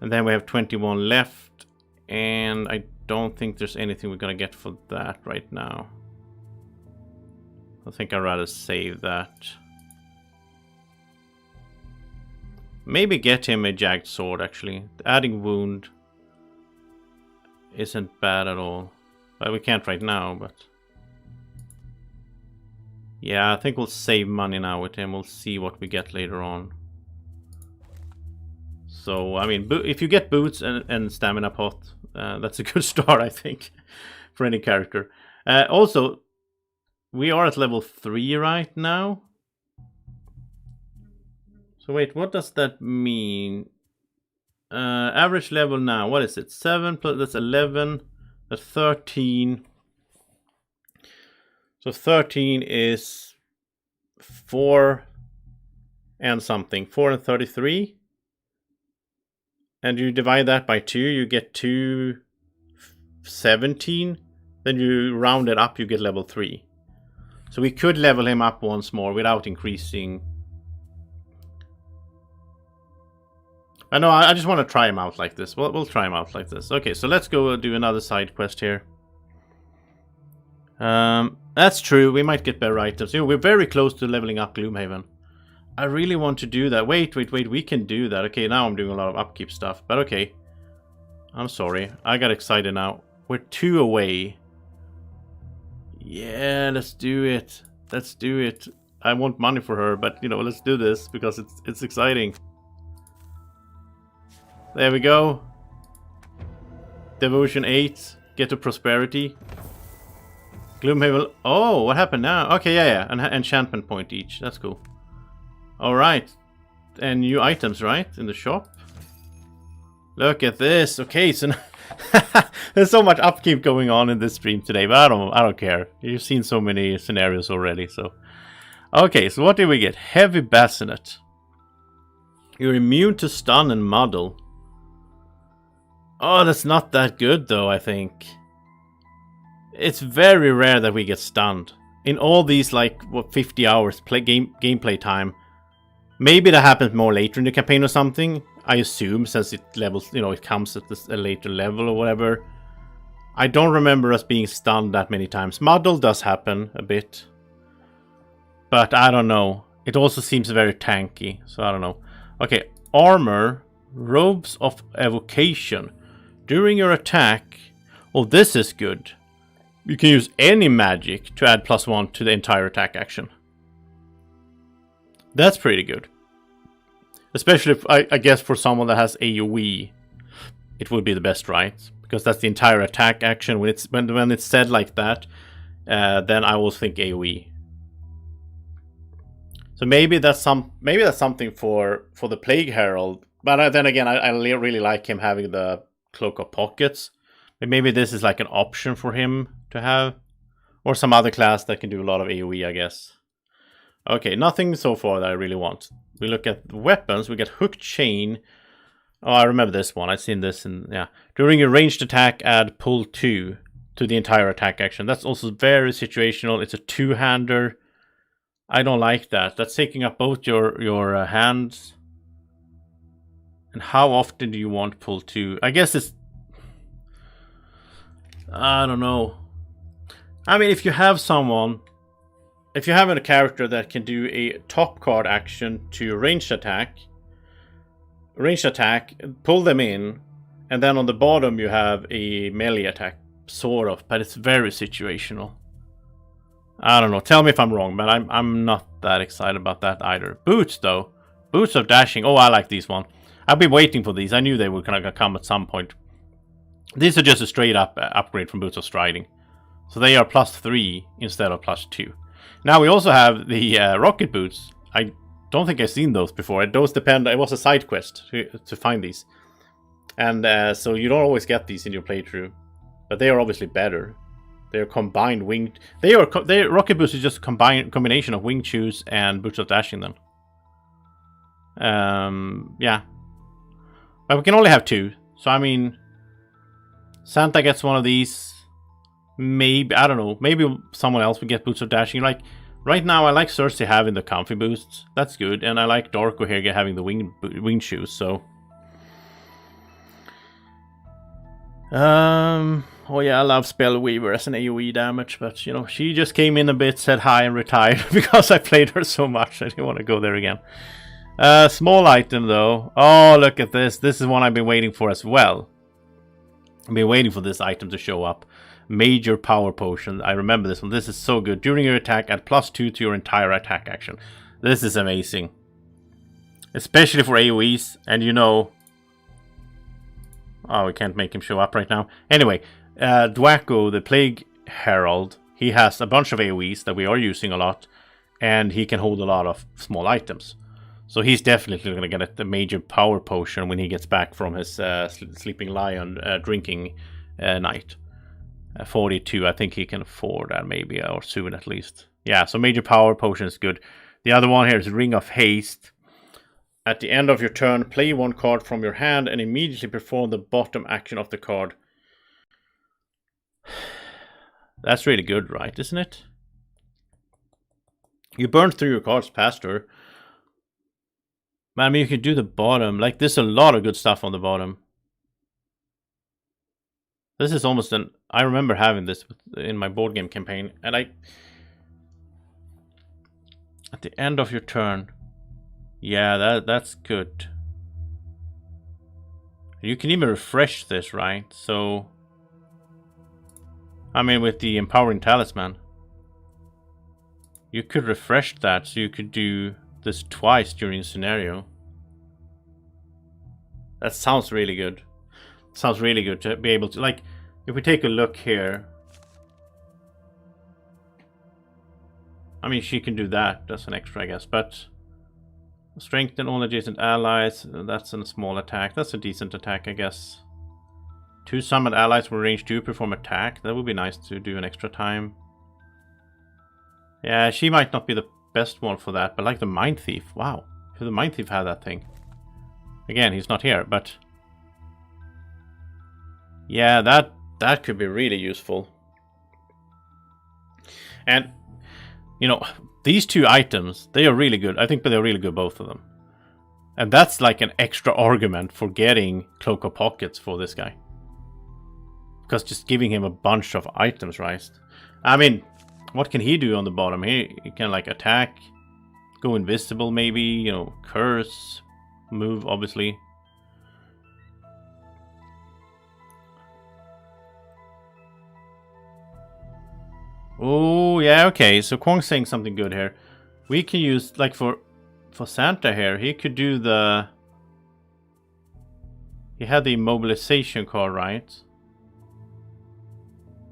And then we have 21 left, and I don't think there's anything we're gonna get for that right now. I think I'd rather save that. Maybe get him a jagged sword, actually. Adding wound isn't bad at all. Well, we can't right now, but... Yeah, I think we'll save money now with him. We'll see what we get later on. So, if you get boots and stamina pot, That's a good start, I think, for any character. Also, we are at level 3 right now. So wait, what does that mean? Average level now, what is it? 7 plus, that's 11, that's 13. So 13 is 4 and something. 4 and 33. And you divide that by 2, you get 217. Then you round it up, you get level 3. So we could level him up once more without increasing. I know, I just want to try him out like this. We'll try him out like this. Okay, so let's go do another side quest here. That's true, we might get better items. You know, we're very close to leveling up Gloomhaven. I really want to do that. Wait, we can do that. Okay, now I'm doing a lot of upkeep stuff, but okay. I'm sorry, I got excited now. We're 2 away. Yeah, let's do it. Let's do it. I want money for her, but you know, let's do this because it's exciting. There we go. Devotion 8. Get to prosperity. Gloomhaven. Oh, what happened now? Okay, yeah. An enchantment point each. That's cool. Alright. And new items, right? In the shop. Look at this. Okay, so there's so much upkeep going on in this stream today, but I don't care. You've seen so many scenarios already, so. Okay, so what did we get? Heavy Bassinet. You're immune to stun and muddle. Oh, that's not that good though, I think. It's very rare that we get stunned. In all these, like, what, 50 hours gameplay time. Maybe that happens more later in the campaign or something. I assume, since it levels, you know, it comes at a later level or whatever. I don't remember us being stunned that many times. Muddle does happen a bit. But I don't know. It also seems very tanky, so I don't know. Okay, armor. Robes of evocation. During your attack, oh, this is good. You can use any magic to add +1 to the entire attack action. That's pretty good. Especially, if, I guess, for someone that has AoE, it would be the best, right? Because that's the entire attack action. When it's said like that, then I will think AoE. So maybe that's something for the Plague Herald. But then again, I really like him having the Cloak of Pockets. But maybe this is like an option for him to have. Or some other class that can do a lot of AoE, I guess. Okay, nothing so far that I really want. We look at the weapons. We get Hook Chain. Oh, I remember this one. I've seen this. Yeah. During a ranged attack, add pull 2 to the entire attack action. That's also very situational. It's a 2-hander. I don't like that. That's taking up both your hands. And how often do you want pull 2? I guess it's... I don't know. I mean, if you have someone... If you have a character that can do a top card action to ranged attack, pull them in, and then on the bottom you have a melee attack, sort of, but it's very situational. I don't know, tell me if I'm wrong, but I'm not that excited about that either. Boots, though. Boots of dashing. Oh, I like these one. I've been waiting for these. I knew they were gonna come at some point. These are just a straight up upgrade from Boots of Striding. So they are +3 instead of +2. Now we also have the rocket boots. I don't think I've seen those before. Those depend. It was a side quest to find these, and so you don't always get these in your playthrough. But they are obviously better. They are combined winged. They rocket boots is just a combination of wing shoes and boots of dashing. Then, yeah. But we can only have 2. So I mean, Santa gets one of these. Maybe, I don't know, maybe someone else will get boots of dashing. Like, right now I like Cersei having the comfy boosts. That's good. And I like Darko here having the wing shoes, so. Oh yeah, I love Spellweaver as an AoE damage, but you know, she just came in a bit, said hi and retired because I played her so much. I didn't want to go there again. Small item though. Oh, look at this. This is one I've been waiting for as well. I've been waiting for this item to show up. Major power potion. I remember this one. This is so good. During your attack, add +2 to your entire attack action. This is amazing. Especially for AoEs. And you know... Oh, we can't make him show up right now. Anyway, Dwacko, the Plague Herald, he has a bunch of AoEs that we are using a lot, and he can hold a lot of small items. So he's definitely going to get a major power potion when he gets back from his Sleeping Lion drinking night. 42, I think he can afford that maybe, or soon at least. Yeah, so major power potion is good. The other one here is Ring of Haste. At the end of your turn, play one card from your hand and immediately perform the bottom action of the card. That's really good, right? Isn't it? You burn through your cards faster. Man, I mean, you can do the bottom. Like, there's a lot of good stuff on the bottom. This is almost an... I remember having this in my board game campaign. And at the end of your turn... Yeah, that's good. You can even refresh this, right? So... I mean, with the Empowering Talisman. You could refresh that, so you could do this twice during a scenario. That sounds really good. Sounds really good to be able to... Like, if we take a look here... I mean, she can do that. That's an extra, I guess. But... Strengthen all adjacent allies. That's a small attack. That's a decent attack, I guess. 2 summoned allies with range 2 perform attack. That would be nice to do an extra time. Yeah, she might not be the best one for that, but like the Mindthief. Wow. If the Mindthief had that thing. Again, he's not here, but... Yeah, that could be really useful. And, you know... These 2 items, they are really good. I think they're really good, both of them. And that's like an extra argument for getting Cloak of Pockets for this guy. Because just giving him a bunch of items, right? I mean, what can he do on the bottom? He can like attack, go invisible maybe, you know, curse, move obviously. Oh, yeah, okay. So Kwong's saying something good here. We can use, like, for Santa here, he could do the... He had the immobilization card, right?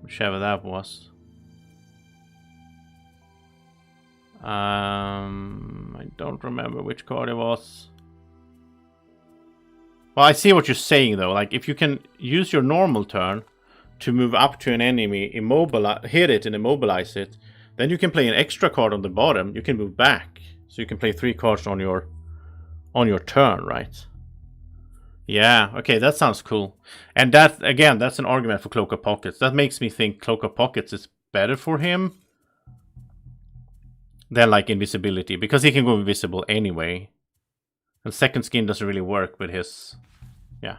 Whichever that was. I don't remember which card it was. Well, I see what you're saying, though. Like, if you can use your normal turn... to move up to an enemy, hit it and immobilize it, then you can play an extra card on the bottom. You can move back, so you can play 3 cards on your turn, right? Yeah, okay, that sounds cool. And that, again, that's an argument for Cloak of Pockets. That makes me think Cloak of Pockets is better for him than like invisibility, because he can go invisible anyway. And second skin doesn't really work with his... Yeah.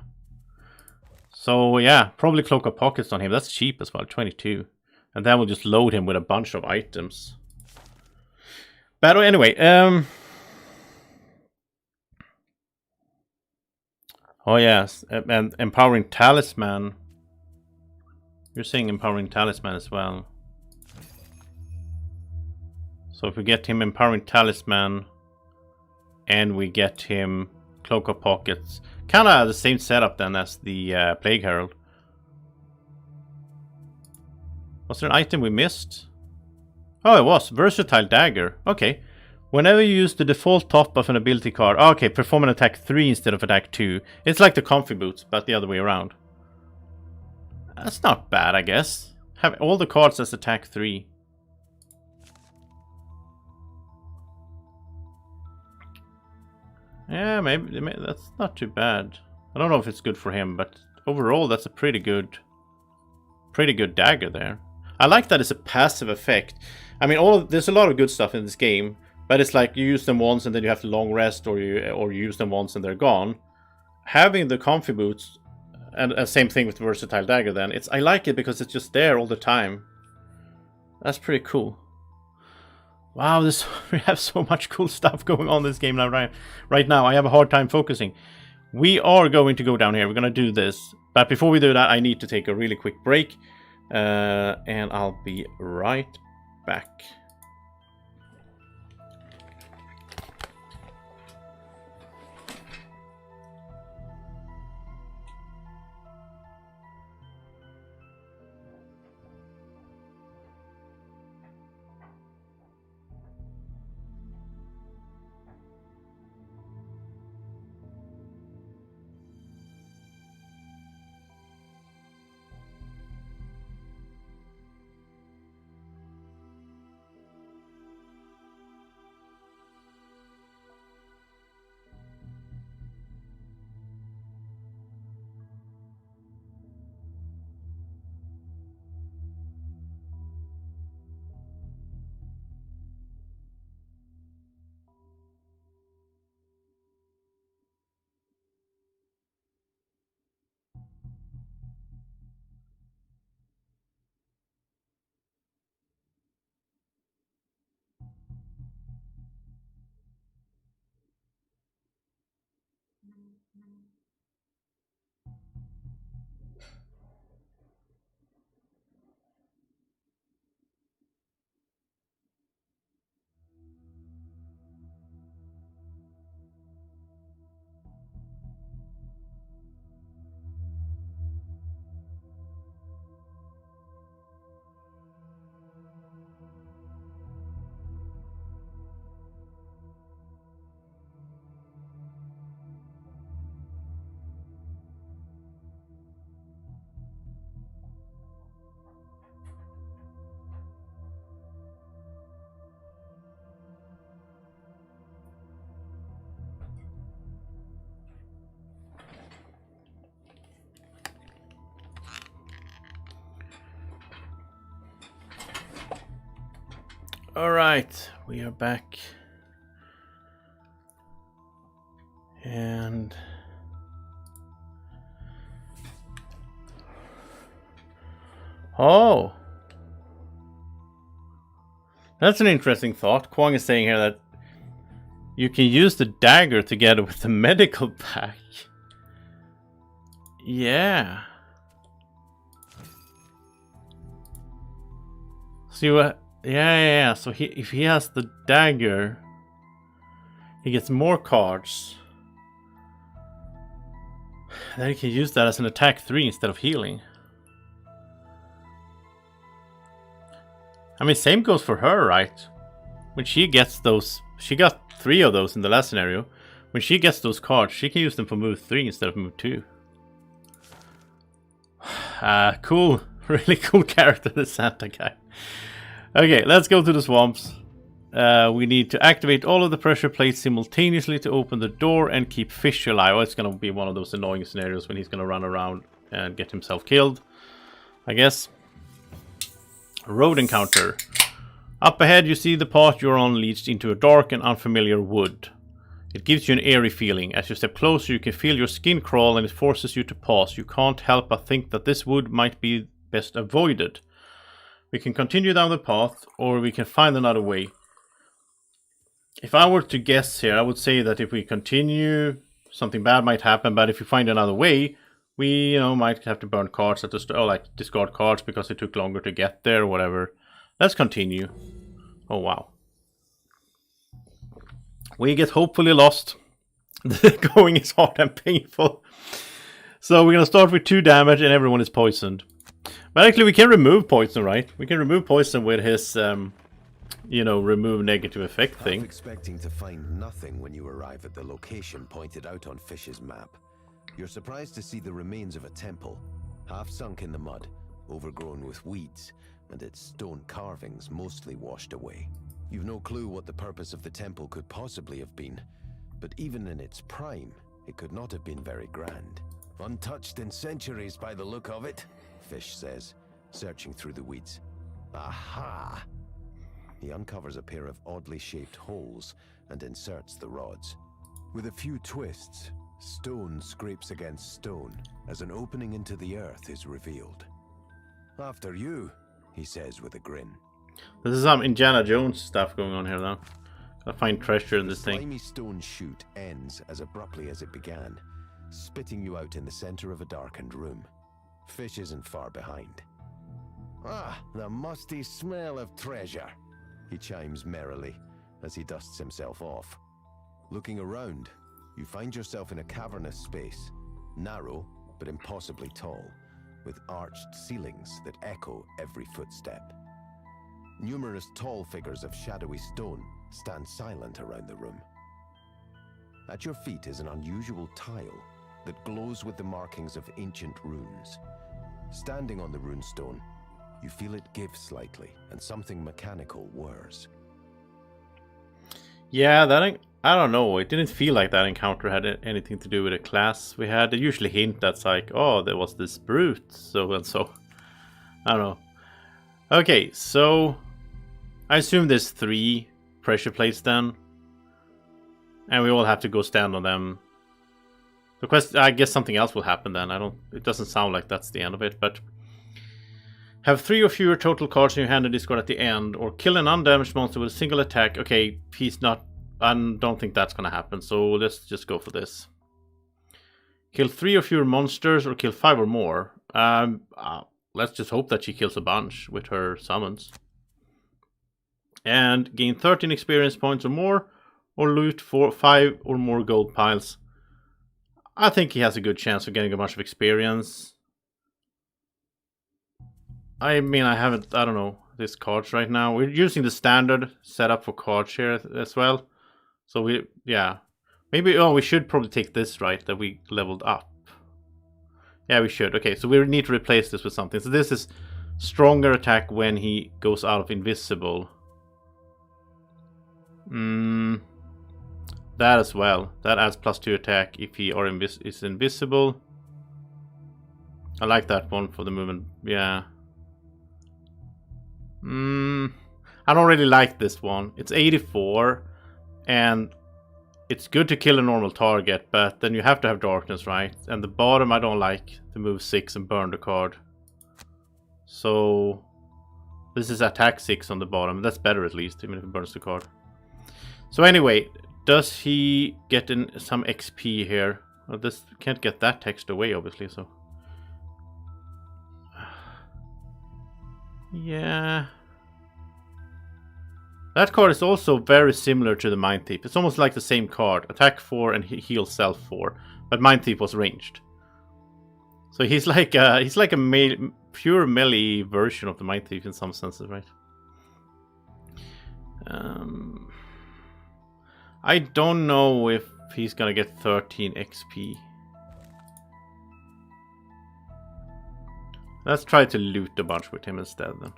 So yeah, probably Cloak of Pockets on him. That's cheap as well, 22. And then we'll just load him with a bunch of items. But anyway, oh yes, and Empowering Talisman. You're saying Empowering Talisman as well. So if we get him Empowering Talisman, and we get him Cloak of Pockets... Kind of the same setup then as the Plague Herald. Was there an item we missed? Oh, it was. Versatile Dagger. Okay. Whenever you use the default top of an ability card... Oh, okay, perform an attack 3 instead of attack 2. It's like the Comfy Boots, but the other way around. That's not bad, I guess. Have all the cards as attack 3. Yeah, maybe that's not too bad. I don't know if it's good for him, but overall that's a pretty good dagger there. I like that it's a passive effect. I mean, there's a lot of good stuff in this game, but it's like you use them once and then you have to long rest, or you use them once and they're gone. Having the Comfy Boots, and same thing with the Versatile Dagger then, I like it because it's just there all the time. That's pretty cool. Wow, we have so much cool stuff going on in this game now, right now. I have a hard time focusing. We are going to go down here. We're going to do this. But before we do that, I need to take a really quick break. And I'll be right back. Alright, we are back. And oh, that's an interesting thought. Kwong is saying here that you can use the dagger together with the medical pack. Yeah. See what? Yeah. So if he has the dagger, he gets more cards. Then he can use that as an attack 3 instead of healing. I mean, same goes for her, right? When she gets those, she got 3 of those in the last scenario. When she gets those cards, she can use them for move 3 instead of move 2. Cool. Really cool character, the Santa guy. Okay, let's go to the swamps. We need to activate all of the pressure plates simultaneously to open the door and keep Fish alive. Well, it's going to be one of those annoying scenarios when he's going to run around and get himself killed, I guess. Road encounter. Up ahead you see the path you're on leads into a dark and unfamiliar wood. It gives you an eerie feeling. As you step closer you can feel your skin crawl and it forces you to pause. You can't help but think that this wood might be best avoided. We can continue down the path or we can find another way. If I were to guess here, I would say that if we continue, something bad might happen, but if we find another way, we, might have to burn cards at the start, like discard cards because it took longer to get there or whatever. Let's continue. Oh, wow. We get hopefully lost. Going is hard and painful. So we're going to start with 2 damage and everyone is poisoned. But actually we can remove poison, right? We can remove poison with his, remove negative effect thing. Expecting to find nothing when you arrive at the location pointed out on Fish's map. You're surprised to see the remains of a temple, half sunk in the mud, overgrown with weeds, and its stone carvings mostly washed away. You've no clue what the purpose of the temple could possibly have been, but even in its prime, it could not have been very grand. Untouched in centuries by the look of it, Fish says, searching through the weeds. Aha! He uncovers a pair of oddly shaped holes and inserts the rods. With a few twists, stone scrapes against stone as an opening into the earth is revealed. After you, he says with a grin. This is some Indiana Jones stuff going on here, though. Gotta find treasure in this thing. The slimy stone chute ends as abruptly as it began, spitting you out in the center of a darkened room. Fish isn't far behind. Ah, the musty smell of treasure, he chimes merrily as he dusts himself off. Looking around, you find yourself in a cavernous space, narrow but impossibly tall, with arched ceilings that echo every footstep. Numerous tall figures of shadowy stone stand silent around the room. At your feet is an unusual tile that glows with the markings of ancient runes. Standing on the runestone, you feel it give slightly, and something mechanical whirs. Yeah, I don't know. It didn't feel like that encounter had anything to do with a class we had. They usually hint that's like, oh, there was this brute, so and so. I don't know. Okay, so I assume there's 3 pressure plates then, and we all have to go stand on them. The question, I guess something else will happen then. It doesn't sound like that's the end of it, but have 3 or fewer total cards in your hand and discard at the end, or kill an undamaged monster with a single attack. Okay, he's not. I don't think that's gonna happen, so let's just go for this. Kill 3 or fewer monsters or kill 5 or more. Let's just hope that she kills a bunch with her summons. And gain 13 experience points or more, or loot 5 or more gold piles. I think he has a good chance of getting a bunch of experience. I mean, I don't know, these cards right now. We're using the standard setup for cards here as well. So yeah. Maybe, we should probably take this, right, that we leveled up. Yeah, we should. Okay, so we need to replace this with something. So this is stronger attack when he goes out of invisible. That as well. That adds +2 attack if he is invisible. I like that one for the movement. Yeah. I don't really like this one. It's 84, and it's good to kill a normal target, but then you have to have darkness, right? And the bottom I don't like, to move 6 and burn the card. So this is attack 6 on the bottom. That's better at least, even if it burns the card. So anyway, does he get in some XP here? Well, this can't get that text away, obviously, so... Yeah... That card is also very similar to the Mindthief. It's almost like the same card. Attack 4 and heal self 4. But Mindthief was ranged. So he's like a pure melee version of the Mindthief in some senses, right? I don't know if he's gonna get 13 XP. Let's try to loot a bunch with him instead then.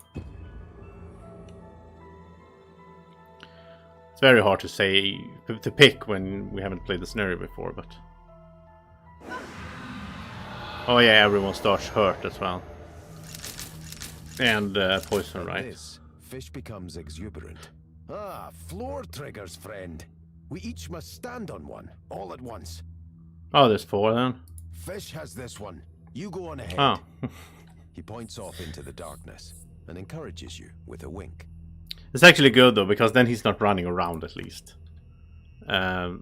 It's very hard to pick when we haven't played the scenario before, but... Oh yeah, everyone starts hurt as well. And poison, right? This, Fish becomes exuberant. Ah, floor triggers, friend. We each must stand on one, all at once. Oh, there's 4 then. Fish has this one. You go on ahead. Oh. He points off into the darkness and encourages you with a wink. It's actually good though, because then he's not running around at least. Oh,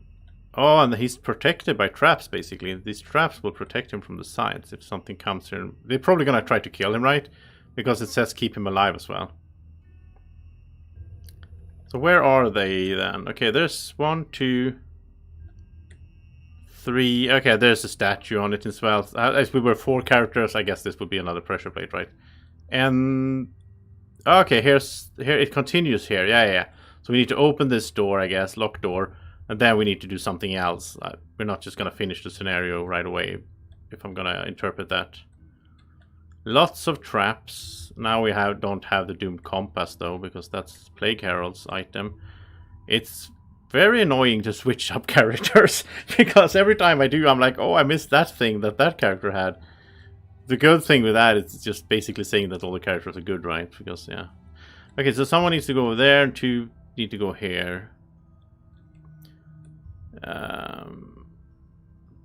and he's protected by traps basically. These traps will protect him from the sides if something comes here. They're probably gonna try to kill him, right? Because it says keep him alive as well. So where are they then? Okay, there's 1, 2, 3. Okay, there's a statue on it as well. As we were 4 characters, I guess this would be another pressure plate, right? And okay, here it continues here. Yeah. So we need to open this door, I guess, lock door, and then we need to do something else. We're not just gonna finish the scenario right away, if I'm gonna interpret that. Lots of traps. Now we don't have the doomed compass though, because that's Plague Herald's item. It's very annoying to switch up characters because every time I do, I'm like, oh, I missed that thing that character had. The good thing with that is just basically saying that all the characters are good, right? Because, yeah. Okay, so someone needs to go over there and 2 need to go here.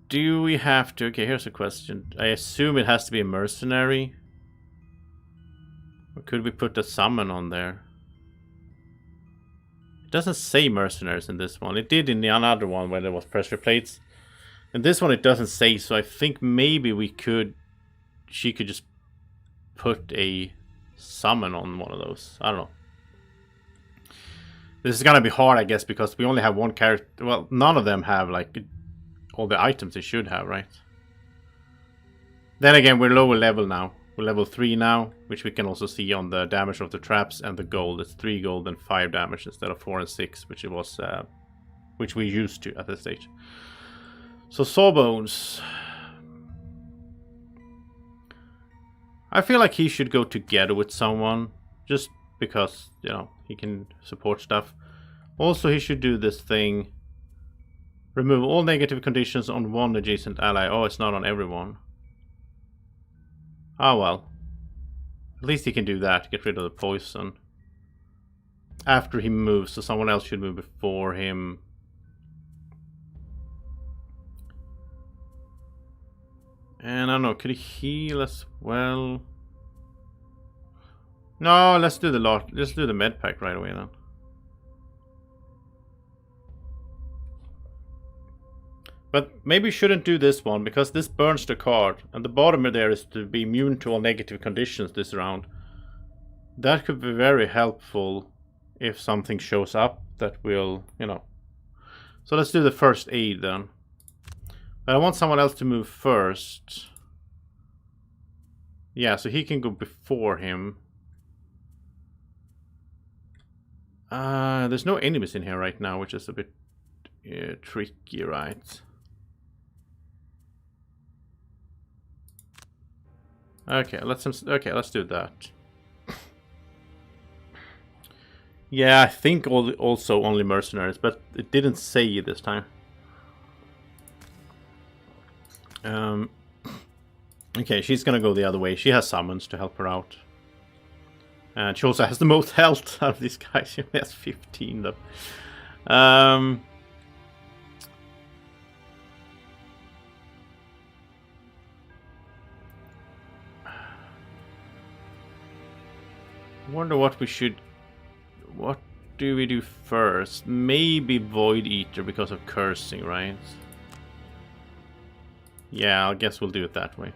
Do we have to... Okay, here's a question. I assume it has to be a mercenary. Or could we put a summon on there? It doesn't say mercenaries in this one. It did in the other one where there was pressure plates. In this one it doesn't say, so I think maybe we could... She could just put a summon on one of those. I don't know. This is gonna be hard, I guess, because we only have 1 character. Well, none of them have, like, all the items they should have, right? Then again, we're lower level now. We're level 3 now, which we can also see on the damage of the traps and the gold. It's 3 gold and 5 damage instead of 4 and 6, which it was, which we used to at this stage. So Sawbones. I feel like he should go together with someone, just because, you know, he can support stuff. Also, he should do this thing. Remove all negative conditions on 1 adjacent ally. Oh, it's not on everyone. Oh well. At least he can do that, get rid of the poison. After he moves, so someone else should move before him. And I don't know, could he heal as well? No, let's do the med pack right away then. But maybe you shouldn't do this one, because this burns the card. And the bottom there is to be immune to all negative conditions this round. That could be very helpful if something shows up that will, you know. So let's do the first aid then. But I want someone else to move first. Yeah, so he can go before him. There's no enemies in here right now, which is a bit tricky, right? Okay, let's do that. Yeah, I think also only mercenaries, but it didn't say this time. Okay, she's gonna go the other way. She has summons to help her out. And she also has the most health out of these guys. She only has 15 though. Wonder what we should... What do we do first? Maybe Void Eater because of cursing, right? Yeah, I guess we'll do it that way.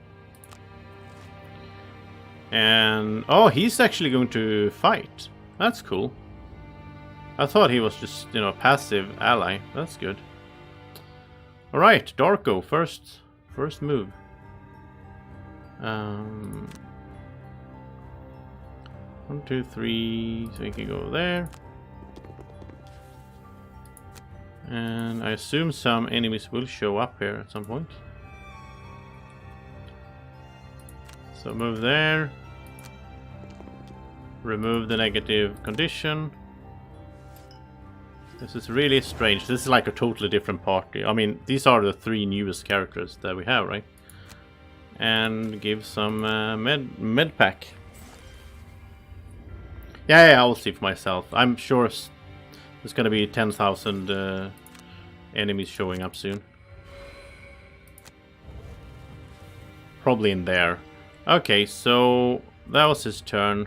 And... oh, he's actually going to fight. That's cool. I thought he was just, you know, a passive ally. That's good. Alright, Darko, first move. 1, 2, 3, so he can go there. And I assume some enemies will show up here at some point. So move there. Remove the negative condition. This is really strange. This is like a totally different party. I mean, these are the 3 newest characters that we have, right? And give some med pack. Yeah, I'll see for myself. I'm sure there's gonna be 10,000 enemies showing up soon. Probably in there. Okay, so that was his turn.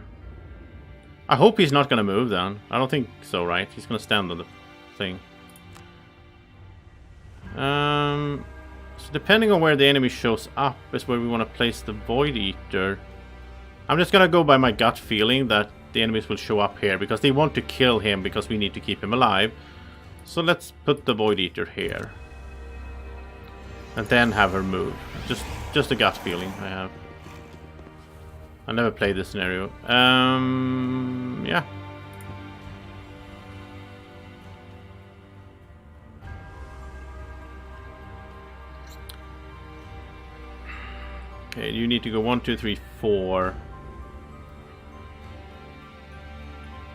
I hope he's not gonna move then. I don't think so, right? He's gonna stand on the thing. So depending on where the enemy shows up is where we want to place the Void Eater. I'm just gonna go by my gut feeling that the enemies will show up here because they want to kill him because we need to keep him alive. So let's put the Void Eater here. And then have her move. Just a gut feeling I have. I never played this scenario. Yeah. Okay, you need to go 1, 2, 3, 4.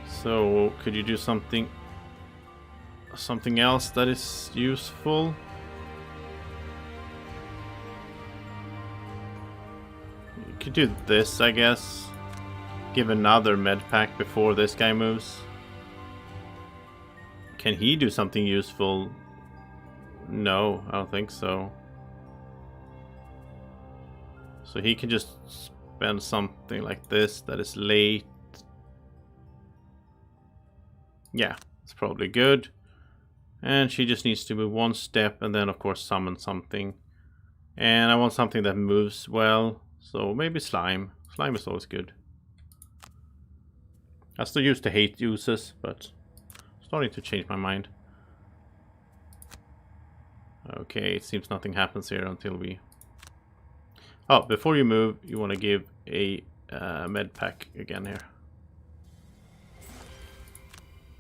So, could you do something else that is useful? You could do this, I guess. Give another med pack before this guy moves. Can he do something useful? No, I don't think so. So he can just spend something like this that is late. Yeah, it's probably good. And she just needs to move 1 step and then of course summon something. And I want something that moves well. So maybe slime. Slime is always good. I still used to hate uses, but starting to change my mind. Okay, it seems nothing happens here until we... Oh, before you move, you want to give a med pack again here.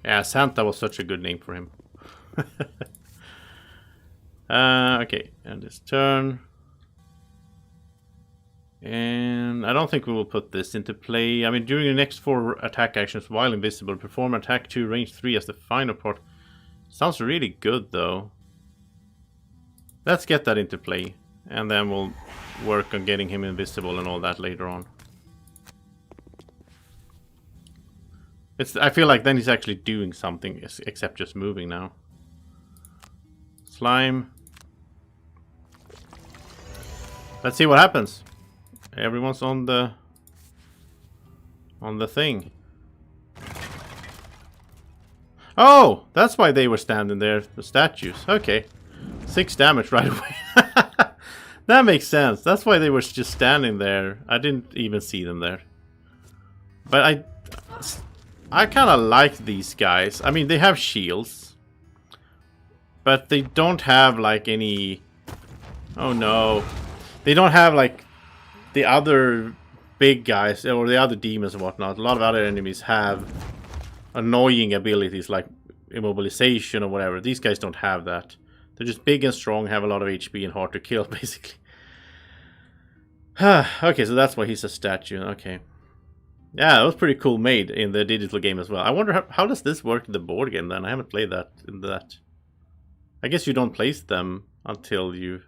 Yeah, Santa was such a good name for him. Okay, and this turn. And I don't think we will put this into play. I mean, during the next 4 attack actions while invisible, perform attack 2, range 3 as the final part. Sounds really good, though. Let's get that into play. And then we'll work on getting him invisible and all that later on. I feel like then he's actually doing something except just moving now. Slime. Let's see what happens. Everyone's on the thing. Oh, that's why they were standing there, the statues. Okay. 6 damage right away. That makes sense. That's why they were just standing there. I didn't even see them there. But I kind of like these guys. I mean, they have shields. But they don't have, like, any... Oh, no. They don't have, like, the other big guys, or the other demons and whatnot. A lot of other enemies have annoying abilities, like immobilization or whatever. These guys don't have that. They're just big and strong, have a lot of HP and hard to kill, basically. Okay, so that's why he's a statue. Okay. Yeah, that was pretty cool made in the digital game as well. I wonder how does this work in the board game then? I haven't played that in that. I guess you don't place them until you...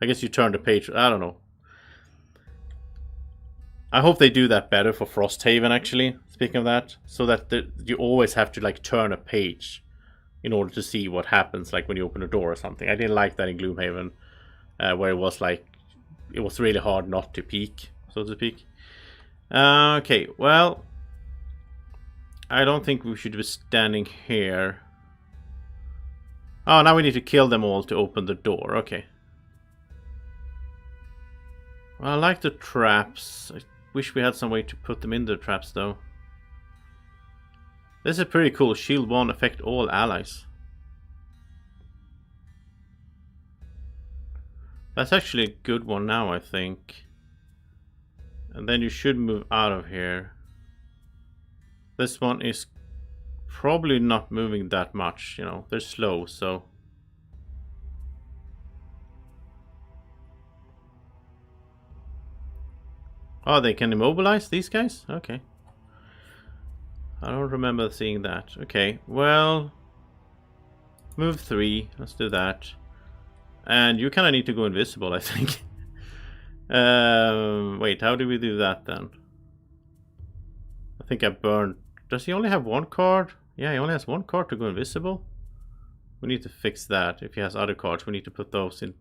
I guess you turn the page. I don't know. I hope they do that better for Frosthaven, actually. Speaking of that. So that you always have to, like, turn a page in order to see what happens, like when you open a door or something. I didn't like that in Gloomhaven, where it was like, it was really hard not to peek, so to speak. Okay, well, I don't think we should be standing here. Oh, now we need to kill them all to open the door. Okay. Well, I like the traps. I wish we had some way to put them in the traps, though. This is pretty cool. Shield 1 affect all allies. That's actually a good one now, I think. And then you should move out of here. This one is probably not moving that much, you know. They're slow, so... Oh, they can immobilize these guys? Okay. I don't remember seeing that. Okay, well... Move 3. Let's do that. And you kind of need to go invisible, I think. Wait, how do we do that then? I think I burned... Does he only have one card? Yeah, he only has one card to go invisible. We need to fix that. If he has other cards, we need to put those in.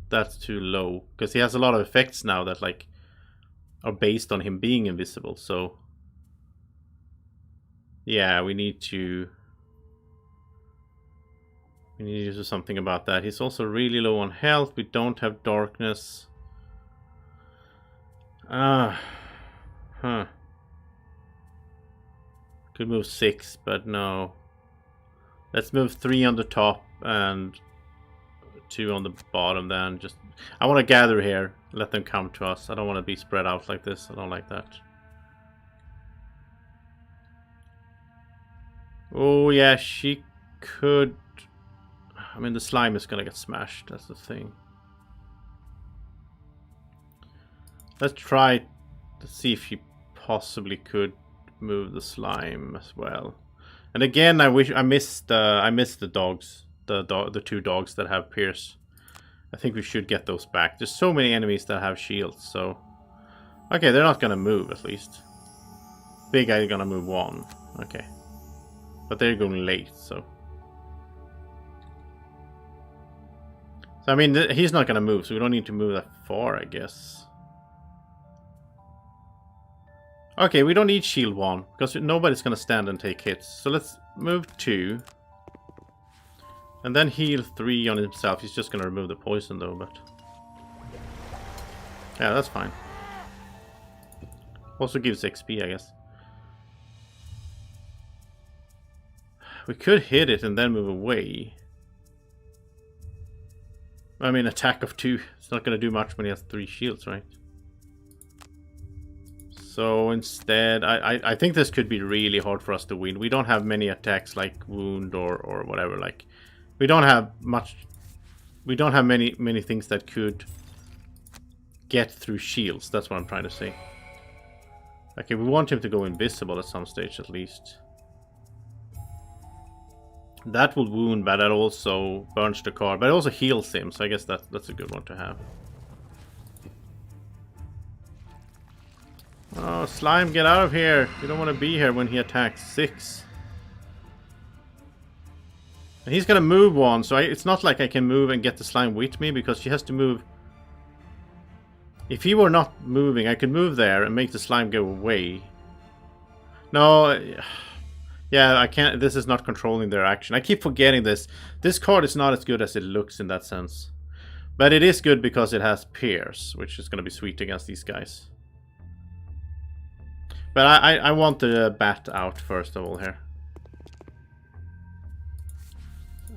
That's too low. Because he has a lot of effects now that, like, are based on him being invisible, so... Yeah, we need to do something about that. He's also really low on health. We don't have darkness. Could move 6, but no. Let's move 3 on the top and 2 on the bottom then. Just I want to gather here. Let them come to us. I don't want to be spread out like this. I don't like that. Oh yeah, she could... I mean, the slime is gonna get smashed. That's the thing. Let's try to see if she possibly could move the slime as well. And again, I missed the dogs, the 2 dogs that have pierce. I think we should get those back. There's so many enemies that have shields, so okay, they're not gonna move at least. Big guy is gonna move 1. Okay, but they're going late, so. I mean, he's not gonna move, so we don't need to move that far, I guess. Okay, we don't need shield 1, because nobody's gonna stand and take hits. So let's move 2. And then heal 3 on himself. He's just gonna remove the poison though, but... Yeah, that's fine. Also gives XP, I guess. We could hit it and then move away. I mean, attack of 2. It's not gonna do much when he has 3 shields, right? So instead, I think this could be really hard for us to win. We don't have many attacks like wound or whatever. Like, we don't have much. We don't have many things that could get through shields. That's what I'm trying to say. Okay, we want him to go invisible at some stage at least. That will wound, but that also burns the card. But it also heals him, so I guess that's a good one to have. Oh, slime, get out of here! You don't want to be here when he attacks 6. And he's gonna move 1, so it's not like I can move and get the slime with me, because she has to move. If he were not moving, I could move there and make the slime go away. No, Yeah, I can't. This is not controlling their action. I keep forgetting this. This card is not as good as it looks in that sense. But it is good because it has Pierce, which is going to be sweet against these guys. But I want the bat out first of all here.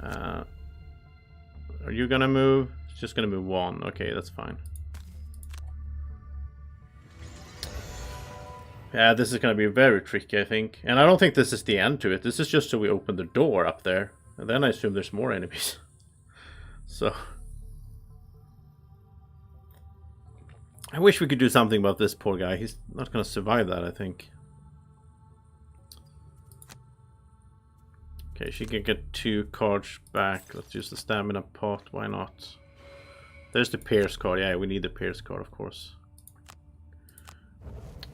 Are you going to move? It's just going to move one. Okay, that's fine. Yeah, this is going to be very tricky, I think. And I don't think this is the end to it. This is just so we open the door up there. And then I assume there's more enemies. So... I wish we could do something about this poor guy. He's not going to survive that, I think. Okay, she can get 2 cards back. Let's use the stamina pot. Why not? There's the Pierce card. Yeah, we need the Pierce card, of course.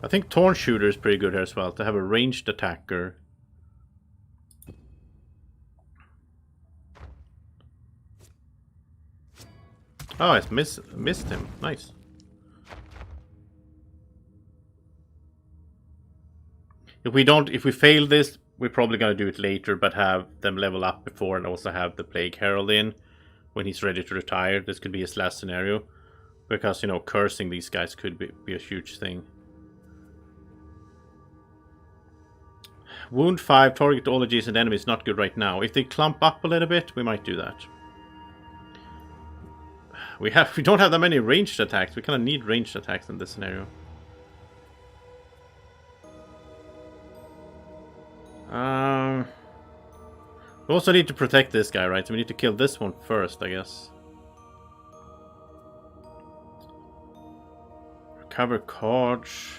I think Torn Shooter is pretty good here as well. To have a ranged attacker. Oh, I missed him. Nice. If we fail this, we're probably going to do it later, but have them level up before and also have the Plague Herald in when he's ready to retire. This could be his last scenario. Because, you know, cursing these guys could be a huge thing. Wound 5, target all adjacent enemies, not good right now. If they clump up a little bit, we might do that. We don't have that many ranged attacks. We kind of need ranged attacks in this scenario. We also need to protect this guy, right? So we need to kill this one first, I guess. Recover cards.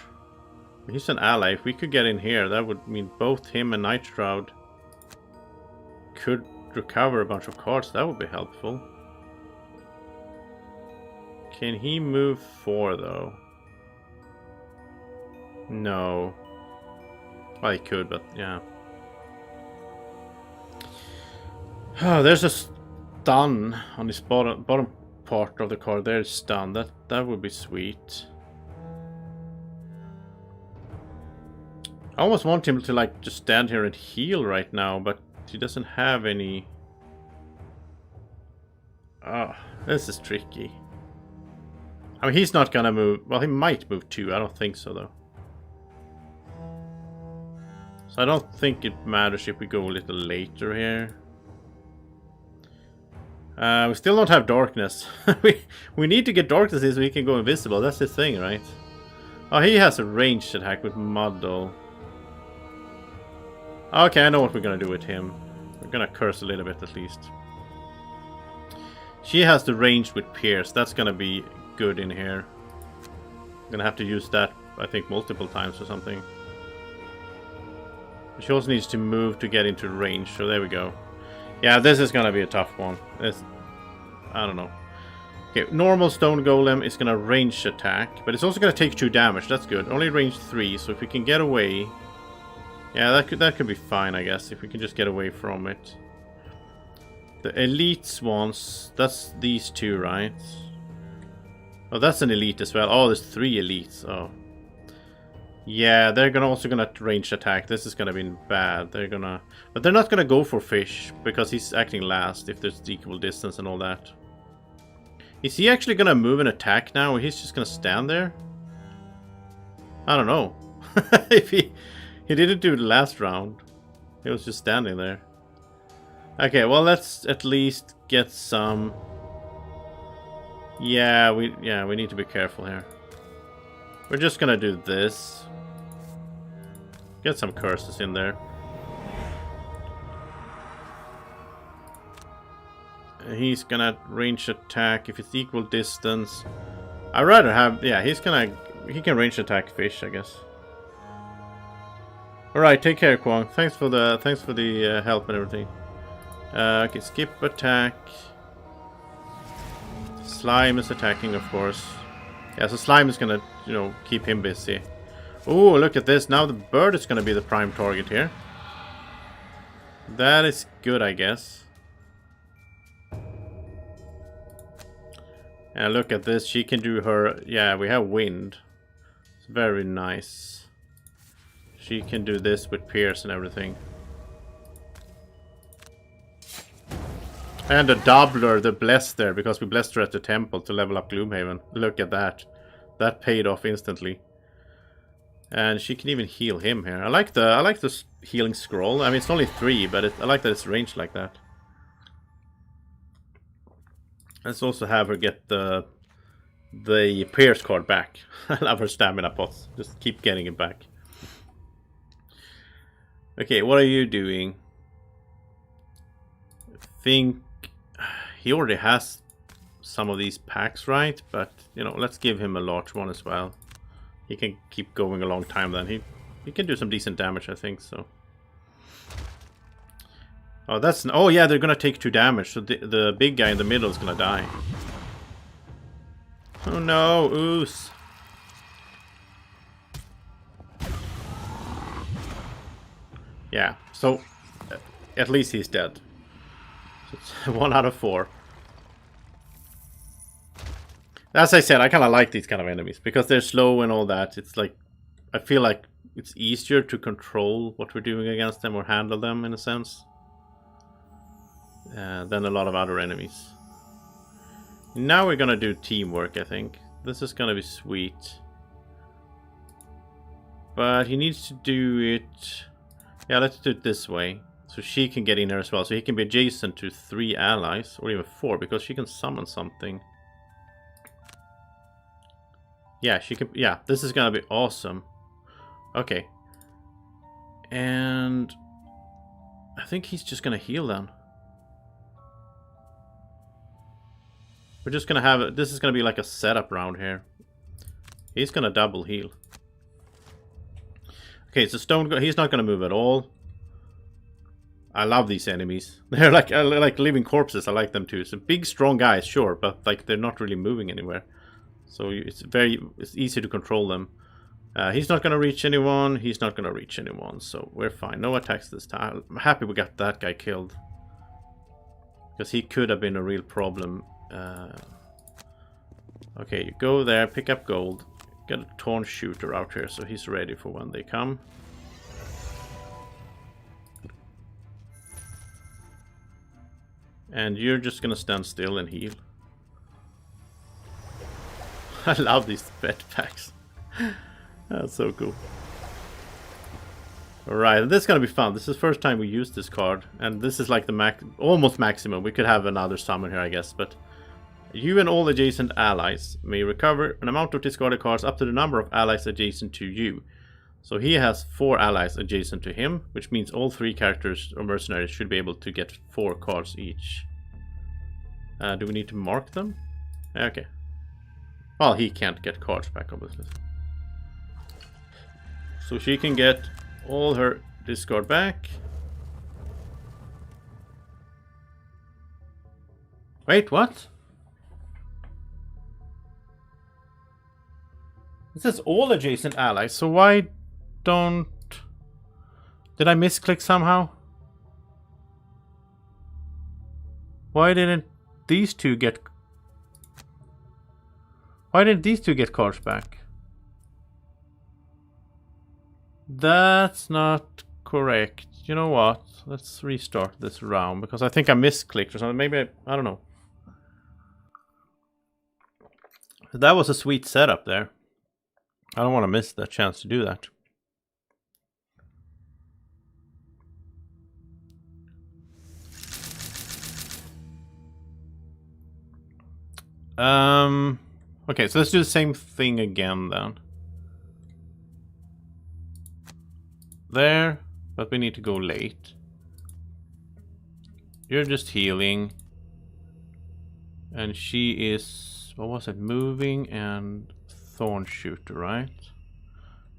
He's an ally. If we could get in here, that would mean both him and Night Shroud could recover a bunch of cards. That would be helpful. Can he move 4 though? No. Well, he could, but yeah. Oh, there's a stun on this bottom part of the card. There's stun. That would be sweet. I almost want him to like just stand here and heal right now, but he doesn't have any. Ah, this is tricky. I mean, he's not gonna move. Well, he might move 2. I don't think so though. So I don't think it matters if we go a little later here. We still don't have darkness. we need to get darkness so we can go invisible. That's the thing, right? Oh, he has a ranged attack with Muddle. Okay, I know what we're gonna do with him. We're gonna curse a little bit at least. She has the range with Pierce. That's gonna be good in here. I'm gonna have to use that, I think, multiple times or something. She also needs to move to get into range, so there we go. Yeah, this is gonna be a tough one. I don't know. Okay, normal Stone Golem is gonna range attack, but it's also gonna take 2 damage. That's good. Only range 3, so if we can get away, yeah, that could be fine, I guess. If we can just get away from it. The elites ones, that's these 2, right? Oh, that's an elite as well. Oh, there's 3 elites. Oh. Yeah, they're also gonna range attack. This is gonna be bad. But they're not gonna go for fish because he's acting last if there's equal distance and all that. Is he actually gonna move and attack now, or he's just gonna stand there? I don't know. If he didn't do the last round, he was just standing there. Okay, well, let's at least get some. Yeah, we need to be careful here. We're just gonna do this. Get some curses in there. He's gonna range attack if it's equal distance. I'd rather have, yeah, he can range attack fish, I guess. All right, take care, Kwong. Thanks for the help and everything. Okay, skip attack. Slime is attacking, of course. Yeah, so Slime is gonna, you know, keep him busy. Oh, look at this. Now the bird is gonna be the prime target here. That is good, I guess. And look at this. She can do her... Yeah, we have wind. It's very nice. She can do this with Pierce and everything. And a doubler, the bless there, because we blessed her at the temple to level up Gloomhaven. Look at that. That paid off instantly. And she can even heal him here. I like the healing scroll. I mean, it's only 3, but I like that it's ranged like that. Let's also have her get the Pierce card back. I love her stamina pots. Just keep getting it back. Okay, what are you doing? I think he already has some of these packs, right? But, you know, let's give him a large one as well. He can keep going a long time then. He can do some decent damage, I think, so. Oh, that's... Oh, yeah, they're gonna take 2 damage, so the big guy in the middle is gonna die. Oh, no, Oos. Yeah, so at least he's dead. So it's 1 out of 4. As I said, I kind of like these kind of enemies because they're slow and all that. It's like, I feel like it's easier to control what we're doing against them or handle them in a sense than a lot of other enemies. Now we're gonna do teamwork, I think. This is gonna be sweet. But he needs to do it... Yeah, let's do it this way. So she can get in there as well. So he can be adjacent to 3 allies, or even 4, because she can summon something. Yeah, she can... Yeah, this is gonna be awesome. Okay. And... I think he's just gonna heal then. We're just gonna have... This is gonna be like a setup round here. He's gonna double heal. Okay, so Stone... He's not gonna move at all. I love these enemies. They're like living corpses. I like them too. So big, strong guys, sure, but like they're not really moving anywhere. So it's easy to control them. He's not gonna reach anyone. He's not gonna reach anyone. So we're fine. No attacks this time. I'm happy we got that guy killed, because he could have been a real problem. Okay, you go there, pick up gold. Get a Taunt Shooter out here, so he's ready for when they come. And you're just gonna stand still and heal. I love these bed packs. That's so cool. Alright, this is gonna be fun. This is the first time we use this card, and this is like the almost maximum. We could have another summon here, I guess, but you and all adjacent allies may recover an amount of discarded cards up to the number of allies adjacent to you. So he has 4 allies adjacent to him, which means all 3 characters or mercenaries should be able to get 4 cards each. Do we need to mark them? Okay. Well, he can't get cards back, obviously. So she can get all her discard back. Wait, what? It says all adjacent allies, so why don't... Did I misclick somehow? Why didn't these two get... Why didn't these two get cards back? That's not correct. You know what? Let's restart this round, because I think I misclicked or something. Maybe I don't know. That was a sweet setup there. I don't want to miss that chance to do that. Okay, so let's do the same thing again then. There, but we need to go late. You're just healing. And she is, what was it, moving and Thorn Shooter, right?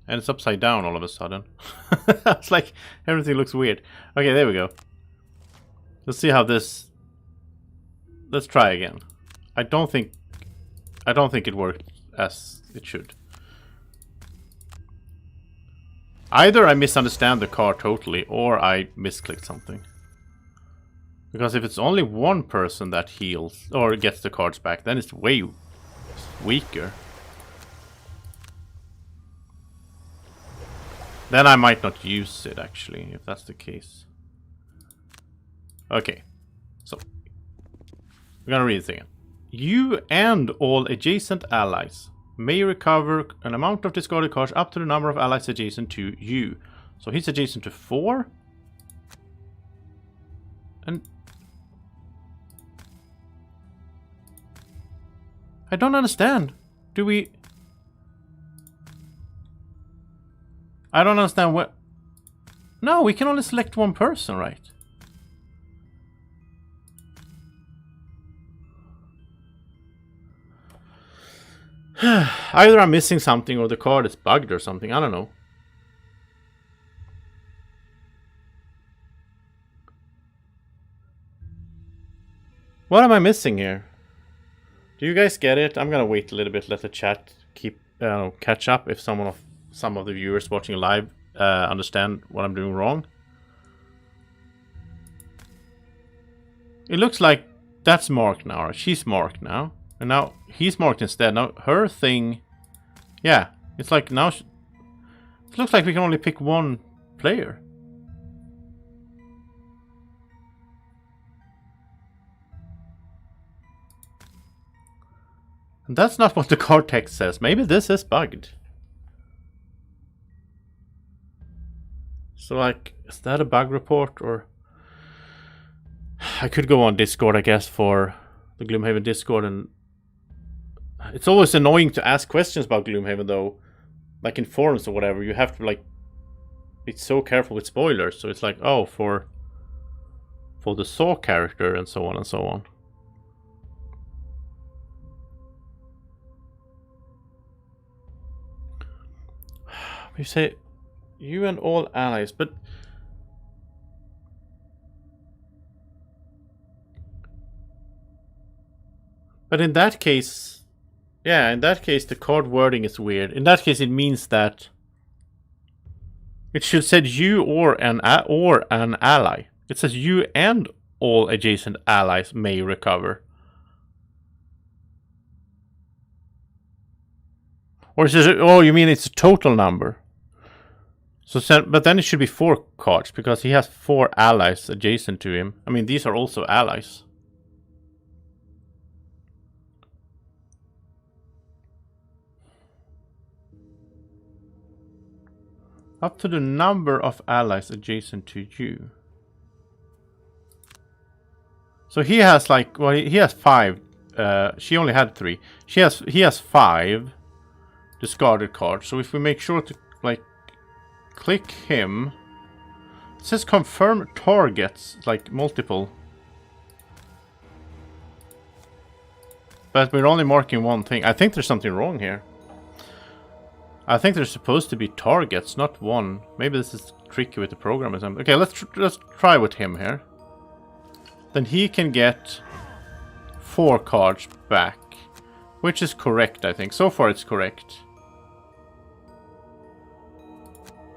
And it's upside down all of a sudden. It's like everything looks weird. Okay, there we go. Let's see how this... Let's try again. I don't think it worked as it should. Either I misunderstand the card totally, or I misclicked something. Because if it's only one person that heals or gets the cards back, then it's way weaker. Then I might not use it, actually, if that's the case. Okay. So, We're gonna read this again. You and all adjacent allies may recover an amount of discarded cards up to the number of allies adjacent to you. So he's adjacent to 4. And I don't understand. Do we... I don't understand what... No, we can only select one person, right? Either I'm missing something or the card is bugged or something. I don't know. What am I missing here? Do you guys get it? I'm gonna wait a little bit, let the chat keep catch up if some of the viewers watching live understand what I'm doing wrong. It looks like that's marked now, or she's marked now. And now he's marked instead. Now her thing... Yeah, it's like now... it looks like we can only pick one player. And that's not what the card text says. Maybe this is bugged. So like, is that a bug report or... I could go on Discord, I guess, for the Gloomhaven Discord, and... It's always annoying to ask questions about Gloomhaven, though. Like in forums or whatever, you have to, like, be so careful with spoilers. So it's like, oh, for the Saw character, and so on and so on. You say, you and all allies, but... But in that case... Yeah, in that case the card wording is weird. In that case it means that... It should say you or an ally. It says you and all adjacent allies may recover. Or is it, oh, you mean it's a total number? So, but then it should be 4 cards, because he has 4 allies adjacent to him. I mean, these are also allies. Up to the number of allies adjacent to you. So he has like, well, he has 5. She only had 3. He has 5 discarded cards. So if we make sure to like click him, it says confirm targets, like multiple. But we're only marking one thing. I think there's something wrong here. I think there's supposed to be targets, not one. Maybe this is tricky with the program or something. Okay, let's try with him here. Then he can get 4 cards back, which is correct, I think. So far, it's correct.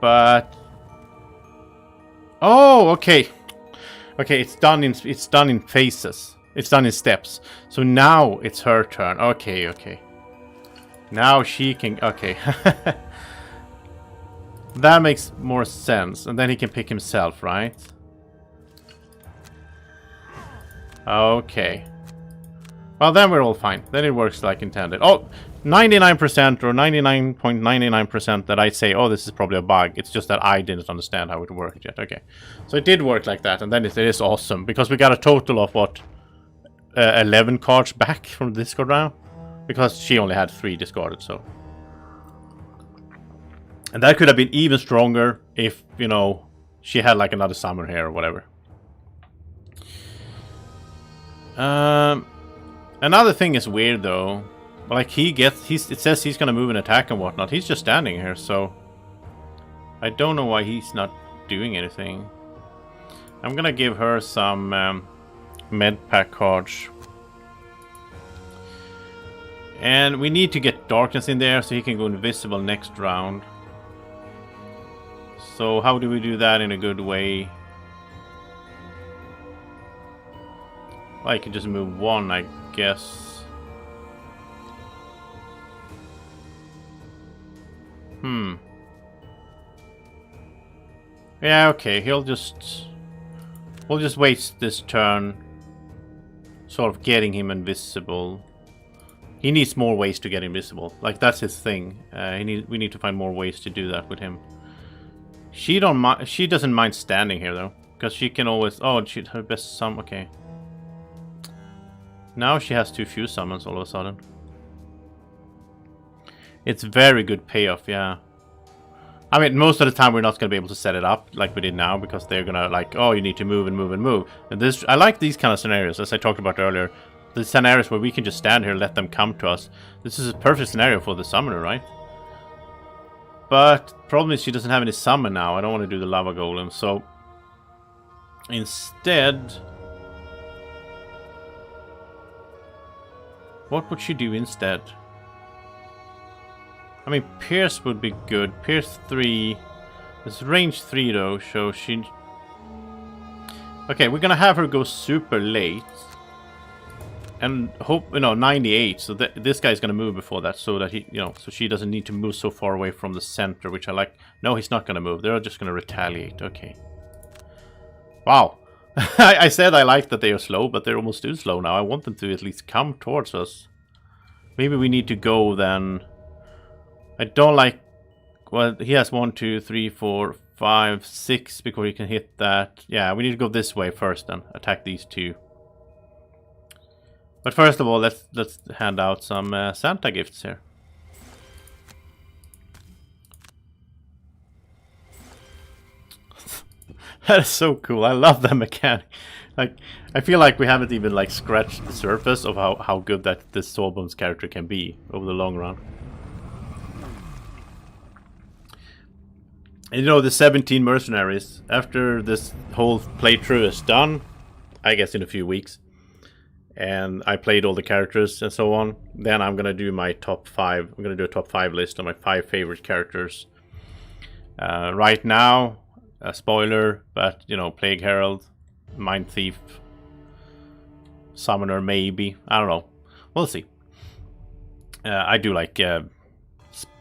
But oh, okay, okay. It's done in phases. It's done in steps. So now it's her turn. Okay, okay. Now she can... Okay. That makes more sense. And then he can pick himself, right? Okay. Well, then we're all fine. Then it works like intended. Oh, 99% or 99.99% that I say, oh, this is probably a bug. It's just that I didn't understand how it worked yet. Okay. So it did work like that. And then it is awesome. Because we got a total of, what? 11 cards back from the Discord round. Because she only had 3 discarded, so. And that could have been even stronger if, you know, she had like another summon here or whatever. Another thing is weird though. Like it says he's gonna move and attack and whatnot. He's just standing here, so I don't know why he's not doing anything. I'm gonna give her some med pack cards. And we need to get darkness in there so he can go invisible next round. So how do we do that in a good way? Well, I can just move 1, I guess. Yeah, okay, we'll just wait this turn. sort of getting him invisible. He needs more ways to get invisible. Like, that's his thing. We need to find more ways to do that with him. She doesn't mind standing here though, because she can always. Oh, her best summon. Okay. Now she has too few summons all of a sudden. It's very good payoff, yeah. I mean, most of the time we're not going to be able to set it up like we did now, because they're going to like, oh, you need to move and move and move. And this, I like these kind of scenarios, as I talked about earlier. The scenarios where we can just stand here and let them come to us. This is a perfect scenario for the summoner, right? But problem is she doesn't have any summon now. I don't want to do the lava golem, so instead, what would she do instead? I mean, Pierce would be good. Pierce 3. It's range 3 though, so she... Okay, we're gonna have her go super late. And hope, 98, so this guy's gonna move before that, so that he, so she doesn't need to move so far away from the center, which I like. No, he's not gonna move. They're just gonna retaliate. Okay. Wow. I said I like that they are slow, but they're almost too slow now. I want them to at least come towards us. Maybe we need to go then. I don't like... Well, he has 1, 2, 3, 4, 5, 6 before he can hit that. Yeah, we need to go this way first then. Attack these two. But first of all, let's hand out some Santa gifts here. That is so cool. I love that mechanic. Like, I feel like we haven't even like scratched the surface of how good that this Sawbones character can be over the long run. And the 17 mercenaries, after this whole playthrough is done, I guess in a few weeks, and I played all the characters and so on, then I'm gonna do my top 5. I'm gonna do a top 5 list of my 5 favorite characters. Right now, a spoiler, but Plague Herald, Mindthief, Summoner maybe. I don't know. We'll see. I do like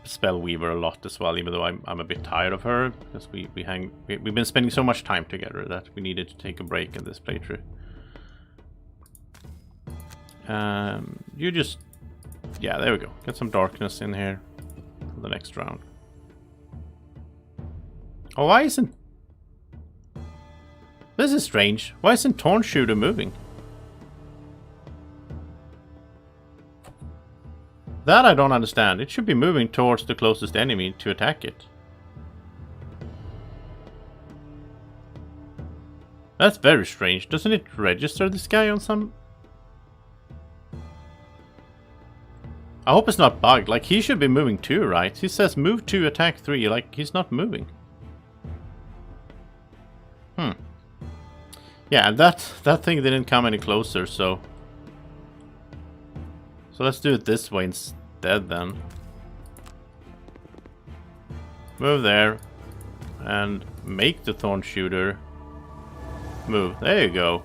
Spellweaver a lot as well, even though I'm a bit tired of her, because we've been spending so much time together that we needed to take a break in this playthrough. You just... Yeah, there we go. Get some darkness in here for the next round. Oh, why isn't... This is strange. Why isn't Torn Shooter moving? That I don't understand. It should be moving towards the closest enemy to attack it. That's very strange. Doesn't it register this guy on some... I hope it's not bugged. Like, he should be moving too, right? He says move 2, attack 3. Like, he's not moving. Yeah, and that thing didn't come any closer, so... So let's do it this way instead then. Move there. And make the Thorn Shooter move. There you go.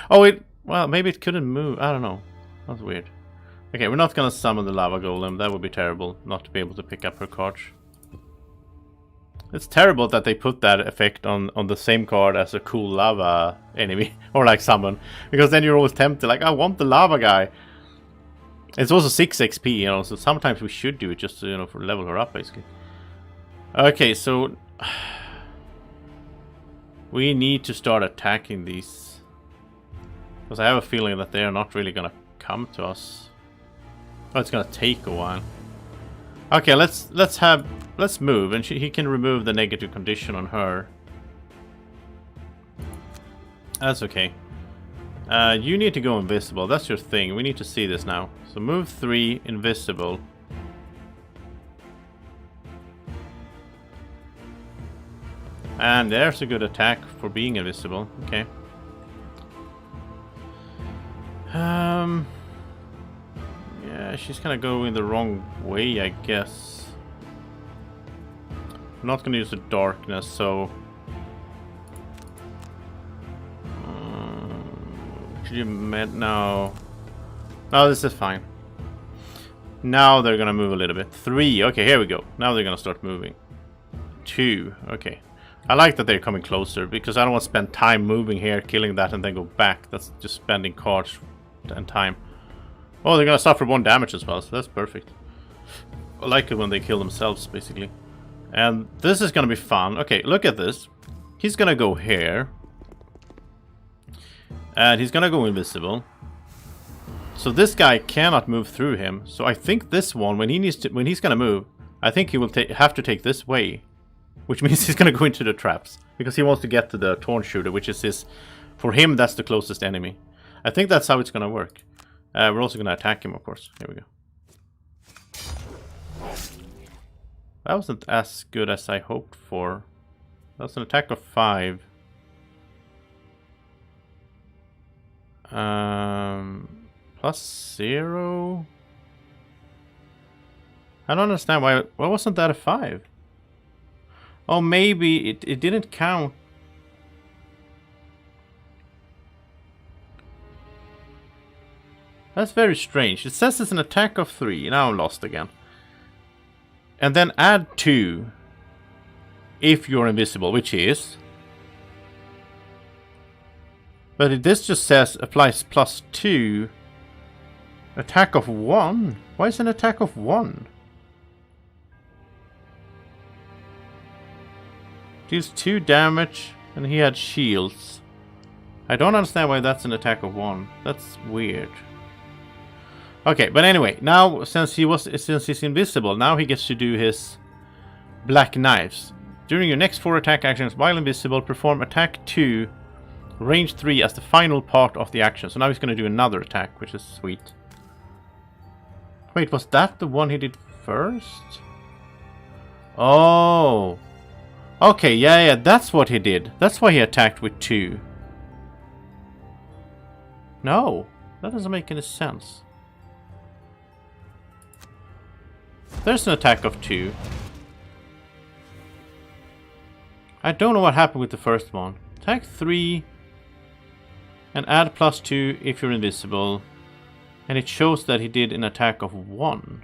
Oh, well, maybe it couldn't move. I don't know. That's weird. Okay, we're not gonna summon the Lava Golem. That would be terrible, not to be able to pick up her cards. It's terrible that they put that effect on the same card as a cool lava enemy, or like summon, because then you're always tempted, like, I want the lava guy. It's also 6 XP, so sometimes we should do it just to, for level her up, basically. Okay, so we need to start attacking these, because I have a feeling that they are not really gonna come to us. Oh, it's gonna take a while. Okay, let's move, and he can remove the negative condition on her. That's okay. You need to go invisible. That's your thing. We need to see this now. So move 3, invisible. And there's a good attack for being invisible. Okay. Yeah, she's gonna go in the wrong way, I guess. I'm not gonna use the darkness, so... should you no. No, this is fine. Now they're gonna move a little bit. 3, okay, here we go. Now they're gonna start moving. 2, okay. I like that they're coming closer, because I don't want to spend time moving here, killing that, and then go back. That's just spending cards and time. Oh, they're gonna suffer 1 damage as well, so that's perfect. I like it when they kill themselves, basically. And this is gonna be fun. Okay, look at this. He's gonna go here. And he's gonna go invisible. So this guy cannot move through him. So I think this one, when he's gonna move, I think he will have to take this way. Which means he's gonna go into the traps. Because he wants to get to the Torn Shooter, which is his... For him, that's the closest enemy. I think that's how it's gonna work. We're also gonna attack him, of course. Here we go. That wasn't as good as I hoped for. That's an attack of 5. +0. I don't understand why wasn't that a 5? Oh, maybe it didn't count. That's very strange. It says it's an attack of 3. Now I'm lost again. And then add 2 if you're invisible, which is. But this just says applies +2. Attack of 1? Why is an attack of 1? Deals 2 damage and he had shields. I don't understand why that's an attack of 1. That's weird. Okay, but anyway, now since he's invisible, now he gets to do his black knives. During your next 4 attack actions while invisible, perform attack 2, range 3 as the final part of the action. So now he's going to do another attack, which is sweet. Wait, was that the one he did first? Oh. Okay, yeah, that's what he did. That's why he attacked with 2. No, that doesn't make any sense. There's an attack of 2. I don't know what happened with the first one. Attack 3 and add +2 if you're invisible. And it shows that he did an attack of 1.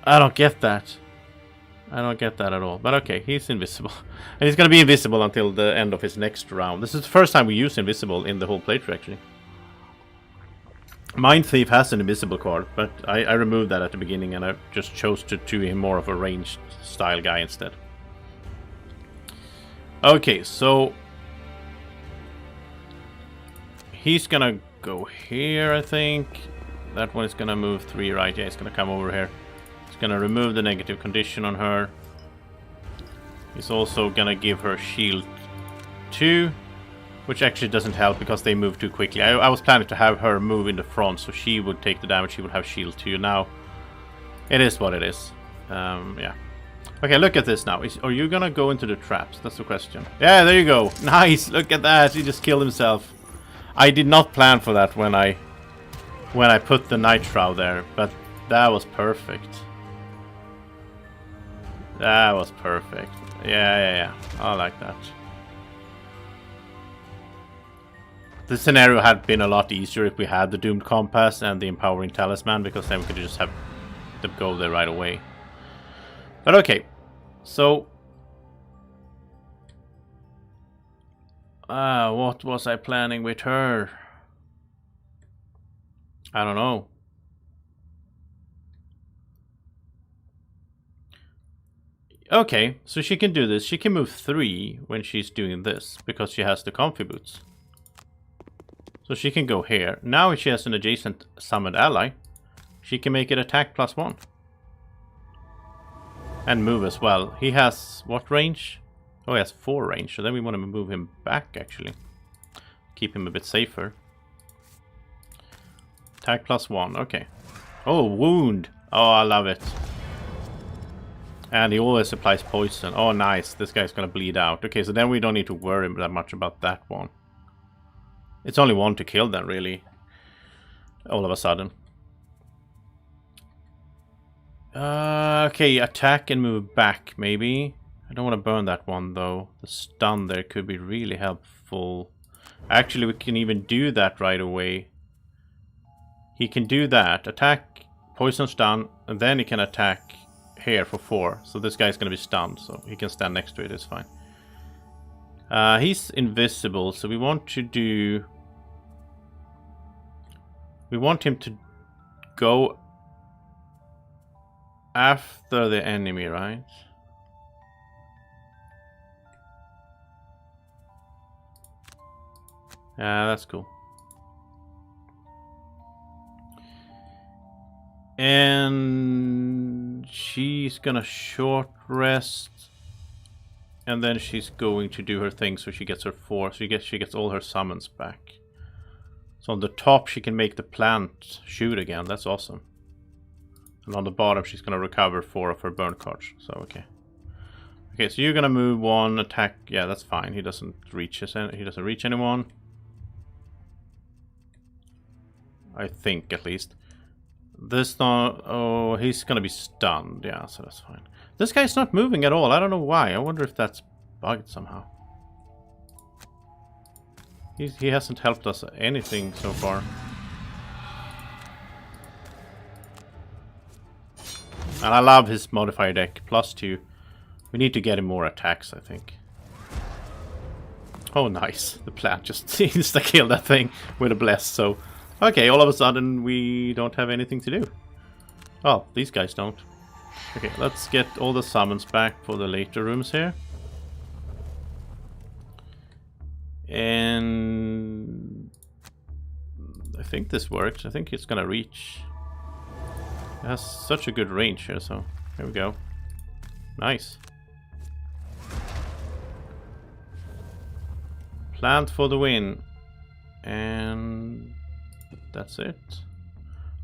I don't get that. I don't get that at all. But okay, he's invisible. And he's going to be invisible until the end of his next round. This is the first time we use invisible in the whole playthrough, actually. Mindthief has an invisible card, but I removed that at the beginning and I just chose to do him more of a ranged style guy instead. Okay, so he's gonna go here, I think. That one is gonna move 3, right? Yeah, he's gonna come over here. He's gonna remove the negative condition on her. He's also gonna give her shield 2. Which actually doesn't help because they move too quickly. I was planning to have her move in the front so she would take the damage, she would have shield 2. Now, it is what it is. Yeah. Okay, look at this now. Are you gonna go into the traps? That's the question. Yeah, there you go. Nice, look at that. He just killed himself. I did not plan for that when I put the Night Shroud there, but that was perfect. That was perfect. Yeah. I like that. The scenario had been a lot easier if we had the Doomed Compass and the Empowering Talisman, because then we could just have them go there right away. But okay, so what was I planning with her? I don't know. Okay, so she can do this. She can move 3 when she's doing this, because she has the Comfy Boots. So she can go here. Now if she has an adjacent summoned ally, she can make it attack +1. And move as well. He has what range? Oh, he has 4 range. So then we want to move him back, actually. Keep him a bit safer. Attack +1. Okay. Oh, wound. Oh, I love it. And he always applies poison. Oh, nice. This guy's going to bleed out. Okay, so then we don't need to worry that much about that one. It's only 1 to kill then, really. All of a sudden. Okay, attack and move back, maybe. I don't want to burn that one, though. The stun there could be really helpful. Actually, we can even do that right away. He can do that. Attack, poison stun, and then he can attack here for 4. So this guy's gonna be stunned, so he can stand next to it, it's fine. He's invisible, so we want to do... We want him to go after the enemy, right? Yeah, that's cool. And she's gonna short rest, and then she's going to do her thing, so she gets her 4. So she gets all her summons back. So on the top, she can make the plant shoot again. That's awesome. And on the bottom, she's gonna recover 4 of her burn cards. So okay. Okay, so you're gonna move 1 attack. Yeah, that's fine. He doesn't reach anyone. I think, at least. This not... Oh, he's gonna be stunned. Yeah, so that's fine. This guy's not moving at all. I don't know why. I wonder if that's bugged somehow. He hasn't helped us anything so far. And I love his modifier deck. +2. We need to get him more attacks, I think. Oh, nice. The plant just insta-killed that thing with a bless, so... Okay, all of a sudden we don't have anything to do. Oh, these guys don't. Okay, let's get all the summons back for the later rooms here. And... I think this works. I think it's gonna reach. It has such a good range here, so... Here we go. Nice. Plant for the win. And... That's it.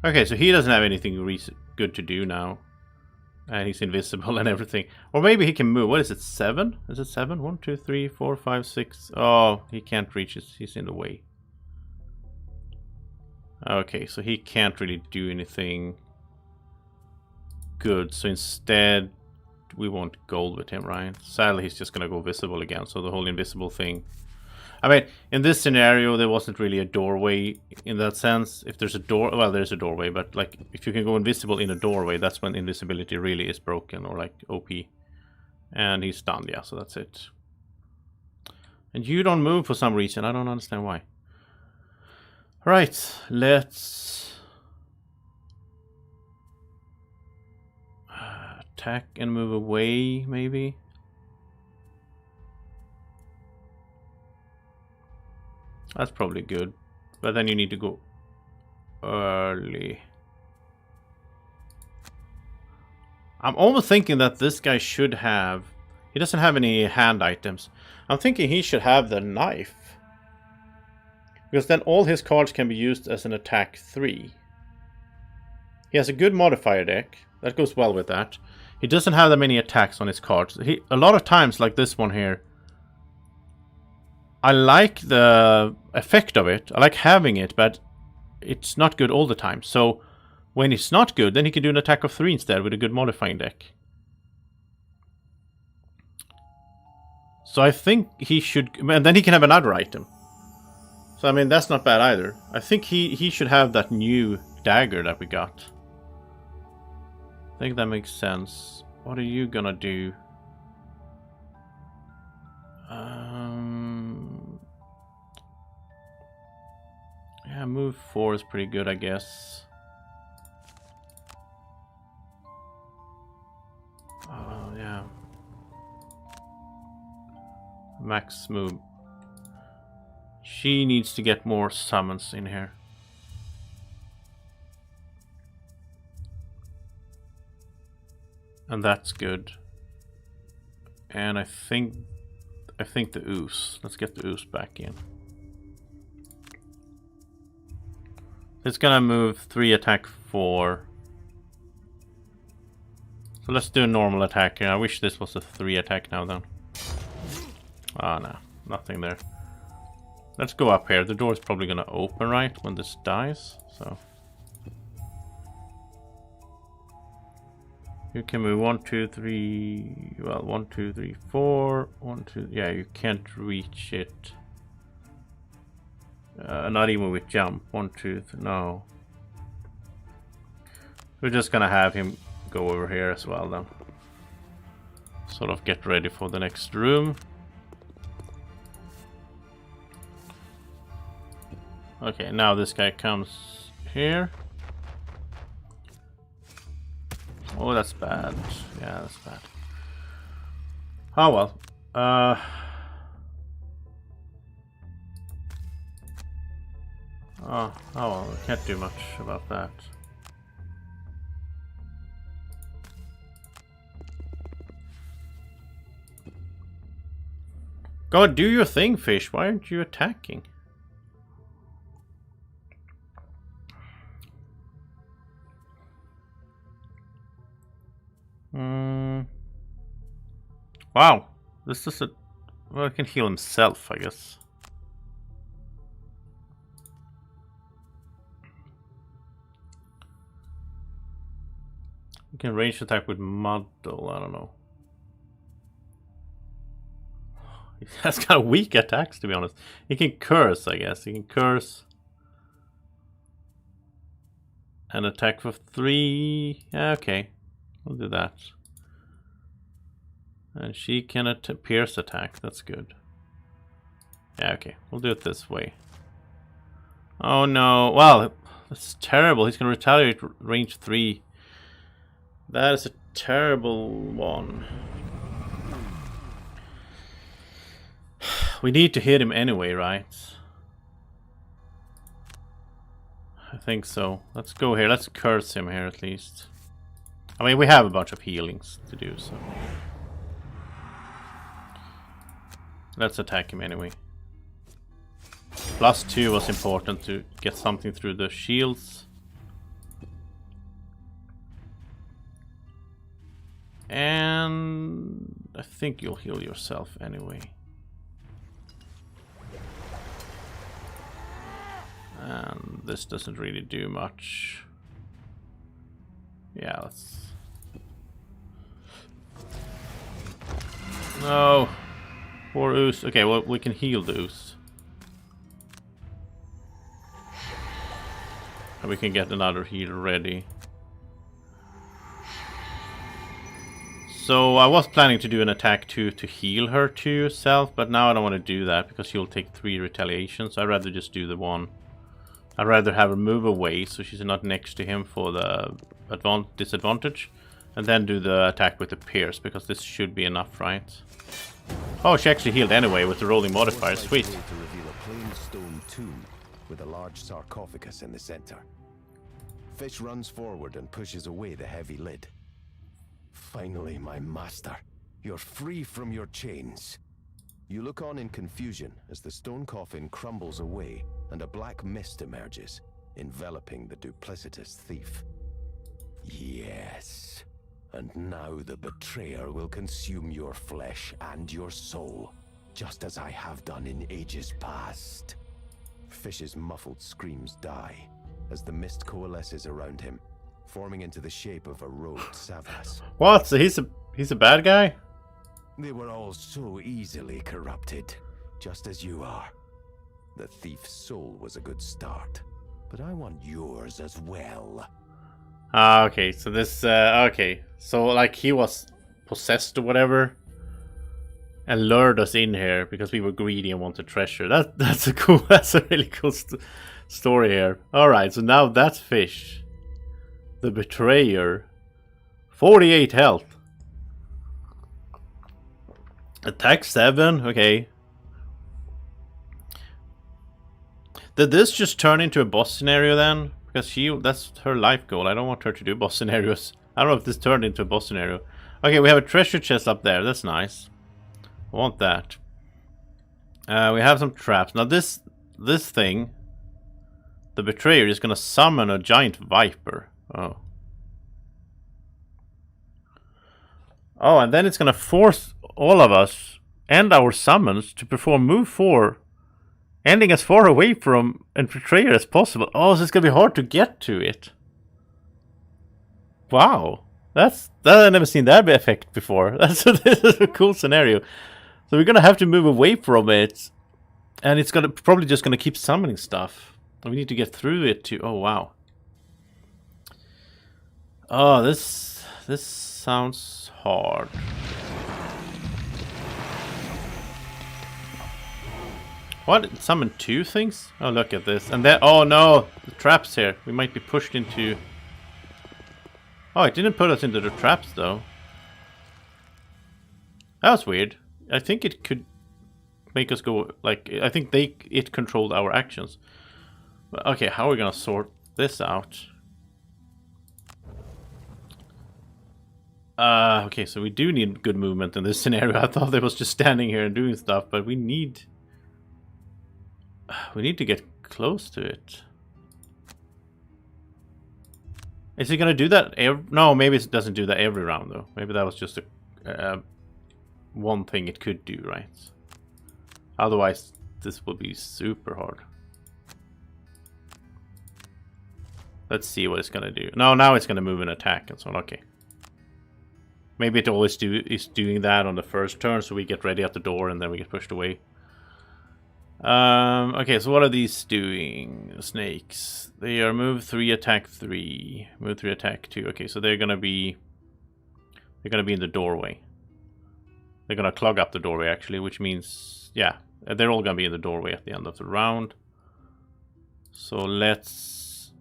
Okay, so he doesn't have anything good to do now. And he's invisible and everything. Or maybe he can move. What is it, 7? Is it 7? 1, 2, 3, 4, 5, 6. Oh, he can't reach it. He's in the way. Okay, so he can't really do anything good. So instead, we want gold with him, right? Sadly, he's just going to go visible again. So the whole invisible thing... I mean, in this scenario, there wasn't really a doorway in that sense. If there's a door, well, there's a doorway, but like if you can go invisible in a doorway, that's when invisibility really is broken, or like OP. And he's stunned, yeah, so that's it. And you don't move for some reason. I don't understand why. Right, let's attack and move away, maybe. That's probably good, but then you need to go early. I'm almost thinking that this guy should have... He doesn't have any hand items. I'm thinking he should have the knife. Because then all his cards can be used as an attack 3. He has a good modifier deck. That goes well with that. He doesn't have that many attacks on his cards. A lot of times, like this one here, I like the effect of it. I like having it, but it's not good all the time. So when it's not good, then he can do an attack of 3 instead with a good modifying deck. So I think he should... And then he can have another item. So I mean, that's not bad either. I think he should have that new dagger that we got. I think that makes sense. What are you gonna do? Yeah, move 4 is pretty good, I guess. Oh, yeah. Max move. She needs to get more summons in here. And that's good. And I think the ooze. Let's get the ooze back in. It's gonna move 3 attack 4. So let's do a normal attack here. I wish this was a 3 attack now then. Ah, no. Nothing there. Let's go up here. The door is probably gonna open right when this dies. So you can move 1, 2, 3. Well, 1, 2, 3, 4. 1, 2. Yeah, you can't reach it. Not even with jump. 1, 2, 3. No. We're just gonna have him go over here as well then. Sort of get ready for the next room. Okay, now this guy comes here. Oh, that's bad. Yeah, that's bad. Oh well. Oh well, we can't do much about that. God, do your thing, fish. Why aren't you attacking? Wow. This is a... Well, he can heal himself, I guess. He can range attack with muddle, I don't know. He has kind of weak attacks, to be honest. He can curse, I guess. He can curse. And attack for 3. Yeah, okay. We'll do that. And she can pierce attack. That's good. Yeah, okay. We'll do it this way. Oh no. Wow, that's terrible. He's going to retaliate range 3. That is a terrible one. We need to hit him anyway, right? I think so. Let's go here. Let's curse him here at least. I mean, we have a bunch of healings to do, so... Let's attack him anyway. +2 was important to get something through the shields. And... I think you'll heal yourself anyway. And this doesn't really do much. Yeah, let's... No! Poor Ooze. Okay, well, we can heal the Ooze. And we can get another heal ready. So I was planning to do an attack to heal her to yourself, but now I don't want to do that because she'll take 3 retaliations. I'd rather just do the one. I'd rather have her move away so she's not next to him for the disadvantage. And then do the attack with the pierce, because this should be enough, right? Oh, she actually healed anyway with the rolling modifier. Sweet. To reveal a plain stone tomb with a large sarcophagus in the center. Fish runs forward and pushes away the heavy lid. Finally, my master, you're free from your chains. You look on in confusion as the stone coffin crumbles away and a black mist emerges, enveloping the duplicitous thief. Yes. And now the betrayer will consume your flesh and your soul, just as I have done in ages past. Fish's muffled screams die as the mist coalesces around him, forming into the shape of a robed Savas. What? So he's a bad guy? They were all so easily corrupted, just as you are. The thief's soul was a good start, but I want yours as well. Ah, okay, so this, okay. So, like, he was possessed or whatever, and lured us in here because we were greedy and wanted treasure. That's a really cool story here. Alright, so now that's Fish. The betrayer. 48 health. Attack 7, okay. Did this just turn into a boss scenario then? Because that's her life goal. I don't want her to do boss scenarios. I don't know if this turned into a boss scenario. Okay, we have a treasure chest up there. That's nice. I want that. We have some traps. Now this thing, the betrayer, is going to summon a giant viper. Oh. Oh, and then it's going to force all of us and our summons to perform move 4, ending as far away from a betrayer as possible. Oh, so it's going to be hard to get to it. Wow. I've never seen that effect before. This is a cool scenario. So we're going to have to move away from it. And it's probably just going to keep summoning stuff. We need to get through it too. Oh, wow. Oh, this This sounds hard. What? It summoned 2 things? Oh, look at this. And then, oh no! The traps here. We might be pushed into... Oh, it didn't put us into the traps, though. That was weird. I think it could make us go, like... I think it controlled our actions. But, okay, how are we gonna sort this out? Okay, so we do need good movement in this scenario. I thought they was just standing here and doing stuff, but we need... We need to get close to it. Is it gonna do that? No, maybe it doesn't do that every round though. Maybe that was just a one thing it could do, right? Otherwise, this will be super hard. Let's see what it's gonna do. No, now it's gonna move and attack and so on. Okay. Maybe it always is doing that on the first turn, so we get ready at the door and then we get pushed away. Okay, so what are these doing? Snakes. They are move 3, attack 3. Move 3, attack 2. Okay, so they're gonna be in the doorway. They're gonna clog up the doorway actually, which means, yeah, they're all gonna be in the doorway at the end of the round. So let's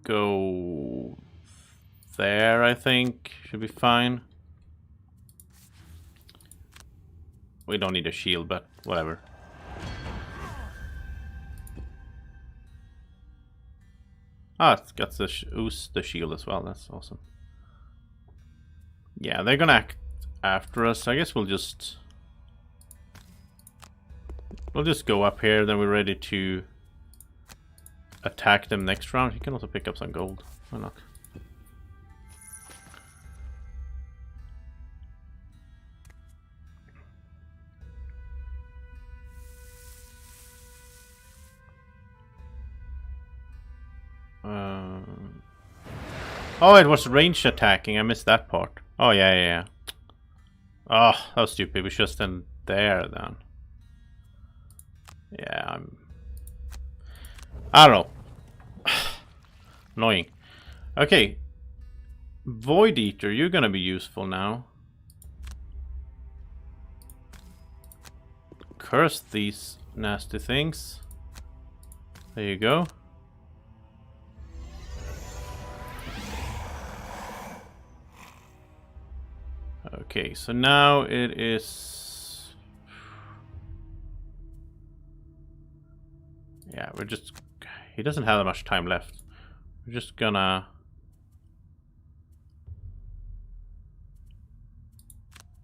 go there, I think. Should be fine. We don't need a shield, but whatever. Ah, it's got the the shield as well. That's awesome. Yeah, they're gonna act after us. I guess we'll just go up here. Then we're ready to attack them next round. You can also pick up some gold. Why not? Oh, it was ranged attacking. I missed that part. Oh, yeah. Oh, that was stupid. We should stand there then. Yeah, I don't know. Annoying. Okay. Void Eater, you're gonna be useful now. Curse these nasty things. There you go. Okay, so now it is... Yeah, we're just... He doesn't have that much time left. We're just gonna...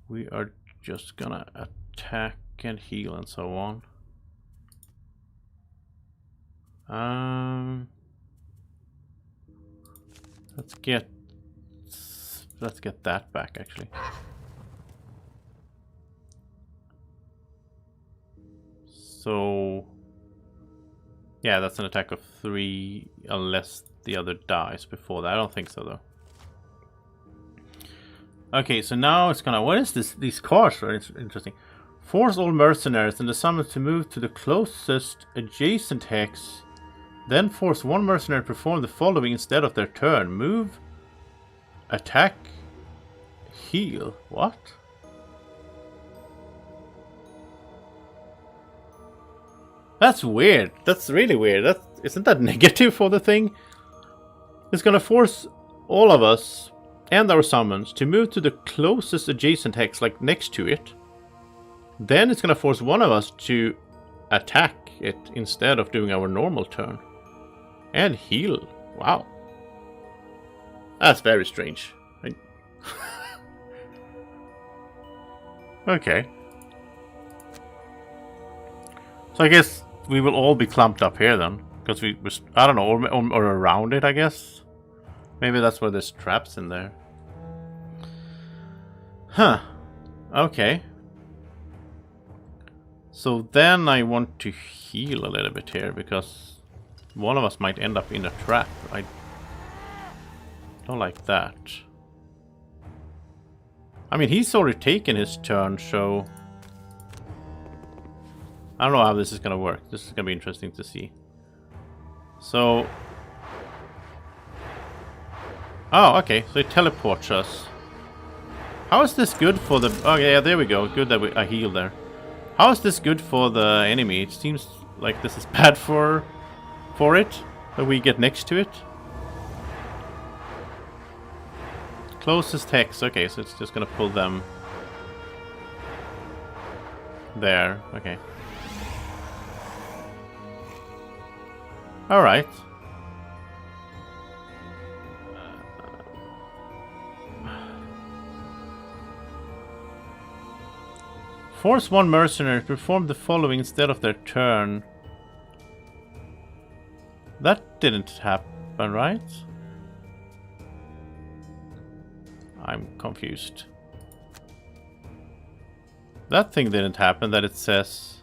We are just gonna attack and heal and so on. Let's get that back, actually. So, yeah, that's an attack of 3, unless the other dies before that. I don't think so, though. Okay, so now it's gonna... What is this? These cards are interesting. Force all mercenaries and the summons to move to the closest adjacent hex. Then force one mercenary to perform the following instead of their turn. Move, attack, heal. What? That's weird. That's really weird. Isn't that negative for the thing? It's gonna force all of us and our summons to move to the closest adjacent hex, like next to it. Then it's gonna force one of us to attack it instead of doing our normal turn. And heal. Wow. That's very strange. Okay. So I guess we will all be clumped up here then. Because I don't know, or around it, I guess. Maybe that's where there's traps in there. Huh. Okay. So then I want to heal a little bit here, because one of us might end up in a trap. I don't like that. I mean, he's already taken his turn, so... I don't know how this is gonna work. This is gonna be interesting to see. So... Oh, okay. So it teleports us. How is this good for the... Oh, yeah, there we go. Good that I healed there. How is this good for the enemy? It seems like this is bad for it. That we get next to it. Closest hex. Okay, so it's just gonna pull them there. Okay. Alright. Force one mercenary to perform the following instead of their turn. That didn't happen, right? I'm confused. That thing didn't happen, that it says...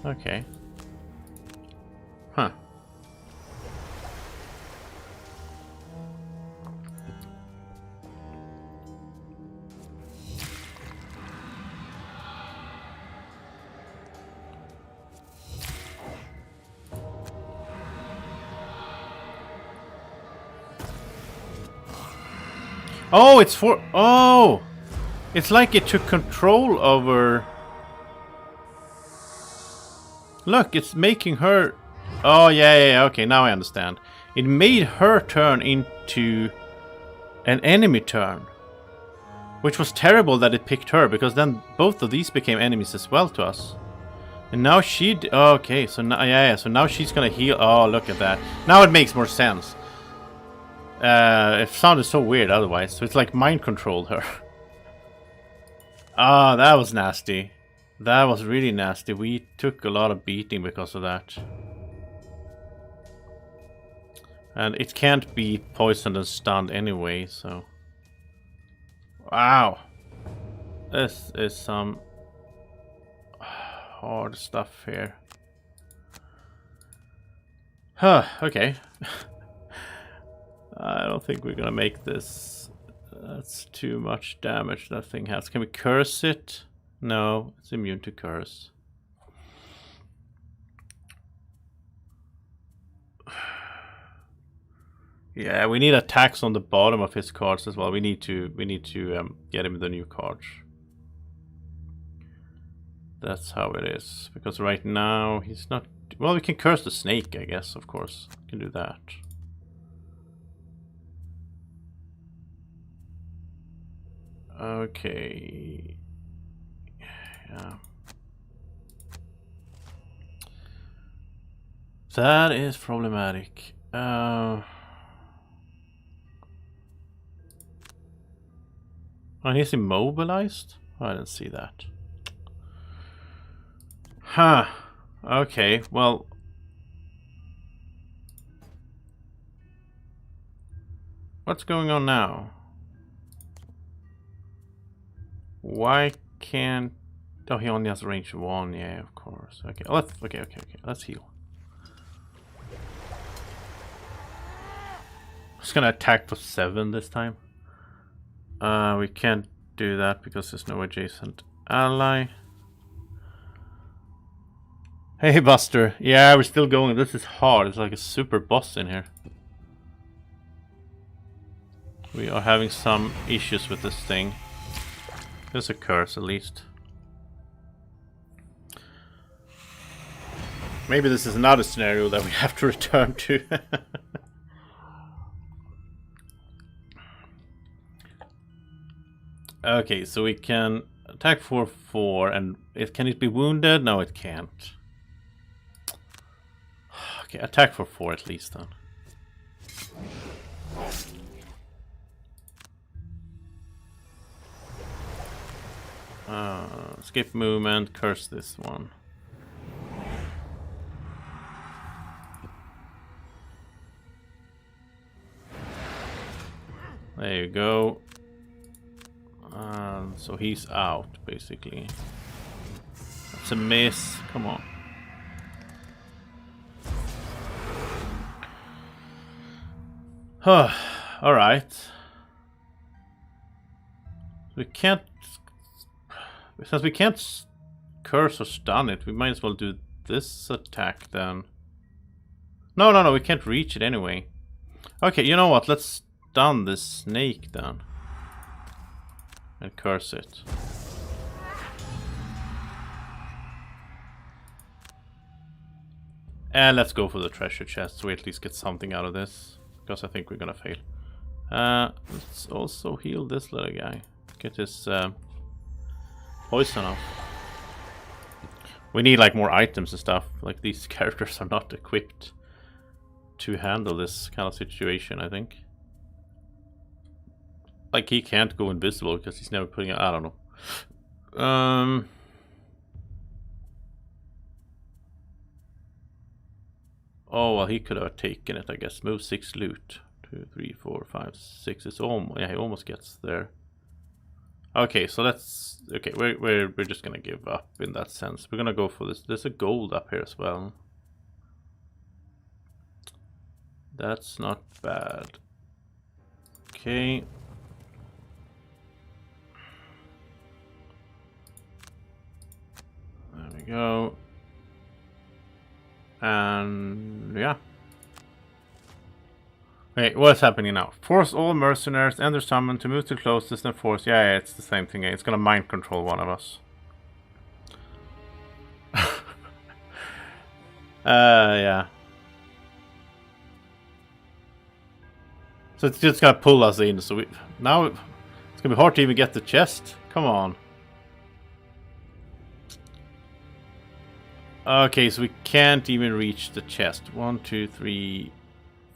Okay. Huh. Oh, it's for... Oh! It's like it took control over... Look, it's making her... Oh, yeah, okay, now I understand. It made her turn into an enemy turn. Which was terrible that it picked her, because then both of these became enemies as well to us. And now she... Oh, okay, so now, yeah, so now she's gonna heal... Oh, look at that. Now it makes more sense. It sounded so weird otherwise. So it's like mind controlled her. Ah, that was nasty. That was really nasty. We took a lot of beating because of that. And it can't be poisoned and stunned anyway, so... Wow. This is some... hard stuff here. Huh, okay. I don't think we're gonna make this. That's too much damage that thing has. Can we curse it? No, it's immune to curse. Yeah, we need attacks on the bottom of his cards as well. We need to get him the new cards. That's how it is. Because right now he's not... Well, we can curse the snake, I guess, of course. We can do that. Okay. Yeah. That is problematic. Oh, he's immobilized? Oh, I didn't see that. Huh. Okay, well... What's going on now? Why can't... Oh, he only has range 1. Yeah, of course. Okay, okay. Let's heal. Just gonna attack for 7 this time. We can't do that because there's no adjacent ally. Hey, Buster. Yeah, we're still going. This is hard. It's like a super boss in here. We are having some issues with this thing. There's a curse, at least. Maybe this is another scenario that we have to return to. Okay, so we can attack for 4, and can it be wounded? No, it can't. Okay, attack for 4 at least then. Skip movement, curse this one. There you go. So he's out, basically. That's a miss. Come on. Alright. We can't... Since we can't curse or stun it, we might as well do this attack then. No, we can't reach it anyway. Okay, you know what? Let's stun this snake then. And curse it. And let's go for the treasure chest so we at least get something out of this. Because I think we're gonna fail. Let's also heal this little guy. Get his poison off. We need like more items and stuff. Like these characters are not equipped to handle this kind of situation, I think. Like he can't go invisible because he's never putting it. I don't know. Oh well, he could have taken it, I guess. Move 6 loot. 2, 3, 4, 5, 6. It's almost, yeah, he almost gets there. Okay, so that's okay. We're just gonna give up in that sense. We're gonna go for this. There's a gold up here as well. That's not bad. Okay. There we go. And yeah. Okay, what's happening now? Force all mercenaries and their summon to move to closest and force. Yeah, it's the same thing. It's gonna mind control one of us. Yeah. So it's just gonna pull us in. So now it's gonna be hard to even get the chest. Come on. Okay, so we can't even reach the chest. 1, 2, 3,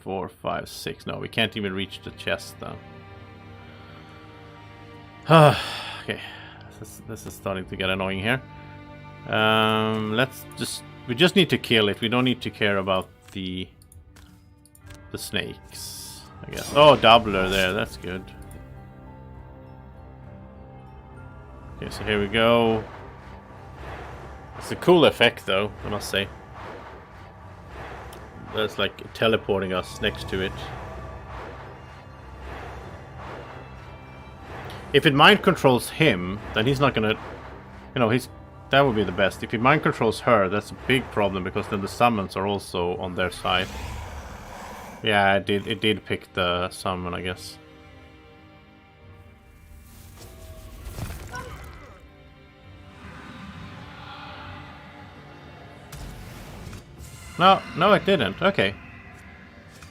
4, 5, 6. No, we can't even reach the chest then. Okay, this is starting to get annoying here. We just need to kill it. We don't need to care about the snakes, I guess. Oh, doubler there. That's good. Okay, so here we go. It's a cool effect, though, I must say. That's like teleporting us next to it. If it mind controls him, then he's not gonna... You know, that would be the best. If he mind controls her, that's a big problem, because then the summons are also on their side. Yeah, it did pick the summon, I guess. No, it didn't. Okay.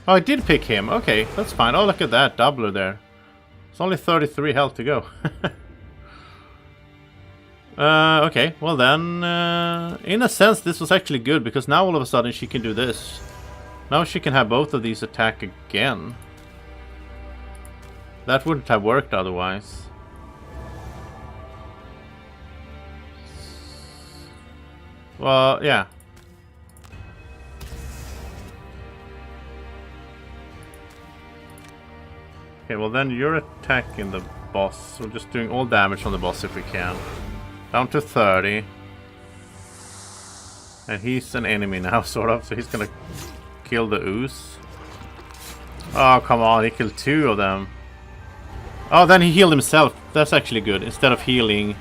Oh, it did pick him. Okay, that's fine. Oh, look at that doubler there. It's only 33 health to go. Okay, well then, in a sense, this was actually good, because now all of a sudden she can do this. Now she can have both of these attack again. That wouldn't have worked otherwise. Well, yeah. Okay, well then you're attacking the boss. We're just doing all damage on the boss if we can. Down to 30. And he's an enemy now, sort of, so he's gonna kill the ooze. Oh, come on, he killed 2 of them. Oh, then he healed himself. That's actually good, instead of healing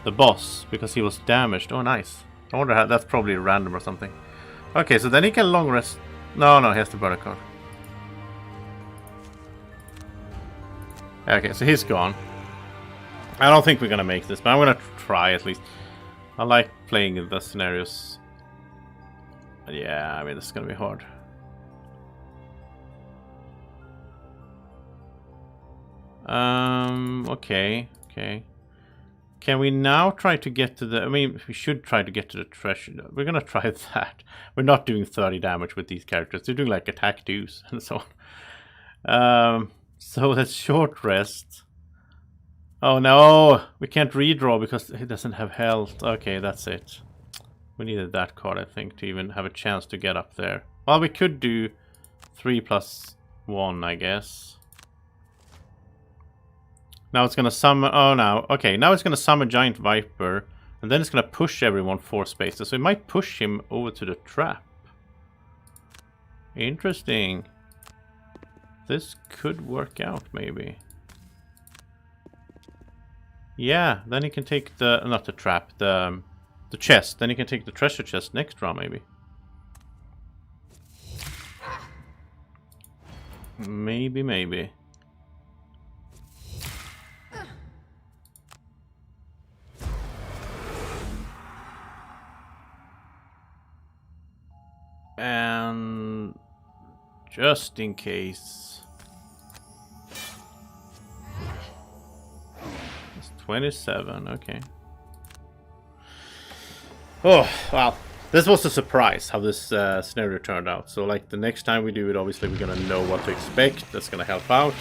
the boss, because he was damaged. Oh, nice. I wonder how, that's probably random or something. Okay, so then he can long rest. No, he has to burn a card. Okay, so he's gone. I don't think we're gonna make this, but I'm gonna try at least. I like playing in the scenarios. But yeah, I mean, this is gonna be hard. Okay. Can we now try to get to the... I mean, we should try to get to the treasure. We're gonna try that. We're not doing 30 damage with these characters. They're doing like attack 2s and so on. So that's short rest. Oh no, we can't redraw because he doesn't have health. Okay, that's it. We needed that card, I think, to even have a chance to get up there. Well, we could do 3+1, I guess. Now it's gonna summon... Oh, now. Okay, now it's gonna summon Giant Viper. And then it's gonna push everyone 4 spaces. So it might push him over to the trap. Interesting. This could work out, maybe. Yeah, then he can take the... Not the trap, the chest. Then he can take the treasure chest next round, maybe. Maybe, maybe. And just in case. It's 27, okay. Oh, wow. This was a surprise how this scenario turned out. So like the next time we do it, obviously we're gonna know what to expect. That's gonna help out.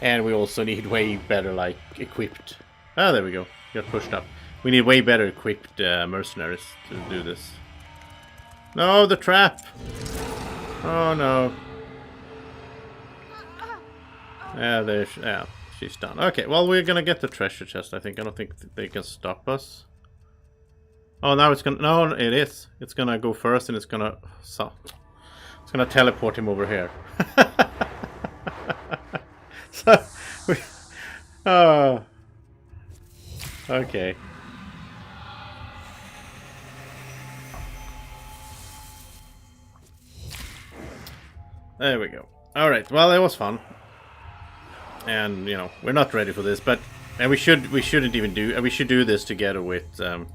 And we also need way better like equipped. Ah, there we go. Got pushed up. We need way better equipped mercenaries to do this. No, the trap! Oh no. Yeah, she's done. Okay, well we're gonna get the treasure chest, I think. I don't think they can stop us. Oh, now it's gonna... No, it is. It's gonna go first and it's gonna... So, it's gonna teleport him over here. So, oh. Okay. There we go. Alright, well it was fun. And, you know, we're not ready for this, but... And we shouldn't even do... We should do this together with the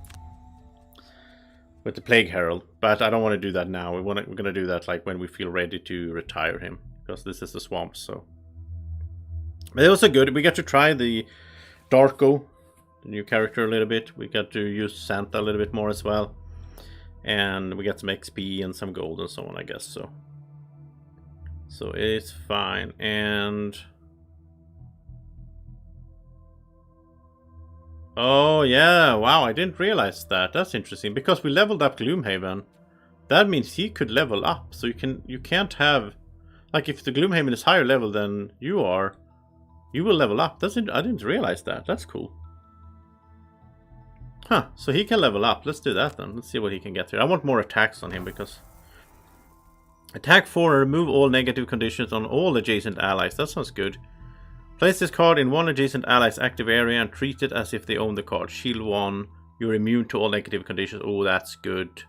Plague Herald, but I don't want to do that now. We're gonna do that like when we feel ready to retire him, because this is the swamp. So, but it was good. We got to try the Darko, the new character, a little bit. We got to use Santa a little bit more as well, and we got some XP and some gold and so on, I guess. So it's fine. And oh yeah, wow, I didn't realize that. That's interesting, because we leveled up Gloomhaven. That means he could level up. So you can't have, like, if the Gloomhaven is higher level than you are, you will level up. I didn't realize that. That's cool. Huh, so he can level up. Let's do that then. Let's see what he can get here. I want more attacks on him, because attack 4 and remove all negative conditions on all adjacent allies. That sounds good. Place this card in one adjacent ally's active area and treat it as if they own the card. Shield 1. You're immune to all negative conditions. Oh, that's good.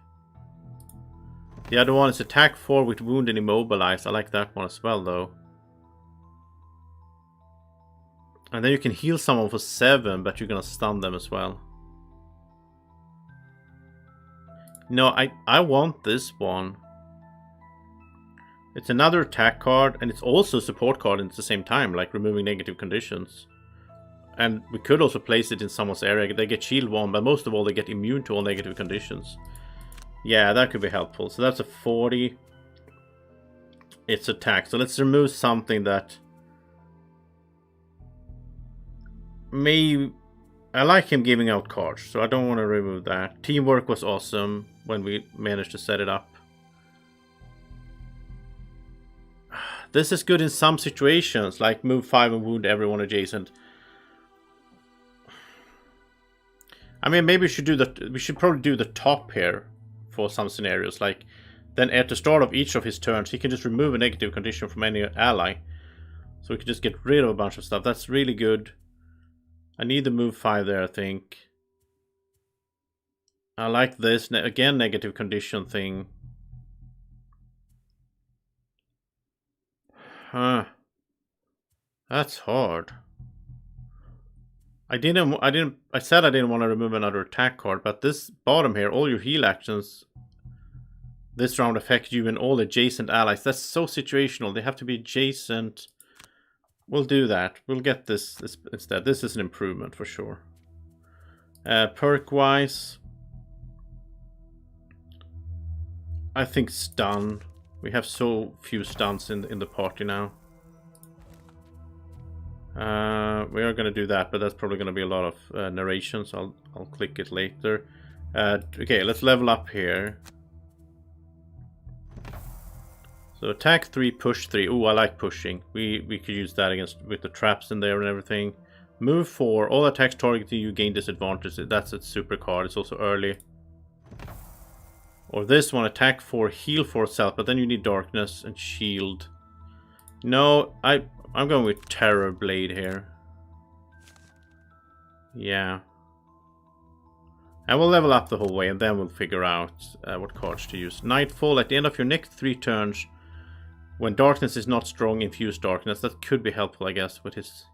The other one is attack 4 with wound and immobilize. I like that one as well, though. And then you can heal someone for 7, but you're gonna stun them as well. No, I want this one. It's another attack card, and it's also a support card at the same time, like removing negative conditions. And we could also place it in someone's area. They get shield 1, but most of all they get immune to all negative conditions. Yeah, that could be helpful. So that's a 40. It's attack. So let's remove something that may... I like him giving out cards, so I don't want to remove that. Teamwork was awesome when we managed to set it up. This is good in some situations, like move 5 and wound everyone adjacent. I mean, maybe we should probably do the top here for some scenarios. Like, then at the start of each of his turns, he can just remove a negative condition from any ally. So we can just get rid of a bunch of stuff. That's really good. I need the move 5 there, I think. I like this. Again, negative condition thing. Huh. That's hard. I said I didn't want to remove another attack card, but this bottom here, all your heal actions this round affect you and all adjacent allies. That's so situational. They have to be adjacent. We'll do that. We'll get this instead. This is an improvement for sure. Perk wise, I think stun. We have so few stuns in the party now. We are going to do that, but that's probably going to be a lot of narration, so I'll click it later. Okay, let's level up here. So attack 3, push 3. Oh, I like pushing. We could use that with the traps in there and everything. Move 4. All attacks targeting you gain disadvantage. That's a super card. It's also early. Or this one, attack 4, heal 4 self, but then you need darkness and shield. No, I'm going with Terror Blade here. Yeah. And we'll level up the whole way, and then we'll figure out what cards to use. Nightfall. At the end of your next 3 turns, When darkness is not strong, infuse darkness. That could be helpful, I guess, with his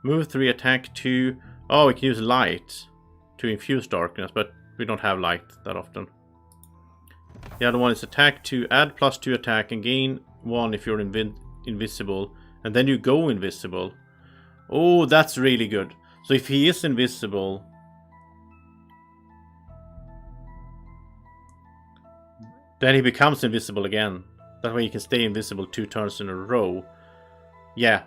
move 3, attack 2. Oh, we can use light to infuse darkness, but we don't have light that often. The other one is attack 2, add +2 attack and gain 1 if you're invisible, and then you go invisible. Oh, that's really good. So if he is invisible, then he becomes invisible again. That way he can stay invisible 2 turns in a row. Yeah.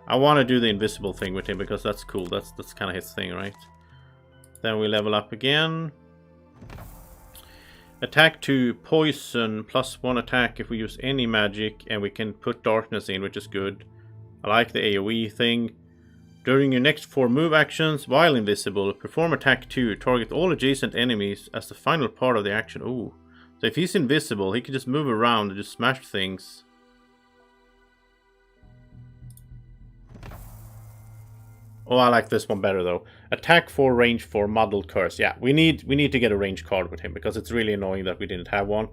I want to do the invisible thing with him because that's cool. That's kind of his thing, right? Then we level up again. Attack 2, poison, +1 attack if we use any magic, and we can put darkness in, which is good. I like the AoE thing. During your next 4 move actions, while invisible, perform attack 2, target all adjacent enemies as the final part of the action. Ooh. So if he's invisible, he can just move around and just smash things. Oh, I like this one better though. Attack 4, range 4, muddled curse. Yeah, we need to get a range card with him because it's really annoying that we didn't have one.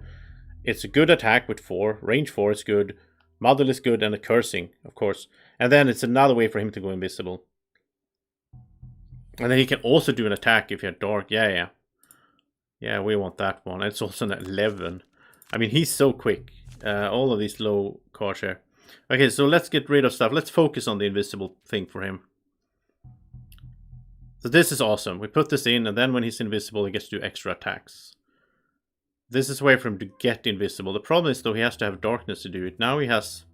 It's a good attack with 4, range 4 is good, muddle is good, and a cursing, of course. And then it's another way for him to go invisible. And then he can also do an attack if you have dark. Yeah, we want that one. It's also an 11. I mean, he's so quick. All of these low cards here. Okay, so let's get rid of stuff. Let's focus on the invisible thing for him. So this is awesome. We put this in, and then when he's invisible, he gets to do extra attacks. This is a way for him to get invisible. The problem is, though, he has to have darkness to do it. Now he has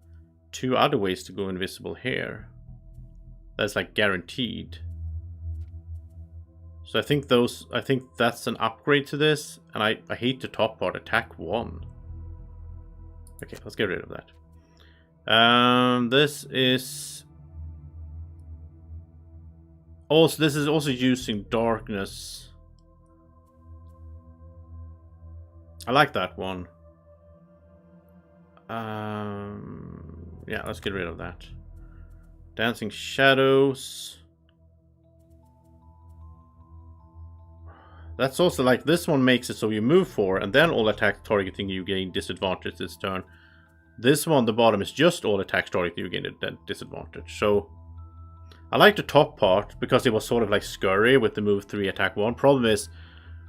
2 other ways to go invisible here. That's like guaranteed. So I think that's an upgrade to this, and I hate the top part, attack 1. Okay, let's get rid of that. This is also using darkness. I like that one. Yeah, let's get rid of that. Dancing shadows. That's also like, this one makes it so you move 4 and then all attacks targeting you gain disadvantage this turn. This one, the bottom, is just all attacks targeting you gain a disadvantage. So I like the top part because it was sort of like scurry with the move 3 attack 1. Problem is,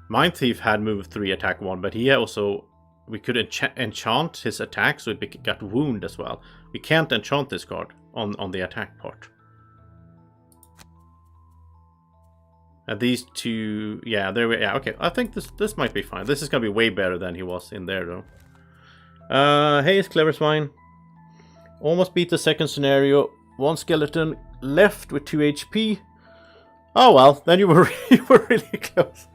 Mindthief had move 3 attack 1, but he also, we could enchant his attack so it got wound as well. We can't enchant this card on the attack part. And these two, yeah, there we, yeah, okay. I think this might be fine. This is gonna be way better than he was in there, though. Hey, it's Clever Swine. Almost beat the second scenario. 1 skeleton left with 2 HP. Oh well, then you were really close.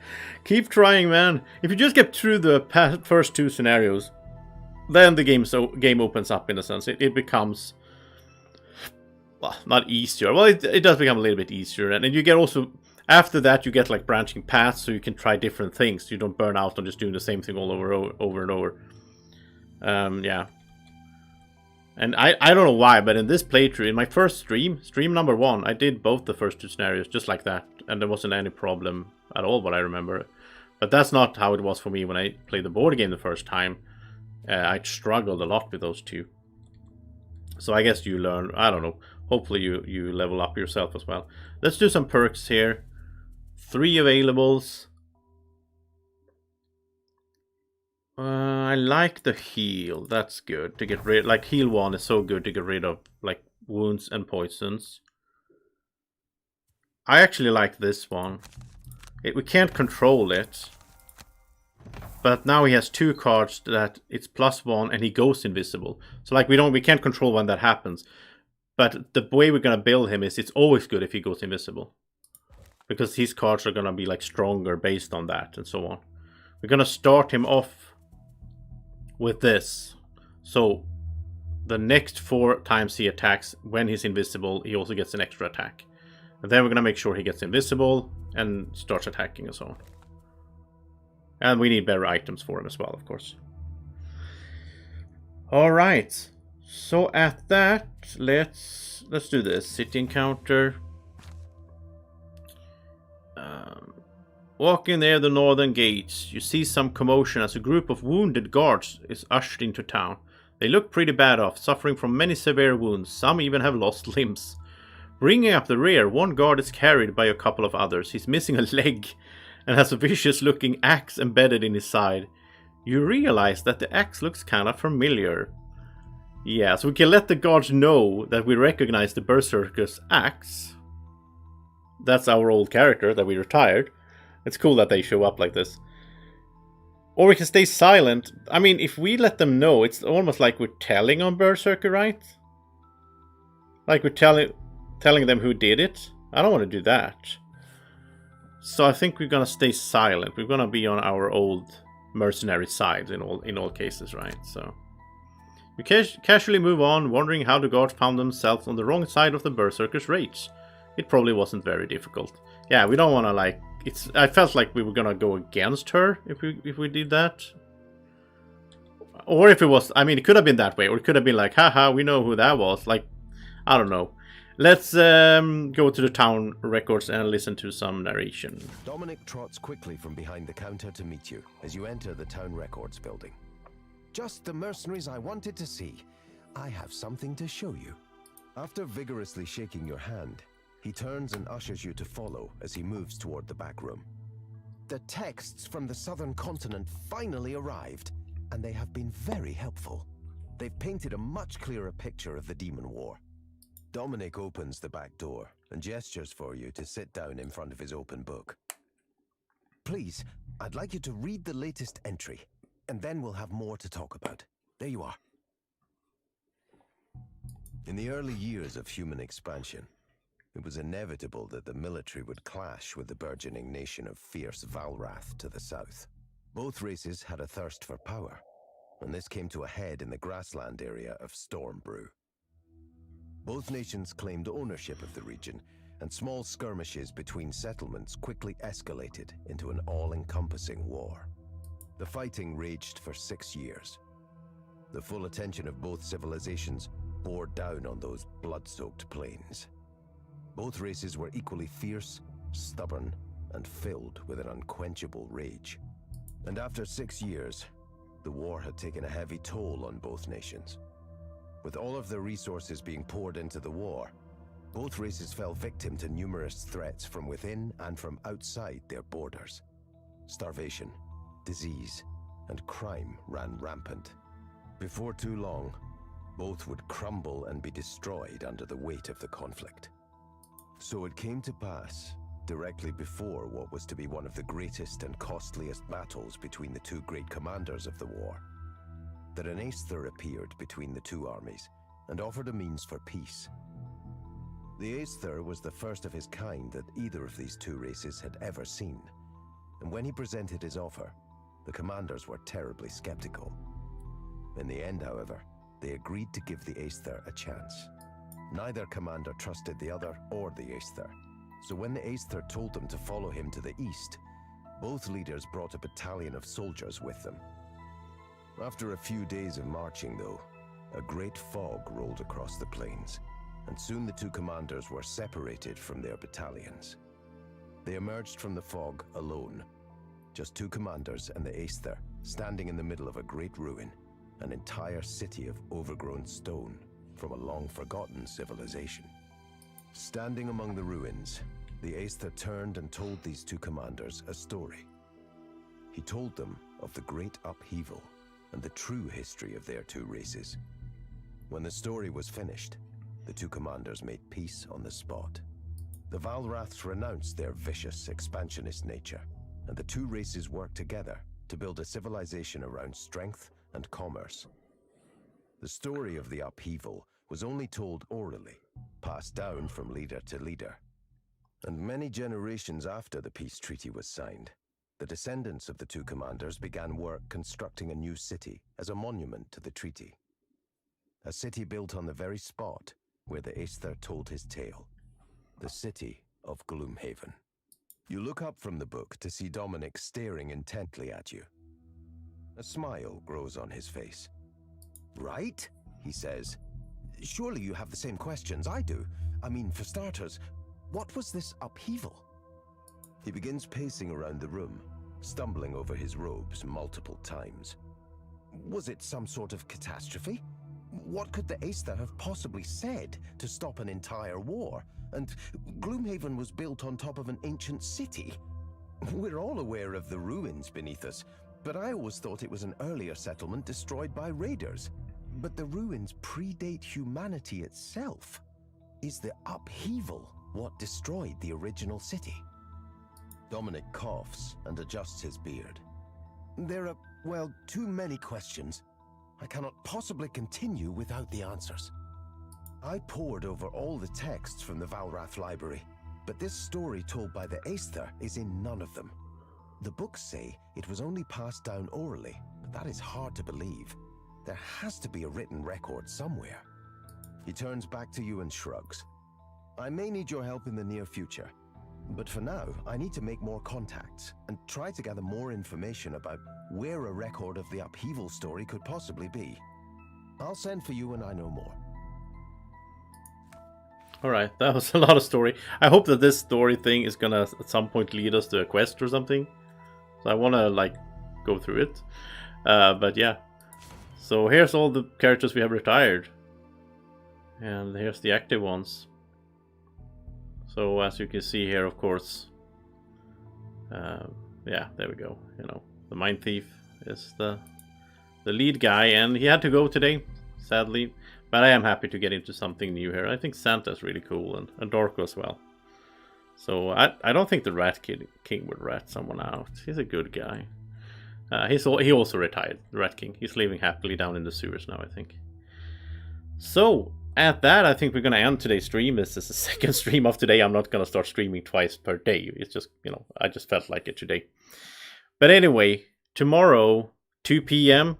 Keep trying, man. If you just get through the first 2 scenarios, then the game opens up in a sense. It becomes, well, not easier. Well, it does become a little bit easier, and you get also. After that, you get like branching paths, so you can try different things. You don't burn out on just doing the same thing all over and over. Yeah. And I don't know why, but in this playthrough, in my first stream number 1, I did both the first 2 scenarios just like that, and there wasn't any problem at all, what I remember. But that's not how it was for me when I played the board game the first time. I struggled a lot with those 2. So I guess you learn, I don't know. Hopefully you level up yourself as well. Let's do some perks here. 3 availables. I like the heal. That's good to get rid. Like heal 1 is so good to get rid of like wounds and poisons. I actually like this one. We can't control it, but now he has 2 cards that it's +1 and he goes invisible. So like we can't control when that happens. But the way we're gonna build him is it's always good if he goes invisible, because his cards are gonna be like stronger based on that and so on. We're gonna start him off with this. So the next 4 times he attacks when he's invisible, he also gets an extra attack. And then we're gonna make sure he gets invisible and starts attacking and so on. And we need better items for him as well, of course. Alright. So at that, let's do this. City encounter. Walking near the northern gates, you see some commotion as a group of wounded guards is ushered into town. They look pretty bad off, suffering from many severe wounds. Some even have lost limbs. Bringing up the rear, one guard is carried by a couple of others. He's missing a leg and has a vicious-looking axe embedded in his side. You realize that the axe looks kind of familiar. Yeah, so we can let the guards know that we recognize the Berserker's axe. That's our old character that we retired. It's cool that they show up like this. Or we can stay silent. I mean, if we let them know, it's almost like we're telling on Berserker, right? Like we're telling them who did it. I don't want to do that. So I think we're gonna stay silent. We're gonna be on our old mercenary side in all cases, right? So we casually move on, wondering how the guards found themselves on the wrong side of the Berserker's rage. It probably wasn't very difficult. Yeah, we don't want to like. I felt like we were gonna go against her if we did that. Or if it was, I mean, it could have been that way, or it could have been like, haha, we know who that was. Like, I don't know. Let's go to the town records and listen to some narration. Dominic trots quickly from behind the counter to meet you as you enter the town records building. Just the mercenaries I wanted to see. I have something to show you. After vigorously shaking your hand, he turns and ushers you to follow as he moves toward the back room. The texts from the southern continent finally arrived, and they have been very helpful. They've painted a much clearer picture of the Demon War. Dominic opens the back door and gestures for you to sit down in front of his open book. Please, I'd like you to read the latest entry, and then we'll have more to talk about. There you are. In the early years of human expansion, it was inevitable that the military would clash with the burgeoning nation of fierce Valrath to the south. Both races had a thirst for power, and this came to a head in the grassland area of Stormbrew. Both nations claimed ownership of the region, and small skirmishes between settlements quickly escalated into an all-encompassing war. The fighting raged for 6 years. The full attention of both civilizations bore down on those blood-soaked plains. Both races were equally fierce, stubborn, and filled with an unquenchable rage. And after 6 years, the war had taken a heavy toll on both nations. With all of their resources being poured into the war, both races fell victim to numerous threats from within and from outside their borders. Starvation, disease, and crime ran rampant. Before too long, both would crumble and be destroyed under the weight of the conflict. So it came to pass, directly before what was to be one of the greatest and costliest battles between the two great commanders of the war, that an Aesthur appeared between the two armies and offered a means for peace. The Aesthur was the first of his kind that either of these two races had ever seen, and when he presented his offer, the commanders were terribly skeptical. In the end, however, they agreed to give the Aesthur a chance. Neither commander trusted the other or the Aesthur, so when the Aesthur told them to follow him to the east, both leaders brought a battalion of soldiers with them. After a few days of marching, though, a great fog rolled across the plains, and soon the two commanders were separated from their battalions. They emerged from the fog alone, just two commanders and the Aesthur standing in the middle of a great ruin, an entire city of overgrown stone from a long-forgotten civilization. Standing among the ruins, the Aesthur turned and told these two commanders a story. He told them of the great upheaval and the true history of their two races. When the story was finished, the two commanders made peace on the spot. The Valraths renounced their vicious, expansionist nature, and the two races worked together to build a civilization around strength and commerce. The story of the upheaval was only told orally, passed down from leader to leader. And many generations after the peace treaty was signed, the descendants of the two commanders began work constructing a new city as a monument to the treaty. A city built on the very spot where the Aesthur told his tale. The city of Gloomhaven. You look up from the book to see Dominic staring intently at you. A smile grows on his face. Right? He says. Surely you have the same questions I do. I mean, for starters, what was this upheaval? He begins pacing around the room, stumbling over his robes multiple times. Was it some sort of catastrophe? What could the Aesir have possibly said to stop an entire war? And Gloomhaven was built on top of an ancient city. We're all aware of the ruins beneath us, but I always thought it was an earlier settlement destroyed by raiders. But the ruins predate humanity itself. Is the upheaval what destroyed the original city? Dominic coughs and adjusts his beard. There are, well, too many questions. I cannot possibly continue without the answers. I pored over all the texts from the Valrath library, but this story told by the Aesir is in none of them. The books say it was only passed down orally, but that is hard to believe. There has to be a written record somewhere. He turns back to you and shrugs. I may need your help in the near future, but for now, I need to make more contacts and try to gather more information about where a record of the upheaval story could possibly be. I'll send for you when I know more. Alright, that was a lot of story. I hope that this story thing is gonna at some point lead us to a quest or something. So I wanna like go through it. But yeah. So here's all the characters we have retired. And here's the active ones. So as you can see here, of course, yeah, there we go. You know, the Mindthief is the lead guy, and he had to go today, sadly. But I am happy to get into something new here. I think Santa's really cool, and Dorko as well. So I don't think the Rat King would rat someone out. He's a good guy. He also retired, the Rat King. He's living happily down in the sewers now, I think. So at that, I think we're gonna end today's stream. This is the second stream of today. I'm not gonna start streaming twice per day. It's just, you know, I just felt like it today. But anyway, tomorrow, 2 p.m.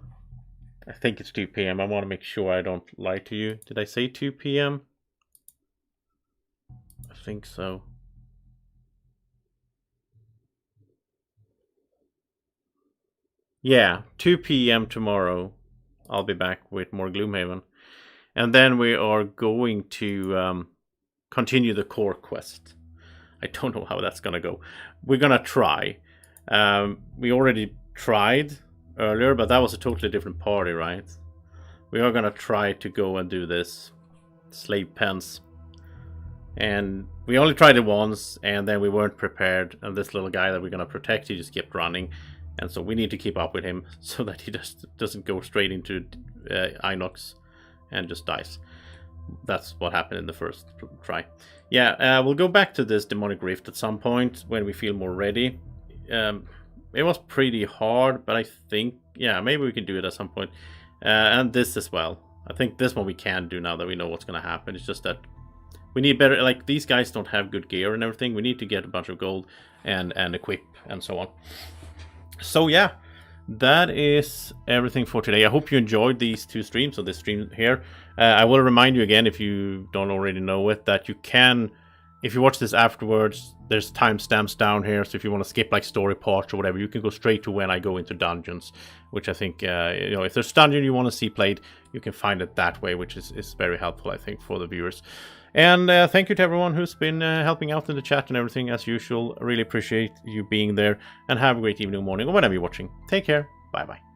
I think it's 2 p.m. I want to make sure I don't lie to you. Did I say 2 p.m.? I think so. Yeah, 2 p.m. tomorrow. I'll be back with more Gloomhaven. And then we are going to continue the core quest. I don't know how that's going to go. We're going to try. We already tried earlier, but that was a totally different party, right? We are going to try to go and do this. Slave pens. And we only tried it once, and then we weren't prepared. And this little guy that we're going to protect, he just kept running. And so we need to keep up with him so that he just doesn't go straight into Inox and just dies. That's what happened in the first try. Yeah, we'll go back to this demonic rift at some point when we feel more ready. It was pretty hard, but I think, yeah, maybe we can do it at some point. And this as well. I think this one we can do now that we know what's going to happen. It's just that we need better, like, these guys don't have good gear and everything. We need to get a bunch of gold and equip and so on. So yeah, that is everything for today. I hope you enjoyed these two streams, so this stream here. I will remind you again, if you don't already know it, that you can, if you watch this afterwards, there's timestamps down here, so if you want to skip like story parts or whatever, you can go straight to when I go into dungeons, which I think, you know, if there's dungeon you want to see played, you can find it that way, which is very helpful, I think, for the viewers. And thank you to everyone who's been helping out in the chat and everything, as usual. I really appreciate you being there, and have a great evening or morning, or whenever you're watching. Take care. Bye-bye.